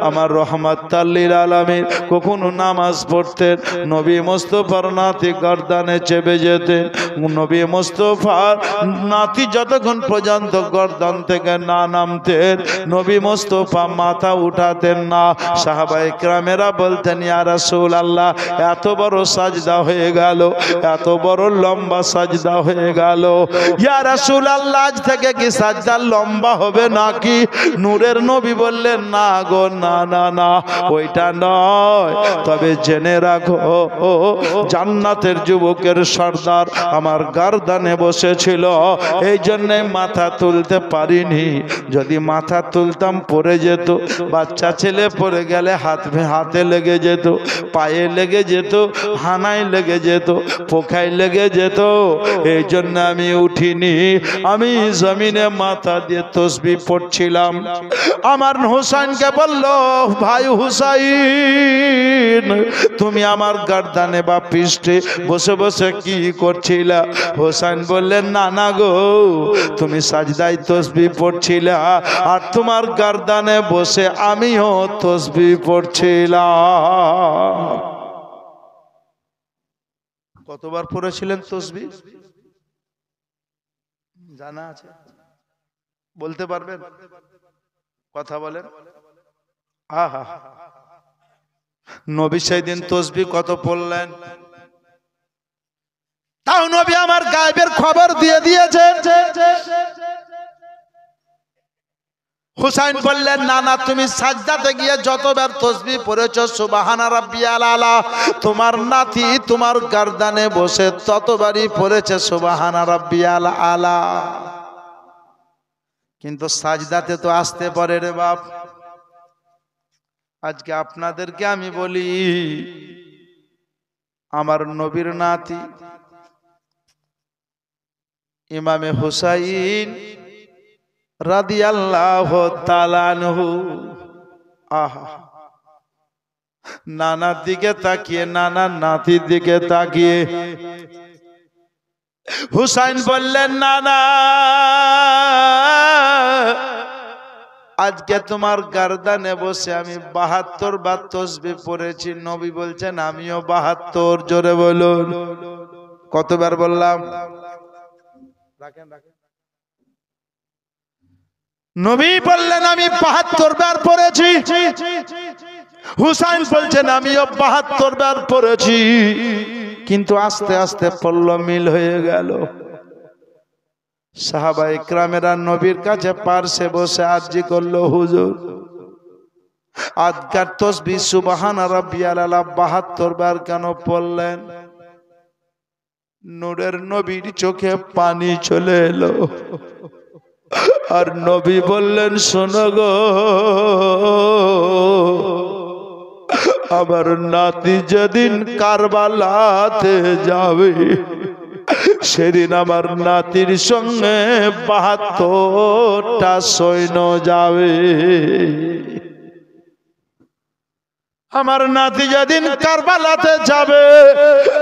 আমার রহমাতুল লিল আলামিন কখনো নামাজ পড়তেন, নবী মুস্তাফার নাতি গর্দানে চেপে যেতেন। নবী মুস্তাফার নাতি যতক্ষণ পর্যন্ত গর্দান থেকে না নামতেন নবী মুস্তাফা মাথা উঠাতেন না। সাহাবায়ে কেরামেরা বলতেন, ইয়া রাসূলুল্লাহ, এত বড় সাজদা হয়ে গেল, এত বড় লম্বা সাজদা হয়ে গেল, ইয়া রাসূলুল্লাহ আজ থেকে কি সাজদা লম্বা হবে নাকি? নূরের নবী বললেন, না গো, না না না, ওইটা নয়। তবে জেনে রাখো, জান্নাতের যুবকের সর্দার আমার গর্দানে বসেছিল, এই জন্য মাথা তুলতে পারিনি। যদি মাথা তুলতাম পড়ে যেত, বাচ্চা ছেলে পড়ে গেলে হাতে লেগে যেত, পায়ে লেগে যেত, হানায় লেগে যেত, পোখায় লেগে যেত। এই জন্য আমি উঠিনি, আমি জমিনে মাথা দিয়ে তসবিহ পড়ছিলাম। আমার হোসেনকে বলল, ভাই হুসাইন, তুমি আমার গর্দানে বা পৃষ্ঠে বসে বসে কি করছিলা? হোসেন বললেন, না না গো, তুমি সাজদায় তসবিহ পড়ছিলা আর তোমার গর্দানে বসে আমিও তসবিহ পড়ছিলাম। কতবার পড়েছিলেন তসবিহ জানা আছে? বলতে পারবেন? কথা বলেন। আহা, নবী সেই দিন তসবিহ কত পড়লেন? তাও নবী আমার গায়েবের খবর দিয়ে দিয়েছেন। হুসাইন বললেন, না না, তুমি সাজদাতে গিয়ে যতবার তসবিহ পড়েছো সুবহানা রাব্বিয়াল আলা, তোমার নাতি তোমার গর্দানে বসে ততবারই পড়েছে সুবহানা রাব্বিয়াল আলা। কিন্তু সাজদাতে তো আসতে পারে রে বাপ। আজকে আপনাদেরকে আমি বলি, আমার নবীর নাতি ইমামে হুসাইন রাদিয়াল্লাহু তাআলা আনহু, আহা, নানার দিকে তাকিয়ে, নানার নাতির দিকে তাকিয়ে হুসাইন বললেন, নানা, আজকে তোমার গর্দানে বসে আমি ৭২ বার তসবিহ পড়েছি। নবী বলছেন, আমিও ৭২। জোরে বলুন। কতবার বললাম? নবী বললেন, আমি ৭২ বার পড়েছি। হুসাইন বলছেন, আমিও ৭২ বার পড়েছি। কিন্তু আস্তে আস্তে পড়ল, মিল হয়ে গেল। সাহাবায়ে কেরামেরা নবীর কাছে পার্শ্বে বসে আরজি করলো, হুজুর, আজকার তসবিহ সুবহানা রাব্বিয়াল আলা ৭২ বার কেন পড়লেন? নূরের নবীর চোখে পানি চলে এলো। আর নবী বললেন, শোনো গো, আমার নাতি যেদিন কারবালাতে যাবে সেদিন আমার নাতির সঙ্গে ৭২টা সৈন্য যাবে। আমার নাতি যেদিন কারবালাতে যাবে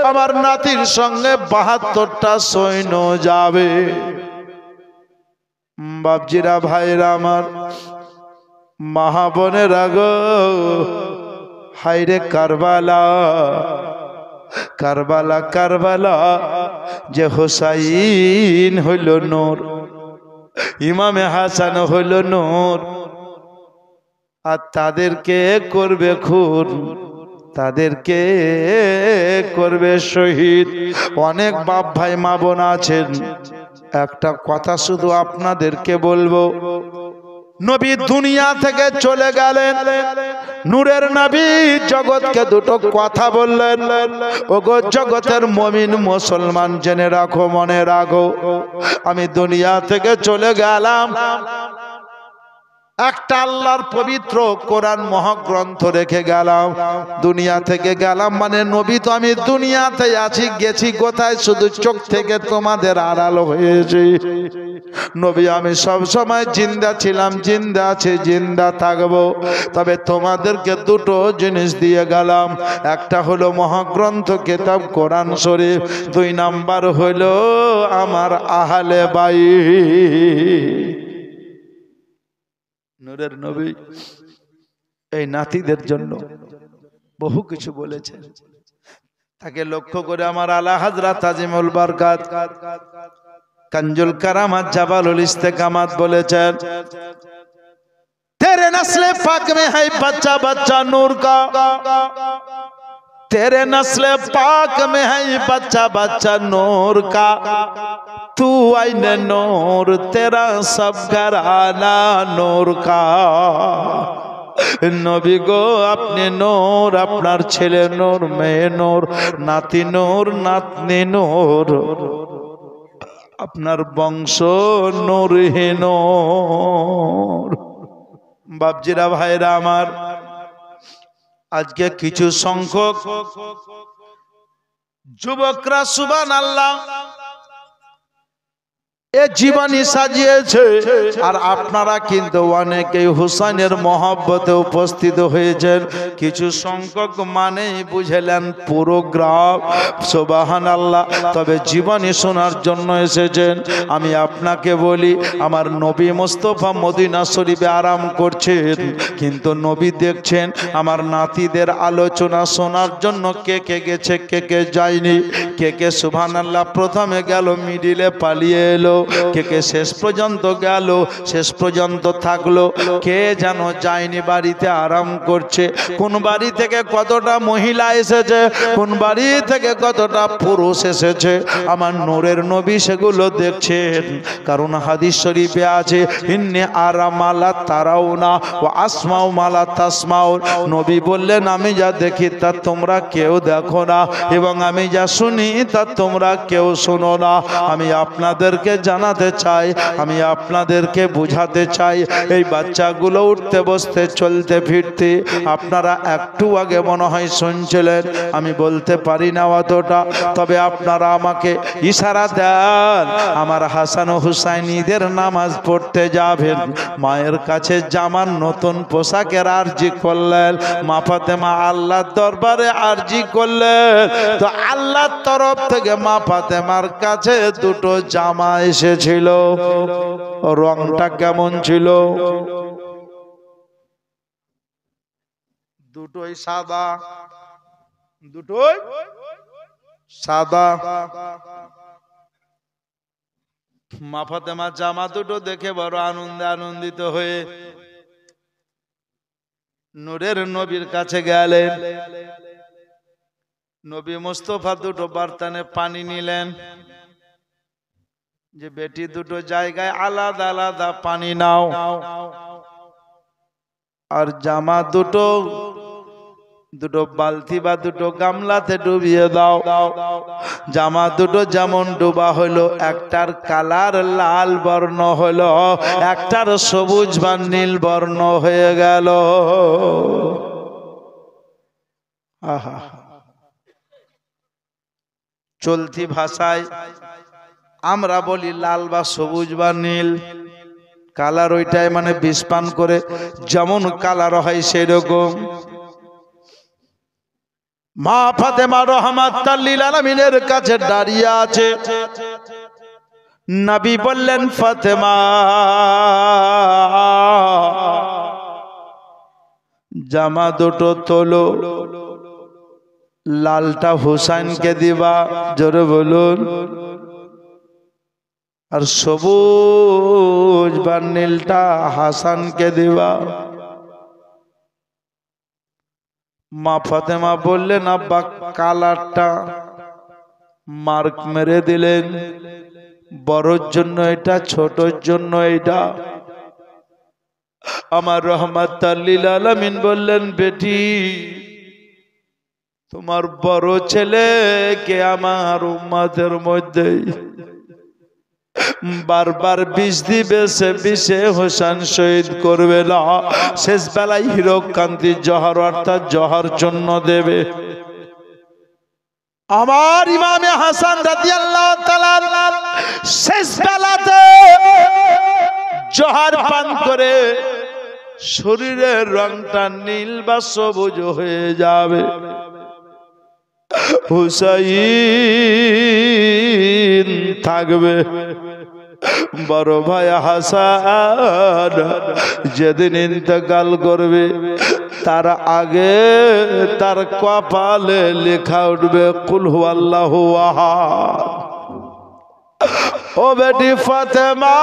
আমার নাতির সঙ্গে ৭২টা সৈন্য যাবে। বাপজিরা ভাইরা আমার, মা বোনেরা গো, হায়রে কারবালা, কারবালা, কারবালা, যে হোসাইন হইল নূর, ইমামে হাসান হইল নূর, আর তাদেরকে করবে খুন, তাদেরকে করবে শহীদ। অনেক বাপ ভাই মা বোন আছেন, একটা কথা শুধু আপনাদেরকে বলবো, নবী দুনিয়া থেকে চলে গেলেন, নূরের নবী জগৎকে দুটো কথা বললেন, ওগো জগতের মুমিন মুসলমান জেনে রাখো, মনে রাখো, আমি দুনিয়া থেকে চলে গেলাম, একটা আল্লাহর পবিত্র কোরআন মহাগ্রন্থ রেখে গেলাম, দুনিয়া থেকে গেলাম মানে নবী তো আমি দুনিয়াতে আছি, গেছি কোথায়? শুধু চোখ থেকে তোমাদের আড়াল হয়েছে। নবী আমি সব সময় জিন্দা ছিলাম, জিন্দা আছি, জিন্দা থাকবো, তবে তোমাদেরকে দুটো জিনিস দিয়ে গেলাম, একটা হলো মহাগ্রন্থ কিতাব কোরআন শরীফ, 2 নাম্বার হলো আমার আহলে বাইত। নূরের নবী এই নাতিদের জন্য বহু কিছু বলেছেন, তাকে লক্ষ্য করে আমার আলা হযরত আজিমুল বরকাত কানজুল কারামাত জাবালুল ইস্তেকামাত বলেছেন, तेरे नस्ल पाक में है बच्चा बच्चा नूर का, तेरे नस्ल पाक में है बच्चा बच्चा नूर का, तू आईने नूर, तेरा सब घराना नूर का। নবী গো আপনি নূর, আপনার ছেলে নূর, মেয়ে নূর, নাতি নূর, নাতনি নূর, আপনার বংশ নূরহে নূর। বাপজিরা ভাইরা আমার, আজকে কিছু সংখ্যক যুবকরা সুবহানাল্লাহ এ জীবনী সাজিয়েছে, আর আপনারা কিন্তু অনেকেই হুসাইনের মহব্বতে উপস্থিত হয়েছেন, কিছু সংখ্যক মানেই বুঝলেন পুরো গ্রাম, সুবহানাল্লাহ। তবে জীবনী শোনার জন্য এসেছেন। আমি আপনাকে বলি, আমার নবী মুস্তাফা মদিনা শরীফে আরাম করছেন, কিন্তু নবী দেখছেন আমার নাতিদের আলোচনা শোনার জন্য কে কে গেছে, কে কে যায়নি, কে কে সুবহানাল্লাহ প্রথমে গেল, মিডিলে পালিয়ে এলো, কে কে শেষ পর্যন্ত গেল, শেষ পর্যন্ত থাকলো, কে যেন যায়নি, বাড়িতে আরাম করছে। কোন বাড়ি থেকে কতটা মহিলা এসেছে, কোন বাড়ি থেকে কতটা পুরুষ এসেছে, আমার নূরের নবী সেগুলো দেখছেন। কারণ হাদিস শরীফে আছে, ইন্নী আরা মালা তারাউনা ওয়া আসমাউ মালা তাসমাউন, নবী বললেন আমি যা দেখি তা তোমরা কেউ দেখো না, এবং আমি যা শুনি তা তোমরা কেউ শোনো না। আমি আপনাদেরকে জানাতে চাই, আমি আপনাদেরকে বুঝাতে চাই, এই বাচ্চাগুলো উঠতে বসতে চলতে ফিরতে আপনারা একটু আগে মনে হয় শুনছিলেন, আমি বলতে পারি না অতটা, তবে আপনারা আমাকে ইশারা দেন, আমার হাসান ও হুসাইনিদের নামাজ পড়তে যাবেন, মায়ের কাছে জামার নতুন পোশাকের আরজি করলেন, মা ফাতেমা আল্লাহর দরবারে আরজি করলেন, তো আল্লাহর তরফ থেকে মা ফাতেমার কাছে দুটো জামা এসেছিল। রংটা কেমন ছিল? দুটোই সাদা, দুটোই সাদা। মা ফাতেমার জামা দুটো দেখে বড় আনন্দিত হয়ে নূরের নবীর কাছে গেলেন। নবী মুস্তাফা দুটো বারতানে পানি নিলেন, যে বেটি দুটো জায়গায় আলাদা আলাদা পানি নাও, আর জামা দুটো দুটো বালতি বা দুটো গামলাতে ডুবিয়ে দাও। জামা দুটো যেমন ডুবা হলো, একটার কালার লাল বর্ণ হলো, একটার সবুজ বা নীল বর্ণ হয়ে গেল। আহা, চলতি ভাষায় আমরা বলি লাল বা সবুজ বা নীল কালার, ওইটাই মানে বিষ পান করে যেমন কালার হয় সেই রকম। মা ফাতেমা রাহমাতুল লিল আলামিনের কাছে দাঁড়িয়ে আছে, নবী বললেন ফাতেমা জামা দুটো তোলো, লালটা হুসাইনকে দিবা, জোরে বলুন, আর সবুজ বা নীলটা হাসানকে দিবা। মা ফাতেমা বললেন আব্বা কালারটা মার্ক মেরে দিলেন, বড়র জন্য এটা, ছোটর জন্য এটা। আমার রহমাতুল লিল আলামিন বললেন বেটি তোমার বড় ছেলেকে আমার উম্মতের মধ্যে বারবার বিষ দিবে, সে বিষে হোসেন শহীদ করবে না, শেষ বেলায় হীরককান্তি জহর অর্থাৎ জহর জন্য দেবে। আমার ইমামে হাসান রাদিয়াল্লাহু তাআলা শেষ বেলাতে জহর পান করে শরীরের রংটা নীল বা সবুজ হয়ে যাবে। হুসাইন থাকবে। বড় ভাই হাসান যেদিন ইন্তেকাল করবে তার আগে তার কপালে লেখা উঠবে কুল হুয়াল্লাহু আহাদ। ও বেটি ফাতেমা,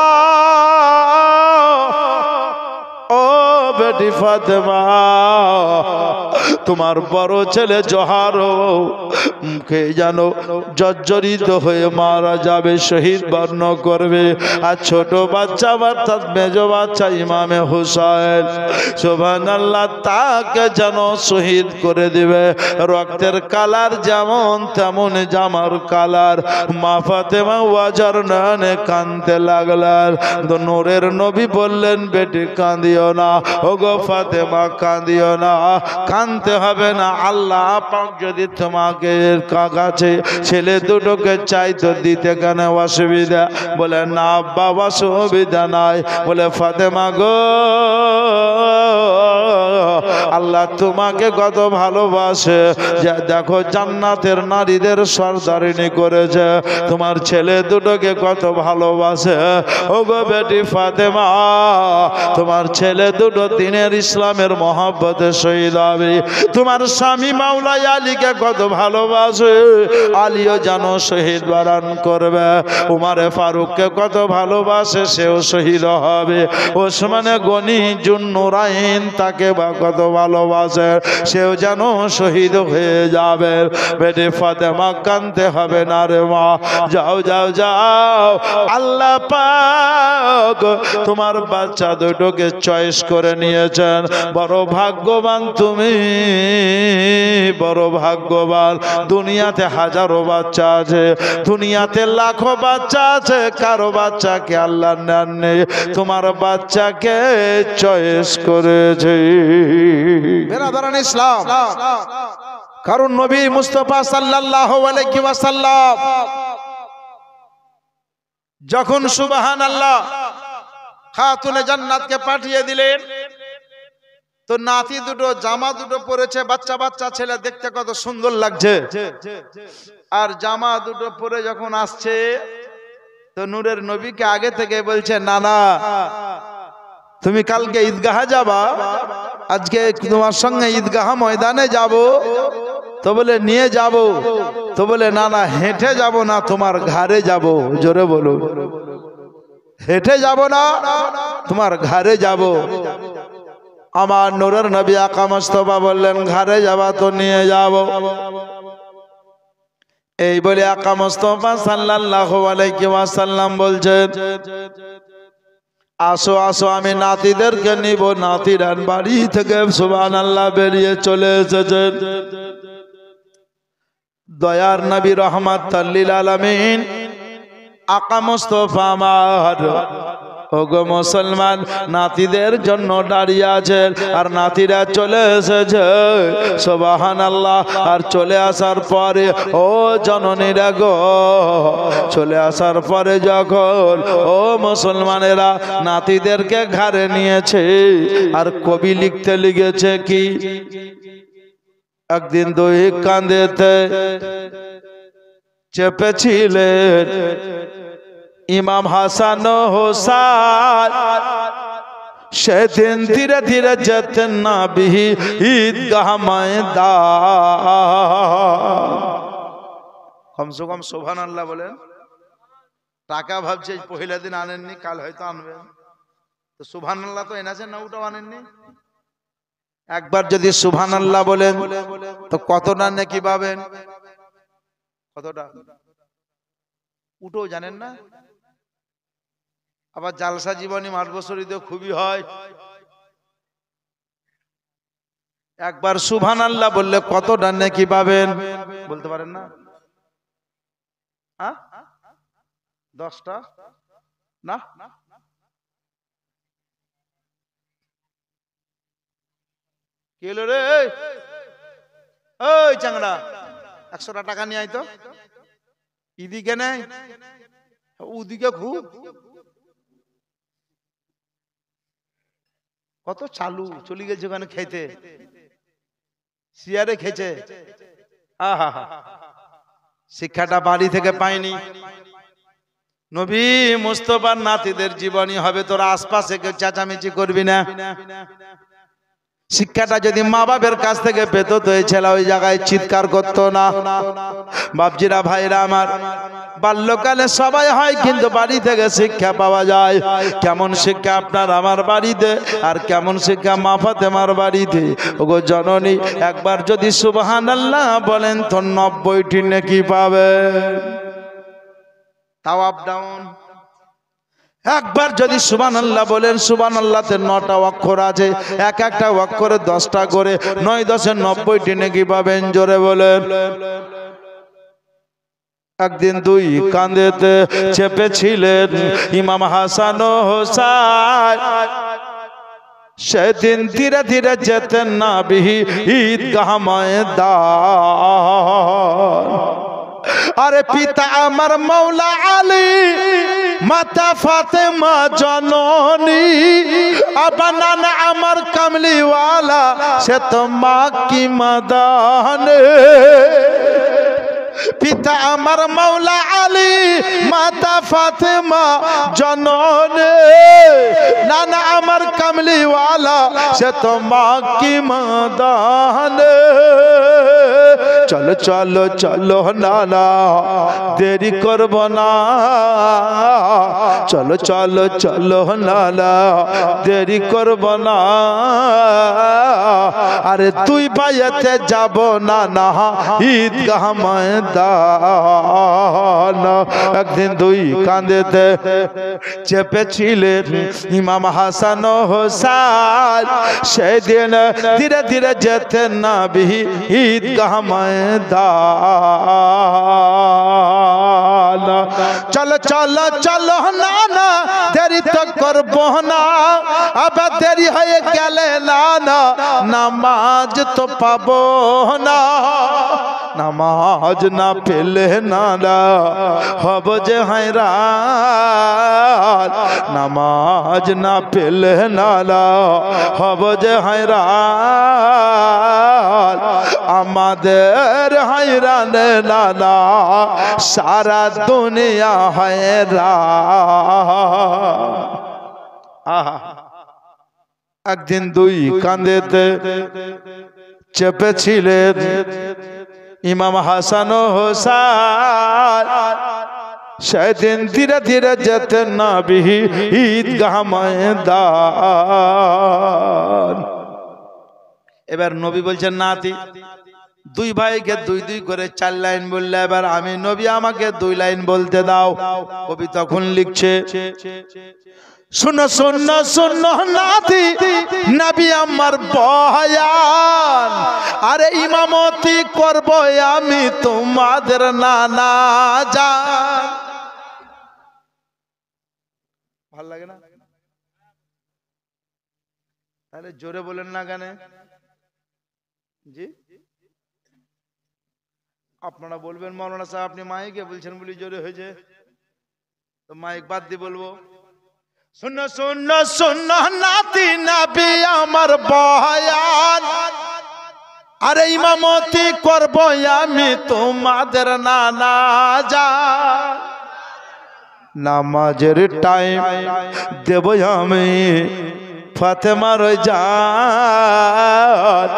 ও বেটি ফাতেমা, তোমার বড় ছেলে জোহর মুখে জানো জর্জরিত হয়ে মারা যাবে, শহীদ বর্ণ করবে। আর ছোট বাচ্চা অর্থাৎ মেজ বাচ্চা ইমামে হুসাইন সুবহানাল্লাহ তাকে যেন শহীদ করে দিবে। রক্তের কালার যেমন তেমন জামার কালার। মা ফাতেমা ওয়াজার নয়নে কাঁদতে লাগলেন। তো নূরের নবী বললেন বেটি কাঁদিও না, ওগো ফাতেমা কাঁদিও না, কাঁদতে হবে না। আল্লাহ পাক যদি তোমাকে কাছে ছেলে দুটোকে চাইতো দিতে কেন অসুবিধা? বলে না বাবা অসুবিধা নাই। বলে ফাতেমা গো আল্লাহ তোমাকে কত ভালোবাসে, যে দেখো জান্নাতের নারীদের সরদারিনী করেছে, তোমার ছেলে দুটোকে কত ভালোবাসে। ও গো বেটি ফাতেমা, তোমার ছেলে দুটো দিনের ইসলামের মহব্বতে শহীদ হবে। তোমার স্বামী মাওলা আলীকে কত ভালোবাসে, আলীও যেন শহীদ বরণ করবে। উমারে ফারুককে কত ভালোবাসে, সেও শহীদ হবে। ওসমানে গনি জুন্নুরাইন তাকে বা কত ভালোবাসে, সেও যেন শহীদ হয়ে যাবে। বেটি ফাতেমা কাঁদতে হবে না রে মা, যাও যাও যাও, আল্লাহ পাক তোমার বাচ্চা দুটোকে চয়েস করে নিয়েছেন। বড় ভাগ্যবান তুমি, বড় ভাগ্যবান। দুনিয়াতে হাজারো বাচ্চা আছে, দুনিয়াতে লাখো বাচ্চা আছে, কারো বাচ্চাকে আল্লাহ নেননি, তোমার বাচ্চাকে চয়েস করেছে। বেরাদারান ইসলাম, কারণ নবী মুস্তাফা সাল্লাল্লাহু আলাইহি ওয়াসাল্লাম যখন সুবহানাল্লাহ খাতুনে জান্নাতকে পাঠিয়ে দিলেন, তো নাতি দুটো জামা দুটো পরেছে, বাচ্চা বাচ্চা ছেলে, দেখতে কত সুন্দর লাগছে। আর জামা দুটো পরে যখন আসছে, তো নূরের নবীকে আগে থেকে বলছে না না তুমি কালকে ঈদগাহে যাবা, আজকে তোমার সঙ্গে ঈদগাহ ময়দানে যাব। তো বলে নিয়ে যাব। তো বলে না না হেঁটে যাব না, তোমার ঘরে যাব। জোরে বলো, হেঁটে যাব না, তোমার ঘরে যাব। আমার নূরের নবী আকা মুস্তাফা বললেন ঘরে যাবা তো নিয়ে যাব। এই বলে আকা মুস্তাফা সাল্লাল্লাহু আলাইহি ওয়াসাল্লাম বলছেন আসো আসো আমি নাতিদেরকে নিব। নাতিরা বাড়ি থেকে সুবহানাল্লাহ বেরিয়ে চলে এসেছেন। দয়ার নবী রহমাতুল লিল আলামিন আকা মুস্তাফা আমার ওগো মুসলমান নাতিদের জন্য দাঁড়িয়ে আছেন, আর নাতিরা চলে এসেছে সুবহানাল্লাহ। আর চলে আসার পরে ও জননীরা গো, চলে আসার পরে যখন ও মুসলমানেরা নাতিদেরকে ঘাড়ে নিয়েছে, আর কবি লিখতে লিখেছে কি একদিন দুই কাঁধেতে চেপেছিলেন ইমাম হাসান ও হোসাইন সেদিন ধীরে ধীরে যেতেন নবী ঈদগাহ ময়দান। কমসে কম সুবহানাল্লাহ বলেন। টাকা ভাবছে পহিলা দিন আনেননি, কাল হয়তো আনবেন, তো সুবহানাল্লাহ তো এনেছেন না, ওটাও আনেননি। একবার যদি সুবহানাল্লাহ বলেন তো কতটা নেকি পাবেন? কতটা? উঠো জানেন না? আবার জালসা জীবনী মাস বছরীতে খুবই হয়। একবার সুবহানাল্লাহ বললে কতটা নেকি পাবেন বলতে পারেন না? 10টা না? কি হলো রে? ওই চাংড়া 100টা টাকা নিয়ে আইতো। ইদিকে নেই, ওদিকে খুব কত চালু চলে গেছে ওখানে খেতে, সিয়ারে খেছে। আহা, শিক্ষাটা বাড়ি থেকে পাইনি। নবী মুস্তাফার নাতিদের জীবনী হবে, তোরা আশপাশে কেউ চেঁচামেচি করবি না। শিক্ষাটা যদি মা বাবার কাছ থেকে পেত তো এই ছেলে ওই জায়গায় চিৎকার করতো না। বাপজিরা ভাইরা আমার, বাল্যকালে সবাই হয় কিন্তু বাড়ি থেকে শিক্ষা পাওয়া যায়। কেমন শিক্ষা আপনার আমার বাড়িতে, আর কেমন শিক্ষা মা ফাতেমার বাড়িতে। ওগো জননী, একবার যদি সুবহানাল্লাহ বলেন তো 90টি নেকি পাবে, তাও আপ ডাউন। একবার যদি সুবহানাল্লাহ বলেন, সুবহানাল্লাহতে 9টা অক্ষর আছে, এক একটা অক্ষরে 10টা করে, 9 10 90টি নেকি পাবেন। জোরে বলেন। একদিন দুই কাঁধেতে চেপেছিলেন ইমাম হাসান ও হোসাইন, সেদিন ধীরে ধীরে যেতেন নবী ঈদগাহ ময়দান। আরে পিতা আমার মৌলা আলী, মাতা ফাতেমা জননী, আবার নানা আমার কামলিওয়ালা, সে তো মাক্কি মাদানে। পিতা আমার মৌলা আলী, মাতা ফাতেমা জননী, নানা আমার কামলিওয়ালা, সে তো মাক্কি মাদানে। চলো চলো চলো নানা, দেরি করব না। চলো চলো চলো নানা, দেরি করব না। আরে তুই ভাইয়াতে যাব না না ঈদগাহ ময়দান। একদিন দুই কাঁধেতে চেপেছিলেন ইমাম হাসান ও হোসাইন, সেদিন ধীরে ধীরে যেতেন নবী ঈদগাহ ময়দান। চলো চলো চলো নানা, দেরি তো করবো না। আবার দেরি হয়ে গেলে নানা নামাজ তো পাবো না। নামাজ না পেলে নানা হব যে হায়রান। নামাজ না পেলে নানা হব যে হায়রান। আমাদের হায়রান নানা সারা দুনিয়া হায়রান। আহা, একদিন দুই কাঁধেতে চেপেছিলেন ইমাম হাসান ও হোসাইন, সেদিন ধীরে ধীরে যেতেন নবী ঈদগাহ ময়দান। এবার নবী বলছেন নাতি, দুই ভাইকে দুই দুই করে 4 লাইন বললে, এবার আমি নবী আমাকে 2 লাইন বলতে দাও। কবি তখন লিখছে, শুনো শুনো শুনো নাতি, নবী আমার বয়ান। আরে ইমামতি করব আমি তোমাদের নানা জান। ভাল লাগে না? তাহলে জোরে বলেন না কেন জি? আপনারা বলবেন মৌলানা সাহেব আপনি মাইকে বলছেন বলি জোরে হয়েছে, তো মাইক বাদ দিয়ে বলবো। শুনো শুনো শুনো নাতি, নবী আমার বয়ান। আরে ইমামতি করব আমি তোমাদের নানা জান। নামাজের টাইম দেব আমি ফাতেমার জান,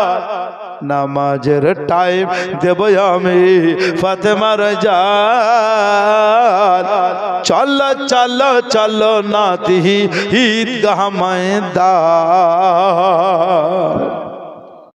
নামাজের টাইম দেব আমি ফাতেমার জান। চলো চলো চলো নাতি ঈদগাহ ময়দান,